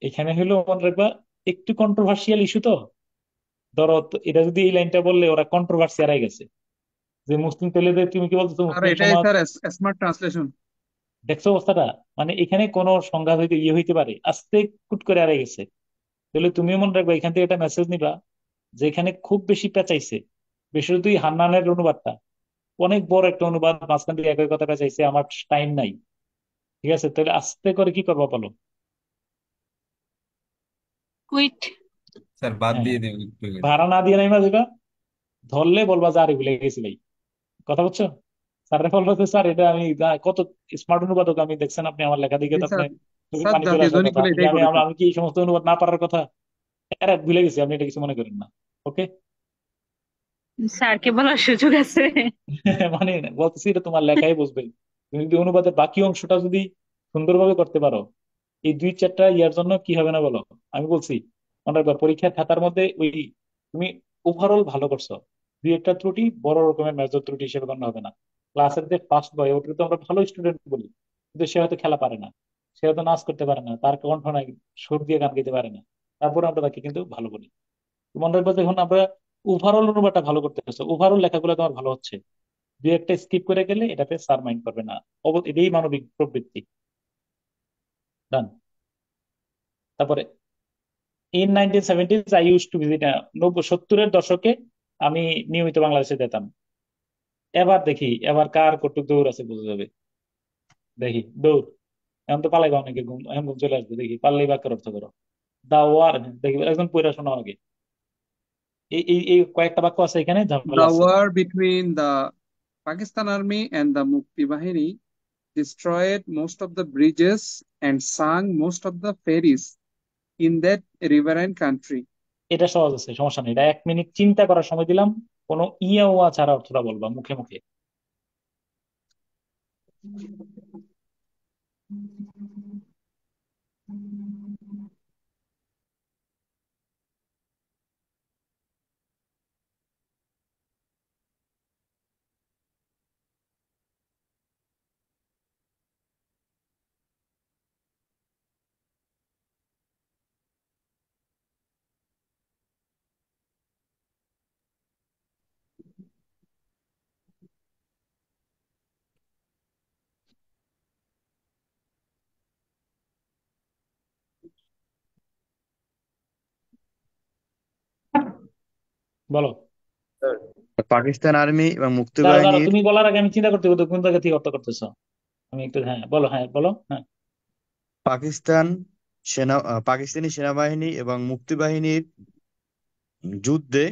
এখানে হলো মনে রাখবা একটু কন্ট্রোভার্সিয়াল ইস্যু তো। ধরো এটা যদি এই লাইনটা বললে ওরা কন্ট্রোভার্সি হারাই গেছে, যে মুসলিম ছেলেদের, তুমি কি বলছো আর মুসলিম এটাই সমাজ, স্যার স্মার্ট ট্রান্সলেশন। দেখছো অবস্থাটা? মানে এখানে কোনো সংঘাত হইতে হইতে পারে, আস্তে কুট করে হারাই গেছে। তাহলে তুমিও মনে রাখবে এখান থেকে একটা মেসেজ নিবা, যে এখানে খুব বেশি পেঁচাইছে, বিশেষত এই হান্নানের অনুবাদটা অনেক বড় একটা অনুবাদ, মাঝখান থেকে একই কথা পেঁচাইছে, আমার টাইম নাই। ঠিক আছে, তাহলে আস্তে করে কি করবা বলো? কুইট। স্যার বাদ হ্যাঁ, দিয়ে দেব একটু গেলে। ভাড়া না দিয়ে নাইমা যাবা, ধরলে বলবা যে আরে ভুলে গেছি ভাই। কথা বুঝছো? স্যারের বলবো যে স্যার এটা আমি কত স্মার্ট অনুবাদক আমি, দেখছেন আপনি আমার লেখা দেখে জি তো স্যার, আপনার চোখের স্যার পানি চলে জাতীয় আসার কথা, দৈনিকগুলো আপনি কি এটাই আমি করেছে। আমি কি এই সমস্ত অনুবাদ না পারার কথা? এরা ভুলে গেছি, আপনি এটা কিছু মনে করেন না। ওকে? স্যারকে বলার সুযোগ আছে? মানে বলতেছি এটা তোমার লেখাই বুঝবে। তুমি যদি অনুবাদের বাকি অংশটা যদি সুন্দরভাবে করতে পারো, এই 2-4টা ইয়ার জন্য কি হবে না বলো? আমি বলছি মনে রাখবা, পরীক্ষার খাতার মধ্যে ওই তুমি ওভারঅল ভালো করছো, 2-একটা ত্রুটি বড় রকমের মেজর ত্রুটি হিসেবে গণ্য হবে না। ক্লাসের যে ফার্স্ট বয়, ওটা তো আমরা ভালো স্টুডেন্ট বলি, কিন্তু সে হয়তো খেলা পারে না, সে হয়তো নাচ করতে পারে না, তার কণ্ঠ নাই, সুর দিয়ে গান গাইতে পারে না, তারপরে আমরা তাকে কিন্তু ভালো বলি। মনে রাখবো যখন আমরা ওভারঅল অনুবাদটা ভালো করতে পারছো, ওভারঅল লেখাগুলো তোমার ভালো হচ্ছে, 2-একটা স্কিপ করে গেলে এটাতে স্যার মাইন্ড করবে না। এটাই মানবিক প্রবৃত্তি। ডান। তারপরে in 1970s I use to visit, 70-এর দশকে আমি নিয়মিত বাংলাদেশে যেতাম। এবার দেখি, এবার কার কটুক দৌড় আছে বোঝা যাবে। দেখি দৌড়, এখন তো পালাইবা অনেকে, ঘুম এখন ঘুম চলে আসবে, দেখি পারলেই বাক্যের অর্থ করো। দা ওয়ার, দেখি একজন পড়া শোনা আগে। এই এই এই কয়েকটা বাক্য আছে এখানে, ঝামেলা The আছে। war between the Pakistan army and the Mukti Bahini destroyed most of the bridges and sank most of the ferries in that riverine country. এটা সহজ আছে, সমস্যা নেই। এটা 1 মিনিট চিন্তা করার সময় দিলাম, কোনো ইয়া ওয়া ছাড়া অর্থটা বলবা মুখে মুখে। বলো। পাকিস্তান আর্মি এবং মুক্তি দাঁড়াও দাঁড়াও, বাহিনীর তুমি বলার আগে আমি চিন্তা করতে হবে তো কোন জায়গা থেকে অর্থ করতেছো। আমি একটু, হ্যাঁ বলো, হ্যাঁ বলো, হ্যাঁ। পাকিস্তান পাকিস্তানি সেনাবাহিনী এবং মুক্তি বাহিনীর যুদ্ধে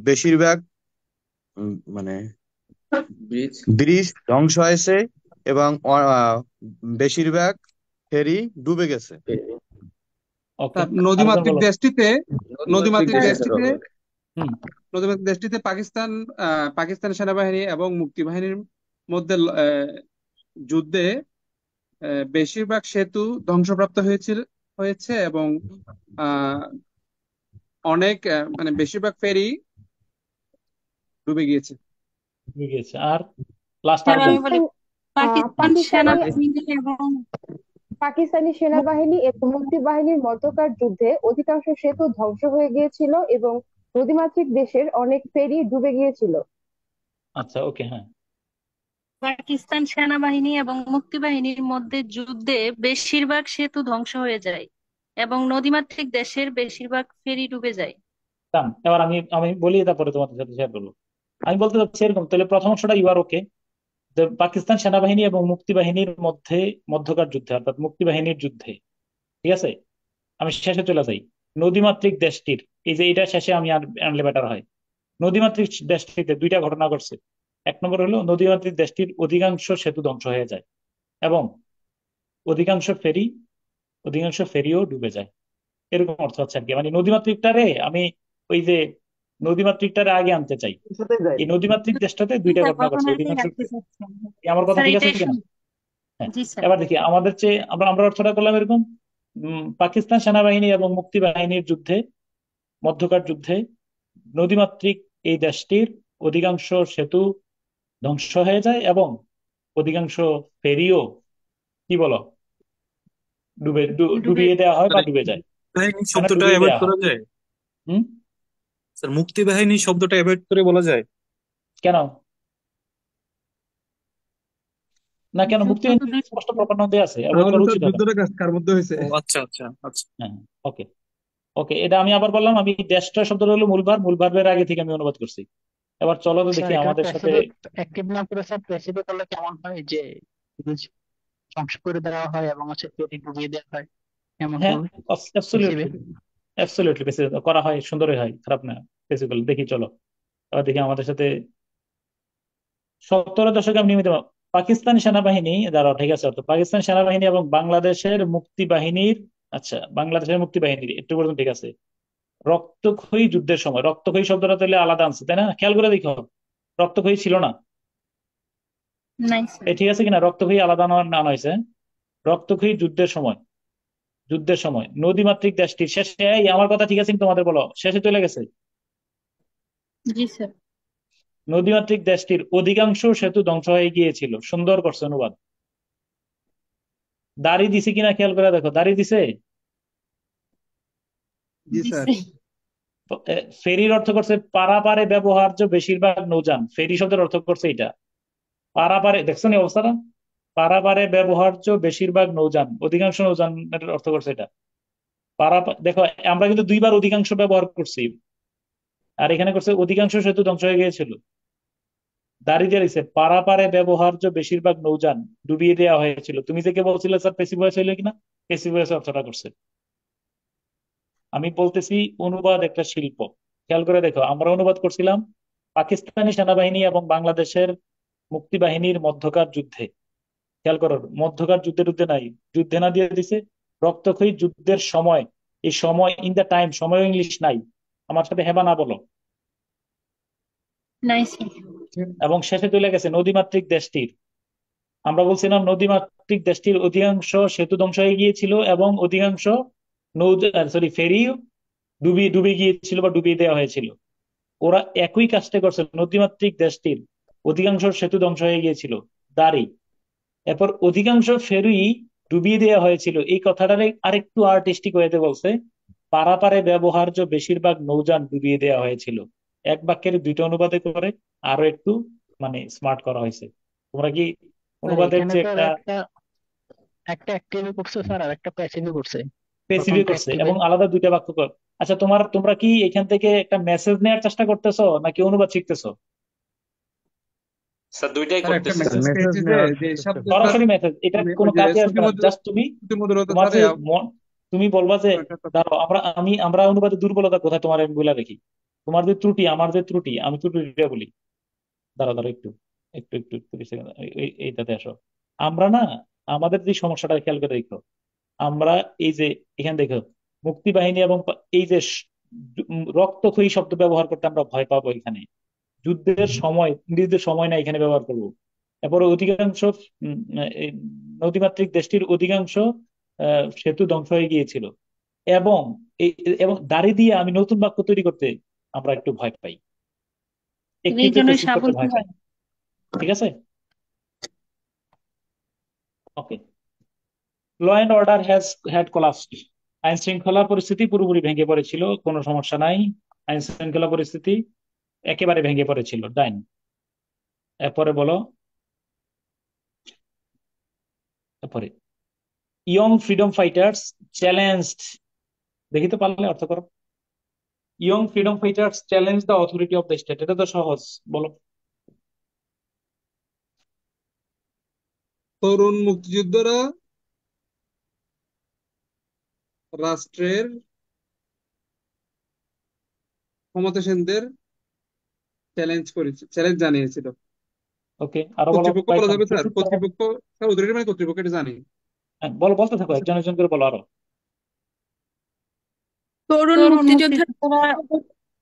বেশিরভাগ মানে ব্রিজ। ব্রিজ ধ্বংস হয়েছে এবং বেশিরভাগ ফেরি ডুবে গেছে। ওকে, তার আরেকজন নদীমাতৃক বলো। দেশটিতে নদীমাতৃক স্যার, দেশটিতে হুম, নদীমাতৃক দেশটিতে পাকিস্তান সেনাবাহিনী এবং মুক্তি বাহিনীর মধ্যে যুদ্ধে বেশিরভাগ সেতু ধ্বংসপ্রাপ্ত হয়েছে এবং আহ, অনেক মানে বেশিরভাগ ফেরি ডুবে গিয়েছে। ঠিক আছে। আর লাস্ট স্যার আরেকজন। আমি বলি, পাকিস্তান পাকিস্তানি সেনাবাহিনী এবং পাকিস্তানি সেনাবাহিনী এবং মুক্তি বাহিনীর মধ্যকার যুদ্ধে অধিকাংশ সেতু ধ্বংস হয়ে গিয়েছিল এবং নদীমাতৃক দেশের অনেক ফেরি ডুবে গিয়েছিল। আচ্ছা, ওকে, হ্যাঁ। পাকিস্তান সেনাবাহিনী এবং মুক্তিবাহিনীর মধ্যে যুদ্ধে বেশিরভাগ সেতু ধ্বংস হয়ে যায় এবং নদীমাতৃক দেশের বেশিরভাগ ফেরি ডুবে যায়। এবার আমি আমি বলি, তারপরে তোমাদের সাথে শেয়ার করবো। আমি বলতে চাচ্ছি এরকম, তাহলে প্রথম অংশটা ইউ আর ওকে, যে পাকিস্তান সেনাবাহিনী এবং মুক্তি বাহিনীর মধ্যকার যুদ্ধে, অর্থাৎ মুক্তি বাহিনীর যুদ্ধে, ঠিক আছে। আমি শেষে চলে যাই। নদীমাতৃক দেশটির, এই যে এটা শেষে আমি আনলে বেটার হয়। নদীমাতৃক দেশটিতে 2টা ঘটনা ঘটছে। 1 নম্বর হলো নদীমাতৃক দেশটির অধিকাংশ সেতু ধ্বংস হয়ে যায় এবং অধিকাংশ ফেরি অধিকাংশ ফেরিও ডুবে যায়। এরকম অর্থ হচ্ছে আর কি, মানে নদীমাতৃকটারে আমি ওই যে নদীমাতৃকটারে আগে আনতে চাই। এই নদীমাতৃক দেশটাতে 2টা স্যার ঘটনা ঘটছে, ঘটনাটাই অধিকাংশ। রাখতে চাচ্ছেন। আমার কথা স্যার ঠিক আছে এটাই কিনা? হ্যাঁ। জি স্যার। এবার দেখি আমাদের চেয়ে আমরা আমরা অর্থটা করলাম এরকম, পাকিস্তান সেনাবাহিনী এবং মুক্তি বাহিনীর যুদ্ধে মধ্যকার যুদ্ধে নদীমাতৃক এই দেশটির অধিকাংশ সেতু ধ্বংস হয়ে যায় এবং অধিকাংশ ফেরিও কি বলো ডুবে ডুবিয়ে দেওয়া হয় স্যার বা এই ডুবে যায়, বাহিনী মানে শব্দটা ডুবিয়ে অ্যাভয়েড দেওয়া হয়। করা যায়? হুম। স্যার মুক্তিবাহিনী শব্দটা অ্যাভয়েড করে বলা যায়? কেন না, কেন? যুদ্ধ তো মুক্তিবাহিনী দুই স্পষ্ট প্রপার্টি দেওয়া আছে, অ্যাভয়েড তাহলে করা স্যার উচিত হবে না। যুদ্ধটা কার মধ্যে হয়েছে? ও আচ্ছা আচ্ছা আচ্ছা। হ্যাঁ, ওকে ওকে, এটা আমি আবার বললাম, আমি দেশটা শব্দটা হলো মূল ভার্ব, মূল ভার্বের আগে থেকে আমি অনুবাদ করছি। এবার চলো তো স্যার দেখি এটা আমাদের সাথে। প্যাসিভে অ্যাক্টিভ না করে স্যার প্যাসিভে করলে কেমন হয়, যে বীজ ধ্বংস করে দেওয়া হয় এবং ফেরি ডুবিয়ে দেওয়া হয়, এমন হ্যাঁ, করলে প্যাসিভে। অ্যাবসলিউটলি অ্যাবসলিউটলি করা হয়, সুন্দরই হয়, খারাপ না। বেসিক্যালি দেখি চলো, এবার দেখি আমাদের সাথে 70-এর দশকে আমি নিয়মিত পাকিস্তানি সেনাবাহিনী দ্বারা, ঠিক আছে, অর্থ পাকিস্তান সেনাবাহিনী এবং বাংলাদেশের মুক্তিবাহিনীর, আচ্ছা বাংলাদেশের মুক্তিবাহিনীর একটু পর্যন্ত ঠিক আছে, রক্তক্ষয়ী যুদ্ধের সময়, রক্তক্ষয়ী শব্দটা তাহলে আলাদা আনছে তাই না? খেয়াল করে দেখো, রক্তক্ষয়ী ছিল না, নাই স্যার। ঠিক আছে কিনা? রক্তক্ষয়ী আলাদা আনা হয়েছে। রক্তক্ষয়ী যুদ্ধের সময় নদীমাতৃক দেশটির শেষে, এই আমার কথা ঠিক আছে কিন্তু তোমাদের বলো, শেষে চলে গেছে। জি স্যার। নদীমাতৃক দেশটির অধিকাংশ সেতু ধ্বংস হয়ে গিয়েছিল। সুন্দর করছে অনুবাদ। দাড়ি দিছে কিনা খেয়াল করে দেখো, দাড়ি দিছে। জি স্যার। দিছে। ফেরির অর্থ করছে পারাপারে ব্যবহার্য বেশিরভাগ নৌযান, ফেরি শব্দের অর্থ করছে এটা। পারাপারে, দেখছো নি অবস্থাটা? পারাপারে ব্যবহার্য বেশিরভাগ নৌযান, অধিকাংশ নৌযানের অর্থ করছে এটা। দেখো, আমরা কিন্তু দুইবার অধিকাংশ ব্যবহার করছি, আর এখানে করছে অধিকাংশ সেতু ধ্বংস হয়ে গিয়েছিল। দাঁড়িয়ে দিয়েছে পারাপারে ব্যবহার্য বেশিরভাগ নৌযান ডুবিয়ে দেওয়া হয়েছিল। তুমি যে কে বলছিলে স্যার পেসিভ ভয়েস হইলো কিনা, পেসিভ ভয়েস অর্থটা করছে। আমি বলতেছি অনুবাদ একটা শিল্প। খেয়াল করে দেখো, আমরা অনুবাদ করছিলাম পাকিস্তানি সেনাবাহিনী এবং বাংলাদেশের মুক্তিবাহিনীর মধ্যকার যুদ্ধে। খেয়াল করো, মধ্যকার যুদ্ধে নাই, যুদ্ধে না দিয়ে দিছে রক্তক্ষয়ী যুদ্ধের সময়। এই সময়, ইন দা টাইম, সময় ইংলিশ নাই। আমার সাথে হেবা না বলো। নাই স্যার। এবং শেষে চলে গেছে নদীমাতৃক দেশটির। আমরা বলছিলাম নদীমাতৃক দেশটির অধিকাংশ সেতু ধ্বংস হয়ে গিয়েছিল এবং অধিকাংশ নৌ ফেরি ডুবিয়ে ডুবে গিয়েছিল বা ডুবিয়ে দেওয়া হয়েছিল। ওরা একই কাজটা করছে, নদীমাতৃক দেশটির অধিকাংশ সেতু ধ্বংস হয়ে গিয়েছিল, দাঁড়ি। এরপর অধিকাংশ ফেরি ডুবিয়ে দেওয়া হয়েছিল, এই কথাটারে আরেকটু আর্টিস্টিক ওয়েতে বলছে পারাপারে ব্যবহার্য বেশিরভাগ নৌযান ডুবিয়ে দেওয়া হয়েছিল। এক বাক্যের দুইটা অনুবাদে করে আরো একটু মানে স্মার্ট করা হয়েছে। তোমরা কি স্যার অনুবাদের এখানে যে স্যার একটা একটা একটা অ্যাক্টিভে করছে স্যার, আর একটা প্যাসিভে করছে। পেসিভে প্রথমটা করছে অ্যাক্টিভে। এবং আলাদা দুইটা বাক্য কর। আচ্ছা, তোমরা কি এখান থেকে একটা মেসেজ নেওয়ার চেষ্টা করতেছো নাকি অনুবাদ শিখতেছো? স্যার দুইটাই স্যার একটা করতেছি স্যার মেসেজ স্যার। মেসেজ পেয়েছি যে নেওয়ার যে চেষ্টা শব্দটার সরাসরি মেসেজ, এটা মানে কোনো ওই যে কাজে আসবে না, শ্রুতিমধুর জাস্ট তুমি শ্রুতিমধুরতা তোমার ছাড়াই যে তুমি বলবা যে, দাঁড়াও, আমরা অনুবাদে দুর্বলতা কোথায় তোমার আমি বলে রাখি। তোমার যে ত্রুটি, আমার যে ত্রুটি, আমি ত্রুটিটা বলি। দাঁড়াও দাঁড়াও, একটু একটু একটু একটু second, এইটাতে আসো। আমরা না, আমাদের যে সমস্যাটা খেয়াল করে দেখো, আমরা এই যে এখানে দেখো মুক্তিবাহিনী এবং এই যে রক্তক্ষয়ী শব্দ ব্যবহার করতে আমরা ভয় পাবো এখানে। যুদ্ধের সময়, ইংরেজদের সময় না এখানে ব্যবহার করব। এরপরে অধিকাংশ এই নদীমাতৃক দেশটির অধিকাংশ সেতু ধ্বংস হয়ে গিয়েছিল এবং এবং দাড়ি দিয়ে আমি নতুন বাক্য তৈরি করতে আমরা একটু ভয় পাই, একটু এই একটু জন্য প্রেসিস করতে সাবধান ভয় পাই। ঠিক আছে, okay. Law and order has had collapsed. আইন শৃঙ্খলা পরিস্থিতি পুরোপুরি ভেঙে পড়েছিল, কোনো সমস্যা নাই। আইন শৃঙ্খলা পরিস্থিতি একেবারে ভেঙে পড়েছিল, ডাইন। এরপরে বলো, এরপরে ইয়ং ফ্রিডম ফাইটার্স চ্যালেঞ্জড, দেখি তো পারলে অর্থ করো। Young freedom fighters challenge the authority of the state, এটা তো সহজ, বলো। তরুণ মুক্তিযোদ্ধারা রাষ্ট্রের ক্ষমতাসীনদের চ্যালেঞ্জ জানিয়েছিল। ওকে, আরো বলো কর্তৃপক্ষ বলা কয়েকজন যাবে স্যার, বেসিক। কর্তৃপক্ষ স্যার অথরিটি মানে কর্তৃপক্ষ, এটা জানি। বলো, বলতে থাকো, একজন একজন করে বলো আরো। তরুণ তরুণ মুক্তিযোদ্ধার মুক্তিযোদ্ধারা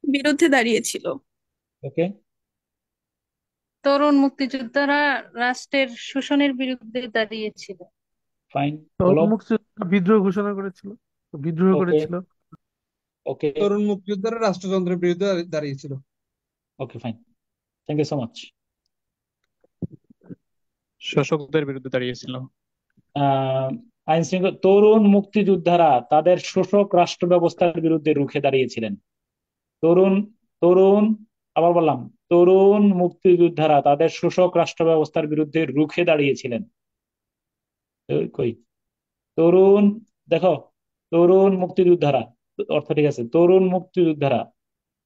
বিরুদ্ধে দাঁড়িয়েছিল। ওকে, তরুণ মুক্তিযোদ্ধারা রাষ্ট্রের শোষণের বিরুদ্ধে দাঁড়িয়েছিল। ফাইন, বলো। তরুণ মুক্তিযোদ্ধারা বিদ্রোহ ঘোষণা করেছিল, বিদ্রোহ ওকে, করেছিল। ওকে তরুণ মুক্তিযোদ্ধারা রাষ্ট্রযন্ত্রের বিরুদ্ধে দাঁড়িয়েছিল। Okay fine, thank you so much. শোষকদের বিরুদ্ধে দাঁড়িয়েছিল। আইন শৃঙ্খলা তরুণ মুক্তিযোদ্ধারা তাদের শোষক রাষ্ট্র ব্যবস্থার বিরুদ্ধে রুখে দাঁড়িয়েছিলেন। তরুণ তরুণ আবার বললাম, তরুণ মুক্তিযোদ্ধারা তাদের শোষক রাষ্ট্র ব্যবস্থার বিরুদ্ধে রুখে দাঁড়িয়েছিলেন। কই তরুণ, দেখো, তরুণ মুক্তিযোদ্ধারা অর্থ ঠিক আছে, তরুণ মুক্তিযোদ্ধারা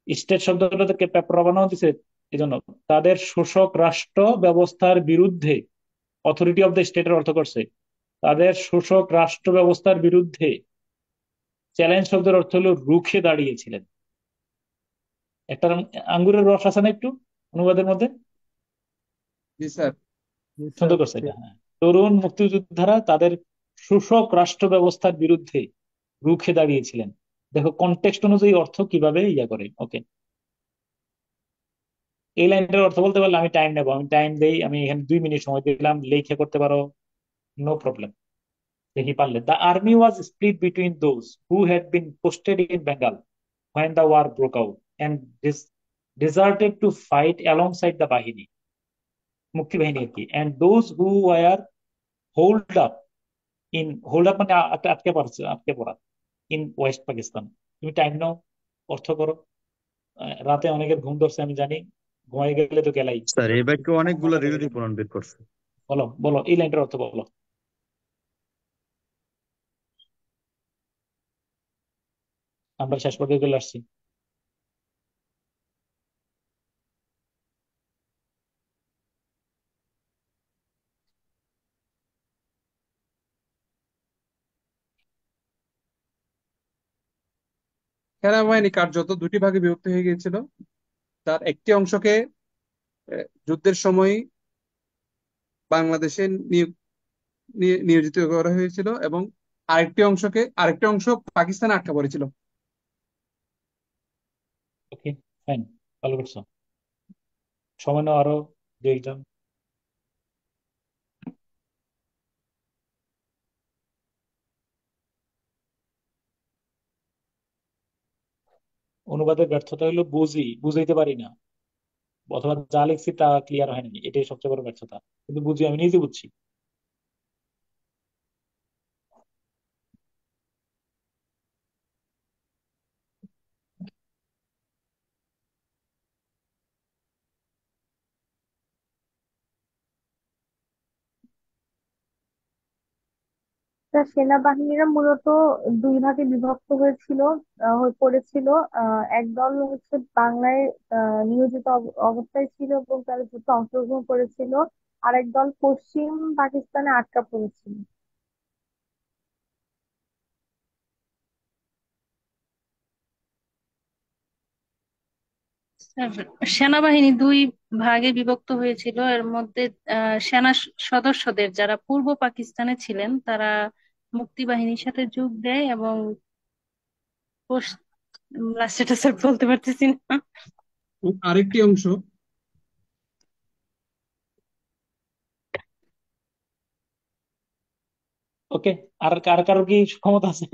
স্টেট শব্দটা থেকে পেপার বানানো দিছে, এই জন্য তাদের শোষক রাষ্ট্র ব্যবস্থার বিরুদ্ধে, অথরিটি অফ দ্য স্টেটের অর্থ করছে তাদের শোষক রাষ্ট্র ব্যবস্থার বিরুদ্ধে। চ্যালেঞ্জ শব্দের অর্থ হলো রুখে দাঁড়িয়েছিলেন। একটা আঙ্গুরের রস আছে না একটু অনুবাদের মধ্যে, জি স্যার। সুন্দর করছে এটা। হ্যাঁ, তরুণ মুক্তিযোদ্ধারা তাদের শোষক রাষ্ট্র ব্যবস্থার বিরুদ্ধে রুখে দাঁড়িয়েছিলেন। দেখো কনটেক্সট অনুযায়ী অর্থ কিভাবে ইয়া করে। ওকে, এই লাইনটার অর্থ বলতে পারলে আমি টাইম নেবো, আমি টাইম দেই, আমি এখানে 2 মিনিট সময় দিলাম, লেখে করতে পারো, নো প্রবলেম। দেখি পারলে। The army was split between those who had been posted in Bengal when the war broke out and deserted to fight alongside the বাহিনী, মুক্তি বাহিনী আর কি, and those who were holed up hold up মানে আটকে পড়ছে, আটকে পড়া, ইন ওয়েস্ট পাকিস্তান। তুমি টাইম নাও, অর্থ করো। রাতে অনেকের ঘুম ধরছে আমি জানি, ঘুমাই গেলে তো গেলাই। স্যার এই বাক্যে অনেকগুলো রিলেটিভ প্রমাণ বের করছে। বলো বলো, এই লাইনটার অর্থ বলো। আমরা শেষ পর্যায়ে চলে আসছি। সেনাবাহিনী কার্যত দুটি ভাগে বিভক্ত হয়ে গিয়েছিল। তার একটি অংশকে যুদ্ধের সময় বাংলাদেশে নিয়োজিত করা হয়েছিল এবং আরেকটি অংশ পাকিস্তানে আটকা পড়েছিল। ওকে ফাইন, ভালো করছো। সময় নাও আরো 2 একজন। অনুবাদের ব্যর্থতা হলো বুঝাইতে পারি না, অথবা যা লিখছি তা ক্লিয়ার হয়নি, এটাই সবচেয়ে বড় ব্যর্থতা। কিন্তু বুঝি, আমি নিজে বুঝছি। তা সেনাবাহিনীরা মূলত দুই ভাগে বিভক্ত হয়ে পড়েছিল। একদল হচ্ছে বাংলায় নিয়োজিত অবস্থায় ছিল এবং তারা যুদ্ধে অংশগ্রহণ করেছিল। আরেক দল পশ্চিম পাকিস্তানে আটকা পড়েছিল। সেনাবাহিনী 2 ভাগে বিভক্ত হয়েছিল। এর মধ্যে সেনা সদস্যদের যারা পূর্ব পাকিস্তানে ছিলেন তারা মুক্তিবাহিনীর সাথে যোগ দেয় এবং লাস্টেটা স্যার বলতে পারতেছি না। আরেকটি অংশ ওকে, আর কার কারো কি ক্ষমতা আছে?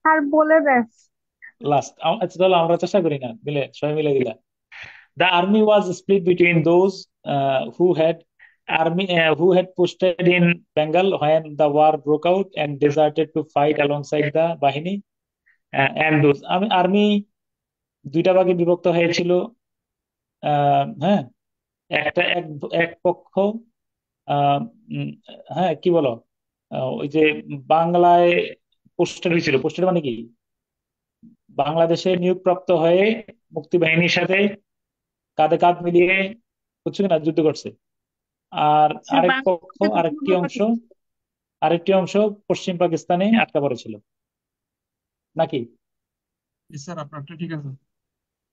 আর বলে দেন। লাস্ট, আচ্ছা চলো আমরা চেষ্টা করি না, দিলে সবাই মিলে দিলা। The army was split between those who had posted in Bengal when the war broke out and deserted to fight alongside the বাহিনী, and those আর্মি 2টা ভাগে বিভক্ত হয়েছিল। হ্যাঁ, একটা এক এক পক্ষ, আহ, উম, হ্যাঁ কি বলো, ওই যে বাংলায় পোস্টেড হয়েছিল, পোস্টেড মানে কি, বাংলাদেশে নিয়োগপ্রাপ্ত হয়ে মুক্তিবাহিনীর সাথে কাঁধে কাঁধ মিলিয়ে, বুঝছো কিনা, যুদ্ধ করছে। আর আরেক পক্ষ, আরেকটি অংশ পশ্চিম পাকিস্তানে আটকা পড়েছিল, নাকি? স্যার আপনারটা ঠিক আছে।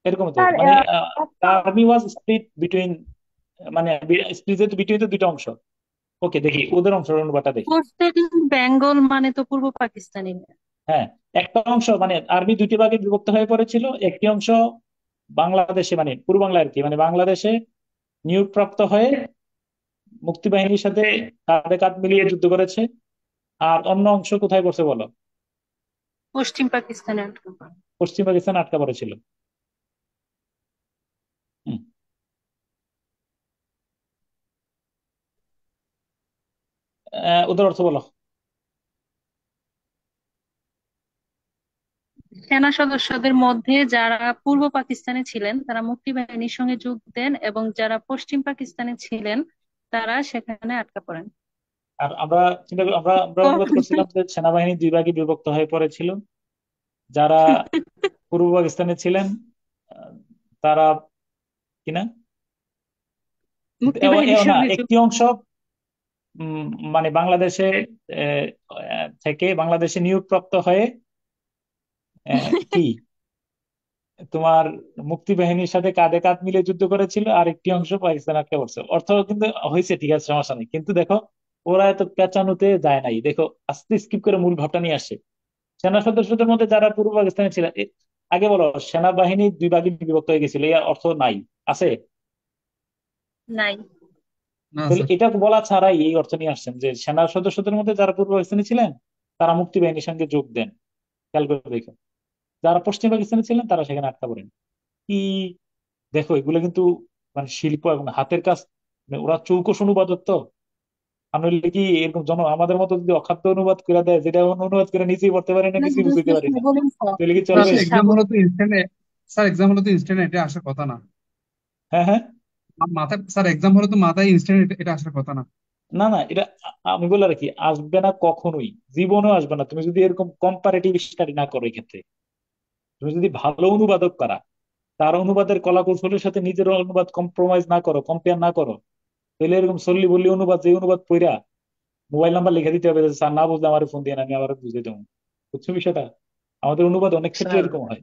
এরকম তো, স্যার মানে আর্মি ওয়াজ স্প্লিট বিটুইন, মানে স্প্লিট বিটুইন তো 2টা অংশ। ওকে, দেখি ওদের অংশের অনুবাদটা দেখি। পোস্টেড ইন বেঙ্গল মানে তো পূর্ব পাকিস্তানি। হ্যাঁ, একটা অংশ মানে আর্মি 2টি ভাগে বিভক্ত হয়ে পড়েছিল। একটি অংশ বাংলাদেশে, মানে পূর্ব বাংলা আর কি, মানে বাংলাদেশে নিয়োগপ্রাপ্ত হয়ে মুক্তিবাহিনীর সাথে কাঁধে কাঁধ মিলিয়ে যুদ্ধ করেছে। আর অন্য অংশ কোথায় করছে বলো? পশ্চিম পাকিস্তানে আটকা পড়ে। পশ্চিম পাকিস্তান আটকা পড়েছিল। হুম। ওদের অর্থ বলো। সেনা সদস্যদের মধ্যে যারা পূর্ব পাকিস্তানে ছিলেন তারা মুক্তিবাহিনীর সঙ্গে যোগ দেন এবং যারা পশ্চিম পাকিস্তানে ছিলেন তারা সেখানে আটকা পড়েন। আর আমরা চিন্তা করি, আমরা অনুবাদ করছিলাম যে সেনাবাহিনী দুই ভাগে বিভক্ত হয়ে পড়েছিল। যারা পূর্ব পাকিস্তানে ছিলেন আহ, তারা কিনা মুক্তিবাহিনীর না সঙ্গে যোগ একটি অংশ মানে বাংলাদেশে থেকে বাংলাদেশে নিয়োগপ্রাপ্ত হয়ে কি তোমার মুক্তিবাহিনীর সাথে কাঁধে কাঁধ মিলে যুদ্ধ করেছিল, আর একটি অংশ পাকিস্তান আটকে পড়ছে। অর্থ কিন্তু হয়েছে, ঠিক আছে, সমস্যা নেই, কিন্তু দেখো ওরা এত পেঁচানোতে যায় নাই। দেখো আস্তে স্কিপ করে মূল ভাবটা নিয়ে আসে। সেনা সদস্যদের মধ্যে যারা পূর্ব পাকিস্তানে ছিল, আগে বলো সেনাবাহিনী দুই ভাগে বিভক্ত হয়ে গেছিল, এর অর্থ নাই আছে? নাই। না তাহলে স্যার। এটা বলা ছাড়াই এই অর্থ নিয়ে আসছেন যে সেনা সদস্যদের মধ্যে যারা পূর্ব পাকিস্তানে ছিলেন তারা মুক্তিবাহিনীর সঙ্গে যোগ দেন। খেয়াল করে দেখো, যারা পশ্চিম পাকিস্তানে ছিলেন তারা সেখানে আটকা পড়েন। কি দেখো, এগুলো কিন্তু মানে শিল্প এবং হাতের কাজ। মানে ওরা চৌকস অনুবাদক তো। আর নইলে কি এরকম আমাদের মতো যদি অখাদ্য অনুবাদ করে দেয়, যেটা অনুবাদ করে নিজেই পড়তে পারি না, না নিজেই বুঝতে পারি না, বলুন স্যার। তাহলে কি স্যার চলবে? এক্সাম হলো তো ইনস্ট্যান্ট, স্যার এক্সাম হলো তো ইনস্ট্যান্ট, এটা আসার কথা না। হ্যাঁ হ্যাঁ। মাথায় স্যার এক্সাম হলো তো মাথায় ইনস্ট্যান্ট, এটা আসার কথা না। না না, এটা আমি বলে রাখি, আসবে না কখনোই, জীবনেও আসবে না। তুমি যদি এরকম কম্পারেটিভ স্টাডি না করো, এক্ষেত্রে তুমি যদি ভালো অনুবাদক করা, তার অনুবাদের কলা কৌশলের সাথে নিজের অনুবাদ কম্প্রোমাইজ না করো, কম্পেয়ার না করো, তাহলে এরকম সল্লি বললি অনুবাদ, যে অনুবাদ পড়া মোবাইল নাম্বার লিখে দিতে হবে যে স্যার না বুঝলে আমার ফোন দিয়ে, আমি আবার বুঝে দেবো। বুঝছো বিষয়টা? আমাদের অনুবাদ অনেক ক্ষেত্রে স্যার এরকম হয়।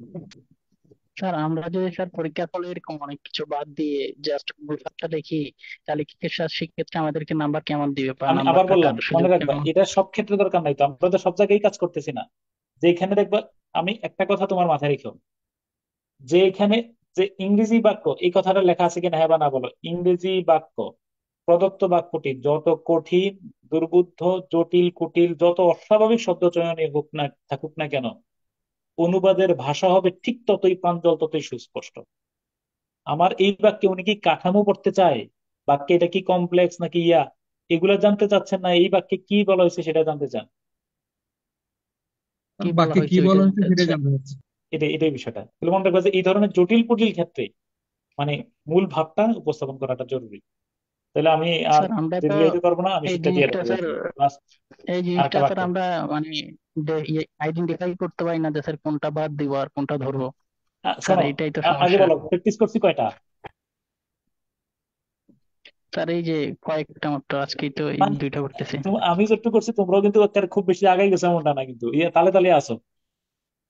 স্যার আমরা যদি স্যার পরীক্ষার ফলে এরকম অনেক কিছু বাদ দিয়ে জাস্ট মূল পাঠটা দেখি, তাহলে কি স্যার সেক্ষেত্রে আমাদেরকে নাম্বার কেমন দিবে বা আমি নাম্বার আবার বললাম, কাটার মনে সুযোগ রাখবা কেমন? এটা সব ক্ষেত্রে দরকার নাই তো, আমরা তো সব জায়গায় কাজ করতেছি না। যেখানে দেখবা, আমি একটা কথা তোমার মাথায় রেখো, যে এখানে যে ইংরেজি বাক্য, এই কথাটা লেখা আছে কিনা হ্যাঁ বা না বলো। ইংরেজি বাক্য, প্রদত্ত বাক্যটি যত কঠিন, দুর্বোধ্য, জটিল, কুটিল, যত অস্বাভাবিক শব্দ চয়নে হোক না থাকুক না কেন, অনুবাদের ভাষা হবে ঠিক ততই প্রাঞ্জল, ততই সুস্পষ্ট। আমার এই বাক্যে উনি কি কাঠামো পড়তে চায়, বাক্যে এটা কি কমপ্লেক্স নাকি ইয়া, এগুলা জানতে চাচ্ছেন না, এই বাক্যে কি বলা হয়েছে সেটা জানতে চান। কি বলা বাক্যে কি হয়েছে ওইটা বলা হয়েছে জানতে সেটাই চাচ্ছি। জানতে চাচ্ছি। এটাই বিষয়টা। তাহলে মনে রাখবা যে এই ধরনের জটিল কুটিল ক্ষেত্রে মানে মূল ভাবটা উপস্থাপন করাটা জরুরি। তাহলে আমি আর স্যার আমরা তো দীর্ঘায়িত করবো না, আমি এই শিক্ষা দিয়ে জিনিসটা রাখবো আর স্যার কি। লাস্ট এই জিনিসটা আরেকটা স্যার বাক্য। আমরা মানে আইডেন্টিফাই করতে পারি না যে স্যার কোনটা বাদ দিব আর কোনটা ধরবো। স্যার শোনো, এইটাই তো আগে সমস্যা। বলো প্র্যাকটিস করছি কয়টা? স্যার এই যে কয়েকটা মাত্র, আজকেই তো এই মানে দুইটা করতেছি। আমি যেটুকু করছি তোমরাও কিন্তু একটা খুব বেশি আগাই গেছো এমনটা না, কিন্তু ইয়ে তালে তালে আসো,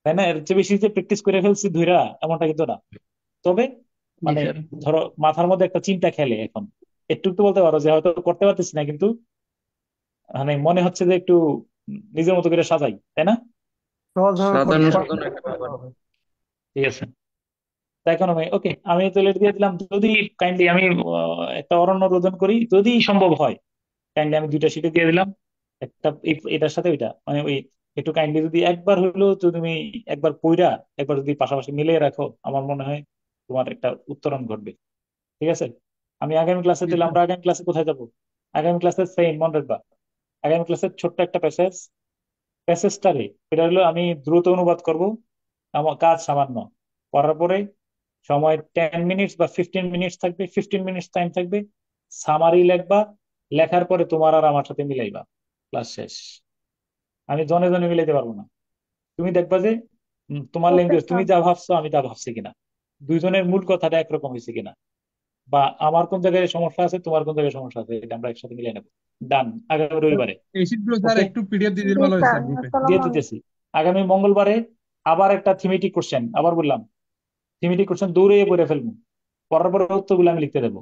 তাই না? এর চেয়ে বেশি যে প্র্যাকটিস করে ফেলছি ধইরা, এমনটা কিন্তু না। তবে জি মানে স্যার। ধরো মাথার মধ্যে একটা চিন্তা খেলে এখন, একটু একটু বলতে পারো যে হয়তো করতে পারতেছি না, কিন্তু মানে মনে হচ্ছে যে একটু নিজের মতো করে সাজাই, তাই না? সহজভাবে সাজানো করতে সাজানো একটা করতে ব্যাপার। হবে। ঠিক আছে, তাই এখন আমি ওকে, আমি তো লেট দিয়ে দিলাম। যদি কাইন্ডলি আমি একটা অরণ্য রোদন করি, যদি সম্ভব হয়, কাইন্ডলি আমি দুইটা শিটে দিয়ে দিলাম, একটা এটার সাথে ওইটা, মানে ওই একটু কাইন্ডলি যদি একবার হইলো তো তুমি একবার পইরা একবার যদি পাশাপাশি মিলিয়ে রাখো, আমার মনে হয় তোমার একটা উত্তরণ ঘটবে। ঠিক আছে, আমি আগামী ক্লাসে, জি তাহলে স্যার। আমরা আগামী ক্লাসে কোথায় যাবো? আগামী ক্লাসে সেম মনে রাখবা, আগামী ক্লাসে ছোট্ট একটা প্যাসেজটারে, এটা হলো আমি দ্রুত অনুবাদ করব, আমার কাজ সামান্য, করার পরে সময় 10 মিনিটস বা 15 মিনিটস থাকবে, 15 মিনিটস টাইম থাকবে, সামারি লেখবা, লেখার পরে তোমার আর আমার সাথে মিলাইবা, ক্লাস শেষ। আমি জনে জনে মিলাইতে পারবো না। তুমি দেখবা যে তোমার ওকে ল্যাঙ্গুয়েজ, তুমি স্যার। যা ভাবছো আমি তা ভাবছি কিনা, দুইজনের মূল কথাটা একরকম হয়েছে কিনা, বা আমার কোন জায়গায় সমস্যা আছে, তোমার কোন জায়গায় সমস্যা আছে, এটা আমরা একসাথে মিলিয়ে নেবো। ডান, আগামী রবিবারে। এই শীটগুলো স্যার ওকে, একটু পিডিএফ দিয়ে দিলে জি ভালো হয় স্যার, স্যার গ্রুপে। আসসালামু দিয়ে আলাইকুম। দিতেছি। আগামী মঙ্গলবারে আবার একটা থিমেটিক কোশ্চেন, আবার বললাম থিমেটিক কোশ্চেন দৌড়ে পড়ে ফেলবো, পড়ার পরে উত্তরগুলো আমি লিখতে দেবো।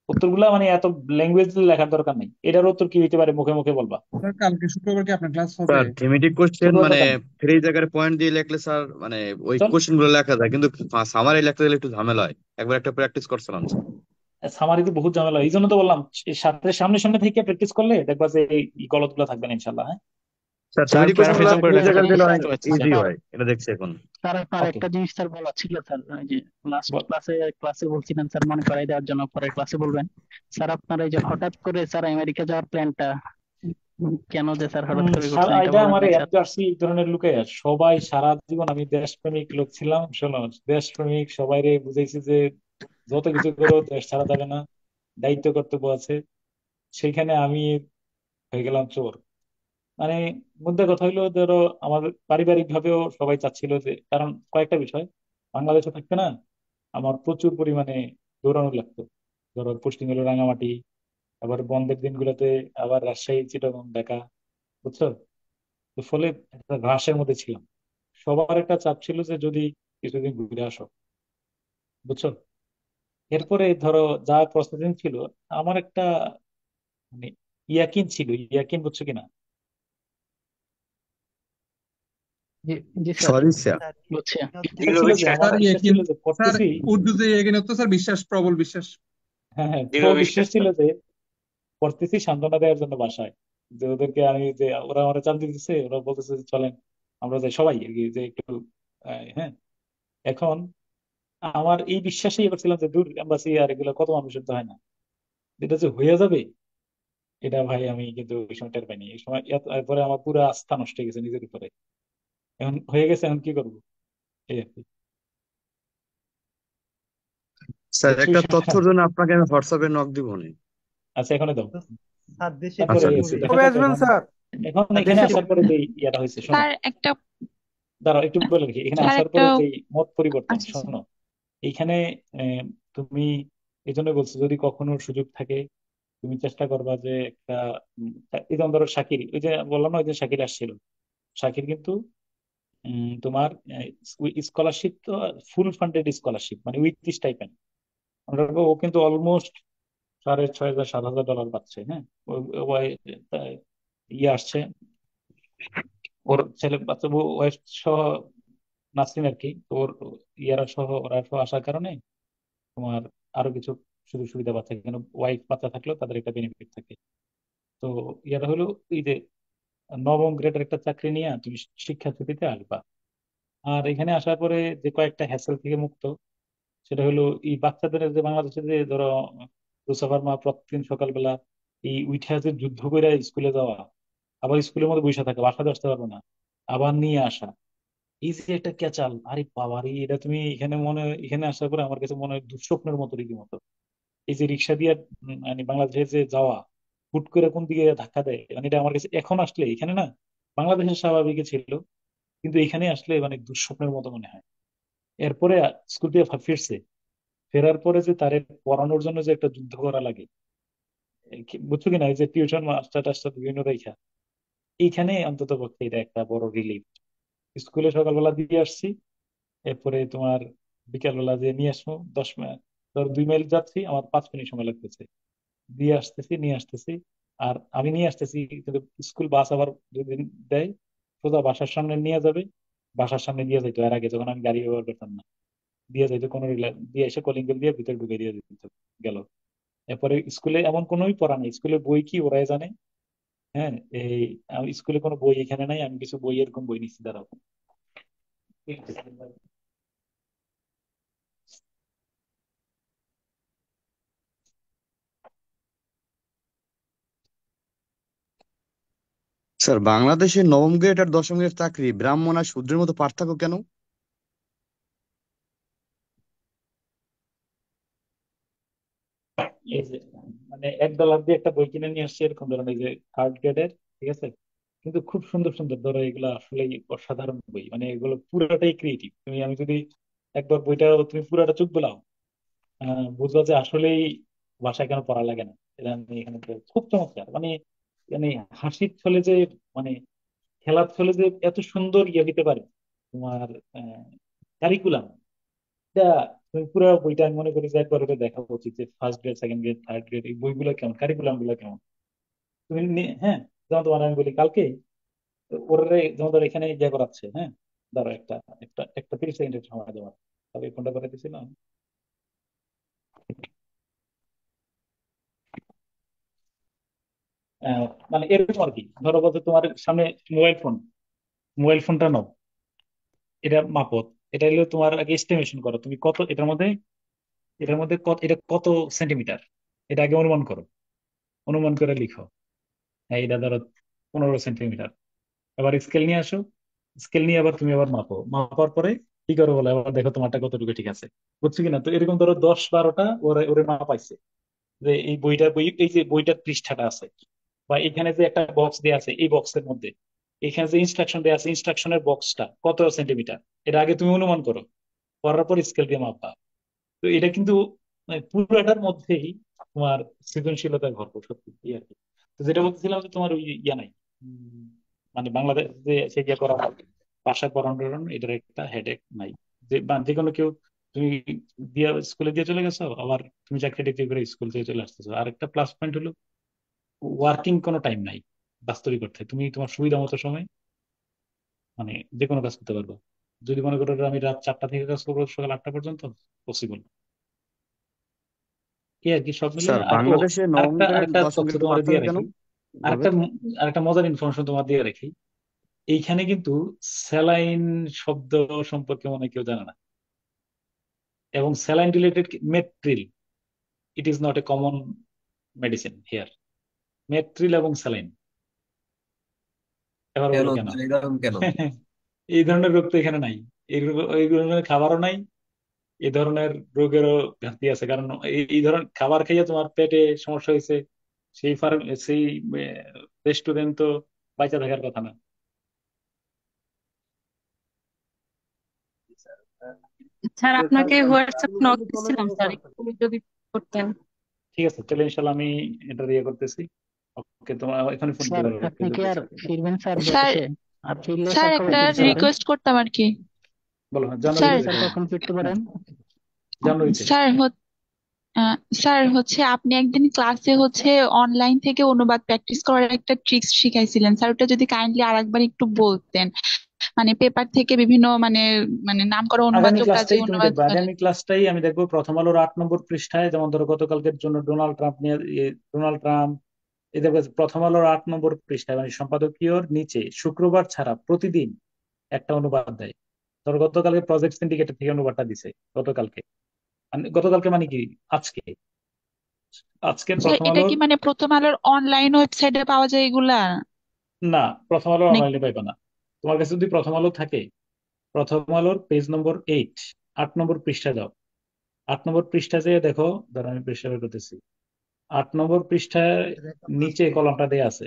উত্তরগুলা মানে এত ল্যাঙ্গুয়েজ লেখার দরকার নেই, এটার উত্তর কি হইতে পারে মুখে মুখে বলবা। স্যার কালকে শুক্রবার কি আপনার ক্লাস হবে? স্যার থিমেটিক কোশ্চেন শুক্রবার মানে দরকার নেই, থ্রি জায়গায় পয়েন্ট দিয়ে লিখলে স্যার মানে ওই চল। কোশ্চেন গুলো লেখা যায়, কিন্তু সামারি লিখতে গেলে একটু ঝামেলা হয়। একবার একটা প্র্যাকটিস করছিলাম স্যার। সামারিতে বহুত ঝামেলা হয়। এই জন্য তো বললাম সামনে সামনে থেকে প্র্যাকটিস করলে দেখবা যে এই গলত গুলো থাকবে না ইনশাল্লাহ। হ্যাঁ। স্যার স্যার তৈরি করে আপনার ফেলা ক্লারিফিকেশন করে দুই এটা একটা স্যার। জায়গায় জিনিস দিলে স্যার অনেক বুঝতে পারছি স্যার। ইজি স্যার হয়, এটা দেখছি এখন। স্যার আপনার ওকে, একটা জিনিস স্যার বলা ছিল স্যার, ওই যে লাস্ট বল। ক্লাসে বলছিলেন স্যার, মনে করাই দেওয়ার জন্য পরের ক্লাসে বলবেন। স্যার আপনার এই যে হঠাৎ করে স্যার আমেরিকা যাওয়ার প্ল্যানটা কেন যে স্যার হঠাৎ করে করছেন এটা এটা বলেন আমার নাই স্যার? এফডিআরসি এই ধরনের লোকে সবাই সারা জীবন আমি দেশপ্রেমিক লোক ছিলাম, শোনো, দেশপ্রেমিক সবাই বুঝাইছি যে যত কিছু করো দেশ ছাড়া যাবে না, দায়িত্ব কর্তব্য আছে। সেইখানে আমি হয়ে গেলাম চোর। মানে মুদ্রা কথা হইলো, ধরো আমাদের পারিবারিক ভাবেও সবাই চাচ্ছিল যে, কারণ কয়েকটা বিষয়, বাংলাদেশে থাকতে না আমার প্রচুর পরিমাণে দৌড়ানো লাগতো। ধরো পোস্টিং হলো রাঙামাটি, আবার বন্ধের দিনগুলোতে আবার রাজশাহী, চিটাগং, ঢাকা, বুঝছো? তো ফলে একটা ঘাসের মধ্যে ছিলাম। সবার একটা চাপ ছিল যে যদি কিছুদিন ঘুরে আসো, বুঝছো? এরপরে ধরো যা প্রসেসিং ছিল, আমার একটা মানে ইয়াকিন ছিল, ইয়াকিন, বুঝছো কিনা? জি জি স্যার, সদিচ্ছা। বুঝছি। এটা ছিল যে আমার স্যার বিশ্বাস ছিল যে স্যার পড়তেছি। উর্দুতে এগিয়ে তো স্যার বিশ্বাস, প্রবল বিশ্বাস। হ্যাঁ হ্যাঁ, দৃঢ় তো বিশ্বাস বিশ্বাস ছিল স্যার। যে পড়তেছি সান্ত্বনা দেওয়ার জন্য বাসায়, যে ওদেরকে আমি যে ওরা আমার চাপ দিতেছে, ওরা বলতেছে যে চলেন আমরা যাই সবাই আর কি, যে একটু হ্যাঁ। এখন আমার এই বিশ্বাসেই করছিলাম যে দূর এম্বাসি আর এগুলো কত মানুষের তো হয় না, এটা যে হয়ে যাবে, এটা ভাই আমি কিন্তু ওই সময় টের পাইনি। এই সময় এরপরে আমার পুরো আস্থা নষ্ট হয়ে গেছে নিজের উপরে। এখন হয়ে গেছে, এখন কি করবো, এই আর কি। স্যার বুঝছো একটা বিষয়টা? তথ্যের জন্য আপনাকে আমি হোয়াটসঅ্যাপে নক দিব নি। আচ্ছা এখানে দাও। তো স্যার দেশে তারপরে আচ্ছা কবে আচ্ছা। দেখা কবে যাক আসবেন এখন। স্যার? এখন স্যার এখানে দেশে আসার পরে যে ইয়াটা হয়েছে, শোনো, স্যার একটা দাঁড়াও একটু বলে রাখি, এখানে স্যার আসার একটা পরে যে মত পরিবর্তন, আচ্ছা স্যার। শোনো, এইখানে তুমি এই জন্য বলছো যদি কখনো সুযোগ থাকে তুমি চেষ্টা করবা যে একটা এই যেমন ধরো শাকির, ওই যে বললাম না ওই যে শাকির আসছিল, শাকির কিন্তু তোমার স্কলারশিপ তো ফুল ফান্ডেড স্কলারশিপ, মানে উইথ স্টাইপেন্ড। আমরা ও কিন্তু অলমোস্ট 6,500 7,000 ডলার পাচ্ছে, হ্যাঁ। ইয়ে আসছে, ওর ছেলে বাচ্চা ওয়াইফ সহ, নাসরিন আর কি, তো ওর ইয়ারা সহ ওরা সহ আসার কারণে তোমার আরো কিছু সুযোগ সুবিধা পাচ্ছে, কেন ওয়াইফ বাচ্চা থাকলেও তাদের একটা বেনিফিট থাকে। তো ইয়াটা হলো এই যে নবম গ্রেডের একটা চাকরি নিয়ে তুমি শিক্ষা ছুটিতে আসবা। আর এখানে আসার পরে যে কয়েকটা হ্যাসেল থেকে মুক্ত, সেটা হলো এই বাচ্চাদের যে বাংলাদেশে যে ধরো মুসাফার মা প্রতিদিন সকালবেলা এই উইঠা যে যুদ্ধ করে স্কুলে যাওয়া, আবার স্কুলের মধ্যে বসে থাকা, বাসাতে আসতে পারবে না, আবার নিয়ে আসা, এই যে একটা ক্যাচাল, আরে বাবারে, এটা তুমি এখানে এখানে আসার পরে আমার কাছে মনে হয় দুঃস্বপ্নের মতো রীতিমতো। এই যে রিক্সা দিয়ে মানে বাংলাদেশে যে যাওয়া, হুট করে কোন দিকে ধাক্কা দেয়, মানে এটা আমার কাছে এখন আসলে এখানে না, বাংলাদেশের স্বাভাবিক ছিল, কিন্তু এখানে আসলে মানে দুঃস্বপ্নের মতো মনে হয়। এরপরে স্কুল থেকে ফিরছে, ফেরার পরে যে তারে পড়ানোর জন্য যে একটা যুদ্ধ করা লাগে, বুঝছো কিনা, এই যে টিউশন মাস্টার টাস্টার বিভিন্ন রেখা, এইখানে অন্তত পক্ষে এটা একটা বড় রিলিফ। স্কুলে সকালবেলা দিয়ে আসছি, এরপরে তোমার বিকালবেলা যে নিয়ে আসবো 10 মিনিট, ধর 2 মাইল যাচ্ছি, আমার 5 মিনিট সময় লাগতেছে, দিয়ে আসতেছি নিয়ে আসতেছি। আর আমি নিয়ে আসতেছি, কিন্তু স্কুল বাস আবার 2 দিন দেয়, সোজা বাসার সামনে নিয়ে যাবে, বাসার সামনে দিয়ে যাইতো এর আগে যখন আমি গাড়ি ব্যবহার করতাম না, দিয়ে যাইতো কোনো দিয়ে এসে কলিং বেল দিয়ে ভিতরে ঢুকে দিয়ে দিত, গেল। এরপরে স্কুলে এমন কোনোই পড়া নেই, স্কুলে বই কি ওরাই জানে। হ্যাঁ, এই আমি স্কুলে কোনো বই এখানে নাই, আমি কিছু বই এরকম বই নিচ্ছি, দাঁড়াও। স্যার বাংলাদেশের নবম গ্রেড আর দশম গ্রেড চাকরি ব্রাহ্মণ আর শূদ্রের মতো পার্থক্য কেন? এই যে মানে $1 দিয়ে একটা বই কিনে নিয়ে আসছি এরকম ধরনের, এই যে 3rd গ্রেডের, ঠিক আছে, কিন্তু খুব সুন্দর সুন্দর, ধরো এগুলো আসলে অসাধারণ বই, মানে এগুলো পুরোটাই ক্রিয়েটিভ। আমি যদি একবার বইটা তুমি পুরোটা চোখ বোলাও, বুঝবা যে আসলেই ভাষায় কেন পড়া লাগে না। এটা আমি এখানে খুব চমৎকার, মানে মানে হাসির ছলে যে, মানে খেলার ছলে যে এত সুন্দর ইয়ে হইতে পারে তোমার কারিকুলাম, এটা তুমি পুরো বইটা আমি মনে করি যে একবার ওটা দেখা উচিত, যে 1st grade, 2nd grade, 3rd grade এই বইগুলো কেমন, কারিকুলাম গুলো কেমন। তুমি হ্যাঁ, যেমন তোমার আমি বলি কালকে ওরা যেমন ধরো এখানে ইয়ে করাচ্ছে, হ্যাঁ, ধরো একটা একটা একটা 30 সেকেন্ডের সময় দেওয়া, তবে ফোনটা করে দিছিলাম। মানে এরকম আর কি। ধরো বলতে তোমার সামনে মোবাইল ফোন, মোবাইল ফোনটা নাও, এটা মাপো। এটা হলো তোমার আগে এস্টিমেশন করো তুমি কত এটার মধ্যে কত, এটা কত সেন্টিমিটার, এটা আগে অনুমান করো, অনুমান করে লিখো। হ্যাঁ, এটা ধরো 15 সেন্টিমিটার। এবার স্কেল নিয়ে আসো, স্কেল নিয়ে আবার তুমি আবার মাপো, মাপার পরে কি করো বলে আবার দেখো তোমারটা কতটুকু ঠিক আছে, বুঝছো কিনা। তো এরকম ধরো 10-12টা ওরে ওরে মাপাইছে, যে এই এই যে বইটার পৃষ্ঠাটা আছে, বা এখানে যে একটা বক্স দেওয়া আছে এই বক্সের মধ্যে, এখানে যে ইনস্ট্রাকশন দেওয়া আছে ইনস্ট্রাকশনের বক্সটা কত সেন্টিমিটার, এটা আগে তুমি অনুমান করো, করার পর স্কেল দিয়ে মাপবা। তো এটা কিন্তু মানে পুরোটার মধ্যেই তোমার সৃজনশীলতায় ভরপুর, সত্যি এই আর কি। তো যেটা বলতেছিলাম যে তোমার ওই ইয়া নাই, উম, মানে বাংলাদেশ যে সে ইয়ে করা হয়, ভাষা পড়ানোর এটার একটা হেডেক নাই। যে বা যে কোনো কেউ, তুমি দিয়ে স্কুলে দিয়ে চলে গেছো, আবার তুমি চাকরি টাকরি করে স্কুল থেকে চলে আসতেছো। আর একটা প্লাস পয়েন্ট হলো ওয়ার্কিং কোনো টাইম নাই বাস্তবিক অর্থে, তুমি তোমার সুবিধা মতো সময় মানে যে কোনো কাজ করতে পারবে। যদি মনে করো যে আমি রাত 4টা থেকে কাজ করবো সকাল 8টা পর্যন্ত, পসিবল। এই আর কি সব মিলে। স্যার আর বাংলাদেশে আরেকটা নবম আরেকটা তথ্য দশমের একটু তোমার দিয়ে পার্থক্য কেন রাখি, বলবে? আরেকটা মজার ইনফরমেশন তোমার দিয়ে রাখি। এইখানে কিন্তু স্যালাইন শব্দ সম্পর্কে মনে হয় কেউ জানে না, এবং saline related Metryl, it is not a common medicine here. Metryl এবং স্যালাইন, এবার কেন বলো কেন? স্যার, এরকম কেন? এই ধরনের রোগ তো এখানে নাই, এই ধরনের খাবারও নাই, এই ধরনের রোগেরও ঘাটতি আছে। কারণ এই ধরনের খাবার খাইয়ে তোমার পেটে সমস্যা হয়েছে, সেই রেস্টুরেন্ট তো বাইচা থাকার কথা না। স্যার আপনাকে স্যার হোয়াটসঅ্যাপ চালু নক করলে চলে দিচ্ছিলাম যাবো স্যার, স্যার। একটু যদি করতেন। ঠিক আছে, তাহলে ইনশাল্লাহ আমি এটা ইয়ে করতেছি। ওকে, তোমার এখানে ফোন দিতে স্যার পারো আপনি কি যদি আর চাও। ফিরবেন স্যার স্যার দেশে? আর ফিরলে স্যার স্যার কবে একটা ফিরতে হ্যাঁ, পারেন? রিকোয়েস্ট করতাম আর কি। বলো। হ্যাঁ, স্যার জানুয়ারিতে স্যার দেখো, কখন ফিরতে পারেন? স্যার জানুয়ারিতে। স্যার হচ্ছে আপনি একদিন ক্লাসে হচ্ছে অনলাইন থেকে অনুবাদ প্র্যাকটিস করার একটা ট্রিক্স শিখাইছিলেন স্যার, ওটা যদি কাইন্ডলি আরেকবার একটু বলতেন। মানে পেপার থেকে বিভিন্ন মানে মানে নাম করা আগামী অনুবাদক কাজে ক্লাসটাই তুমি অনুবাদ দেখবে, করে। আগামী ক্লাসটাই আমি দেখবো প্রথম আলোর 8 নম্বর পৃষ্ঠায়, যেমন ধরো গতকালকের জন্য ডোনাল্ড ট্রাম্প নিয়ে, ডোনাল্ড ট্রাম্প, এই দেখবে প্রথম আলোর 8 নম্বর পৃষ্ঠায় মানে সম্পাদকীয়র নিচে শুক্রবার ছাড়া প্রতিদিন একটা অনুবাদ দেয়। ধরো গতকালকে প্রজেক্ট সিন্ডিকেটের থেকে অনুবাদটা দিছে, গতকালকে গতকালকে মানে কি, আজকে, আজকের স্যার প্রথম এটা আলোর। কি মানে প্রথম আলোর অনলাইন ওয়েবসাইটে পাওয়া যায় এগুলা? না, প্রথম আলোর নাকি অনলাইনে পাইবে না। তোমার কাছে যদি প্রথম আলো থাকে, প্রথম আলোর পেজ নম্বর 8, 8 নম্বর পৃষ্ঠা যাও। 8 নম্বর পৃষ্ঠা যেয়ে দেখো, ধরো আমি পৃষ্ঠা বের করতেছি। 8 নম্বর পৃষ্ঠায় নিচে কলামটা দেয়া আছে,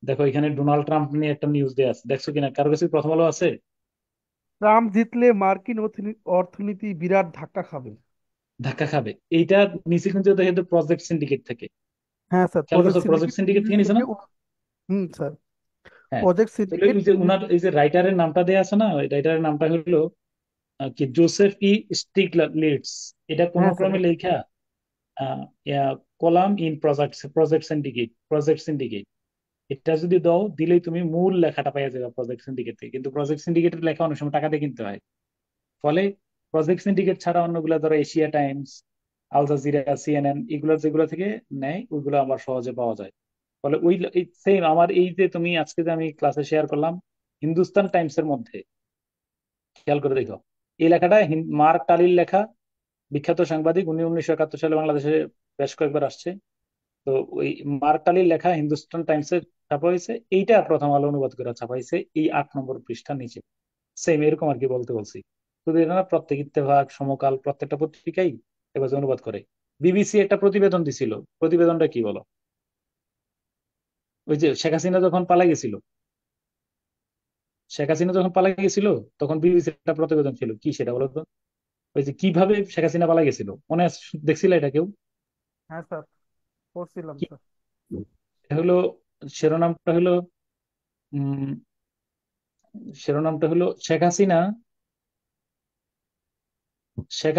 দেখো এখানে ডোনাল্ড ট্রাম্প নিয়ে একটা নিউজ দেয়া আছে, দেখছো কিনা? কারো কাছে প্রথম আলো আছে? ট্রাম্প জিতলে মার্কিন অর্থনীতি বিরাট ধাক্কা খাবে। ধাক্কা খাবে, এইটা নিচে কিন্তু দেখে প্রজেক্ট সিন্ডিকেট থেকে। হ্যাঁ স্যার, খেয়াল প্রজেক্ট করছো প্রজেক্ট সিন্ডিকেট সিন্ডিকেট নিউজ থেকে নিছে থেকে না? হুম স্যার, হ্যাঁ। প্রজেক্ট তাহলে সিন্ডিকেট ওই যে নিউজ। উনার এই যে রাইটারের নামটা দেয়া আছে না, ওই রাইটারের নামটা হলো কি জোসেফ ই স্টিগলিটজ। এটা কোনো হ্যাঁ স্যার। ক্রমে লেখা কলাম ইন প্রজেক্ট সিন্ডিকেট। এটা যদি দাও, দিলেই তুমি মূল লেখাটা পাইয়া যাবে প্রজেক্ট সিন্ডিকেট থেকে। কিন্তু প্রজেক্ট সিন্ডিকেটের লেখা অনেক সময় টাকা দিয়ে কিনতে হয়, ফলে প্রজেক্ট সিন্ডিকেট ছাড়া অন্যগুলো ধরো Asia Times, Al Jazeera, CNN, এগুলো যেগুলো থেকে নেয় ওইগুলো আবার সহজে পাওয়া যায়। ফলে ওই সেম আমার এই যে তুমি আজকে যে আমি ক্লাসে শেয়ার করলাম হিন্দুস্তান টাইমস এর মধ্যে, খেয়াল করে দেখো এই লেখাটা মার্ক টালির লেখা, বিখ্যাত সাংবাদিক, উনি 1971 সালে বাংলাদেশে বেশ কয়েকবার আসছে। তো ওই মার্ক টালির লেখা হিন্দুস্তান টাইমসে ছাপা হয়েছে, এইটা প্রথম আলো অনুবাদ করে ছাপা হয়েছে এই 8 নম্বর পৃষ্ঠার নিচে। সেম এরকম আর কি বলতে বলছি। শুধু এটা না, প্রত্যেক ইত্তেফাক, সমকাল, প্রত্যেকটা পত্রিকাই এবার অনুবাদ করে। বিবিসি একটা প্রতিবেদন দিছিল, প্রতিবেদনটা কি বলো? ওই যে শেখ হাসিনা যখন পালাই গেছিল, শেখ হাসিনা যখন পালাই গেছিল তখন বিবিসির একটা প্রতিবেদন ছিল, কি সেটা বলো তো? ওই যে কিভাবে শেখ হাসিনা পালাই গেছিল, মনে আছে? দেখছিল এটা কেউ? হ্যাঁ স্যার, পড়ছিলাম কি স্যার। এটা হলো, শিরোনামটা হলো উম শিরোনামটা হলো Sheikh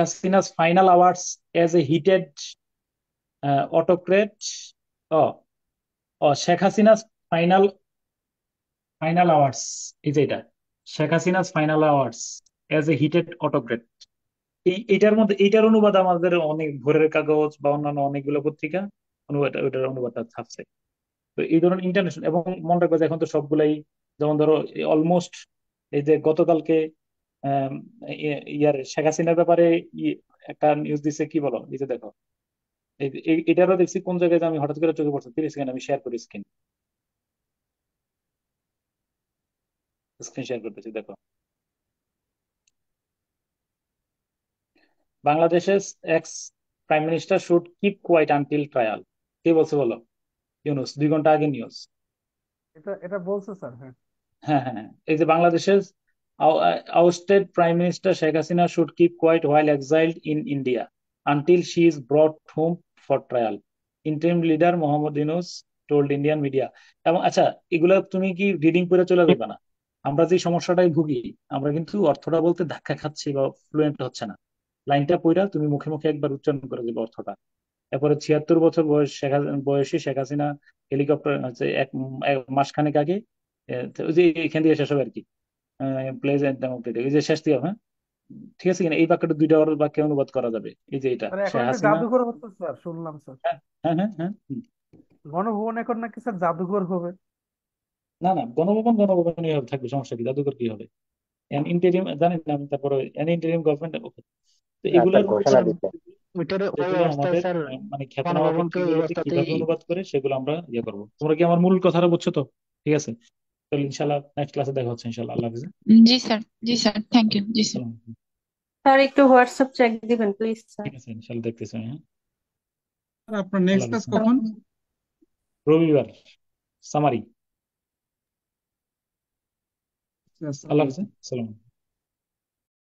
Hasina's final hours as a heated autocrat. ও ও Sheikh Hasina's final final hours, এই যে এটা, Sheikh Hasina's final hours as a heated autocrat. এইটার মধ্যে এইটার অনুবাদ আমাদের অনেক ভোরের কাগজ বা অন্যান্য অনেকগুলো পত্রিকা অনুবাদ, ওইটার অনুবাদটা ছাপছে। তো এই ধরনের ইন্টারন্যাশনাল, এবং মনে রাখবে যে এখন তো সবগুলাই, যেমন ধরো অলমোস্ট এই যে গতকালকে আম, ইয়ার শেখ হাসিনার ব্যাপারে একটা নিউজ দিছে, কি বলো, এই যে দেখো, এটারও দেখছি কোন জায়গায়, যে আমি হঠাৎ করে চোখে পড়ছে, 30 সেকেন্ড আমি শেয়ার করি, স্ক্রিন স্ক্রিন শেয়ার করতেছি, দেখো। বাংলাদেশের ex prime minister should keep quiet until trial. কে বলছে বলো? ইউনুস, 2 ঘন্টা আগে নিউজ। এটা এটা বলছে স্যার, হ্যাঁ। হ্যাঁ হ্যাঁ হ্যাঁ। এই যে বাংলাদেশের ousted Prime Minister Sheikh Hasina should keep quiet while exiled in India until she is brought home for trial. Interim leader Mohammad Yunus told Indian media. এবং আচ্ছা, এগুলা তুমি কি রিডিং করে চলে যাবে না? আমরা যে সমস্যাটাই ভুগি, আমরা কিন্তু অর্থটা বলতে ধাক্কা খাচ্ছি বা ফ্লুয়েন্ট হচ্ছে না। লাইনটা পড়া তুমি মুখে মুখে একবার উচ্চারণ করে দেবে অর্থটা। এরপরে 76 বছর বয়সী শেখ হাসিনা হেলিকপ্টার হচ্ছে এক মাসখানেক আগে, ওই যে এখান দিয়ে শেষ হবে আর কি, প্লেজ এন্ড ডেমোক্রেটিক, এই যে শেষ দিয়ে, হ্যাঁ ঠিক আছে কিনা, এই বাক্যটা 2টা বাক্যে অনুবাদ করা যাবে। এই যে এটা স্যার এখন শেখ একটা হাসিনা। জাদুঘর হচ্ছে স্যার, শুনলাম স্যার। হ্যাঁ হ্যাঁ হ্যাঁ হ্যাঁ, গণভবন এখন নাকি স্যার জাদুঘর হবে। না না, গণভবনই হবে, থাকবে, সমস্যা কি, জাদুঘর কি হবে? ইন্টারিম জানেন না আমি, তারপরে ইন্টারিম গভর্নমেন্ট। ওকে, তো স্যার এগুলোর ঘোষণা উপর দিচ্ছে। ওইটার ওই যেগুলো অবস্থায় আমাদের স্যার মানে খ্যাতনামা গণভবনকে ওই পত্রিকাগুলোতে অবস্থাতেই। কিভাবে অনুবাদ করে সেগুলো আমরা ইয়ে করবো। তোমরা কি আমার মূল কথাটা বুঝছো তো? ঠিক আছে, তাহলে ইনশাল্লাহ নেক্সট ক্লাসে দেখা হচ্ছে ইনশাল্লাহ। আল্লাহ হাফিজ। জি স্যার, জি স্যার, থ্যাংক ইউ, জি স্যার। আসসালামু আলাইকুম। স্যার একটু হোয়াটসঅ্যাপ চেক দিবেন প্লিজ স্যার। ঠিক আছে, ইনশাল্লাহ দেখতেছি আমি, হ্যাঁ। স্যার আপনার আল্লাহ নেক্সট হাফিজ। ক্লাস কখন? রবিবার সামারি। Yes, আল্লাহ হাফিজ। আসসালামু আলাইকুম।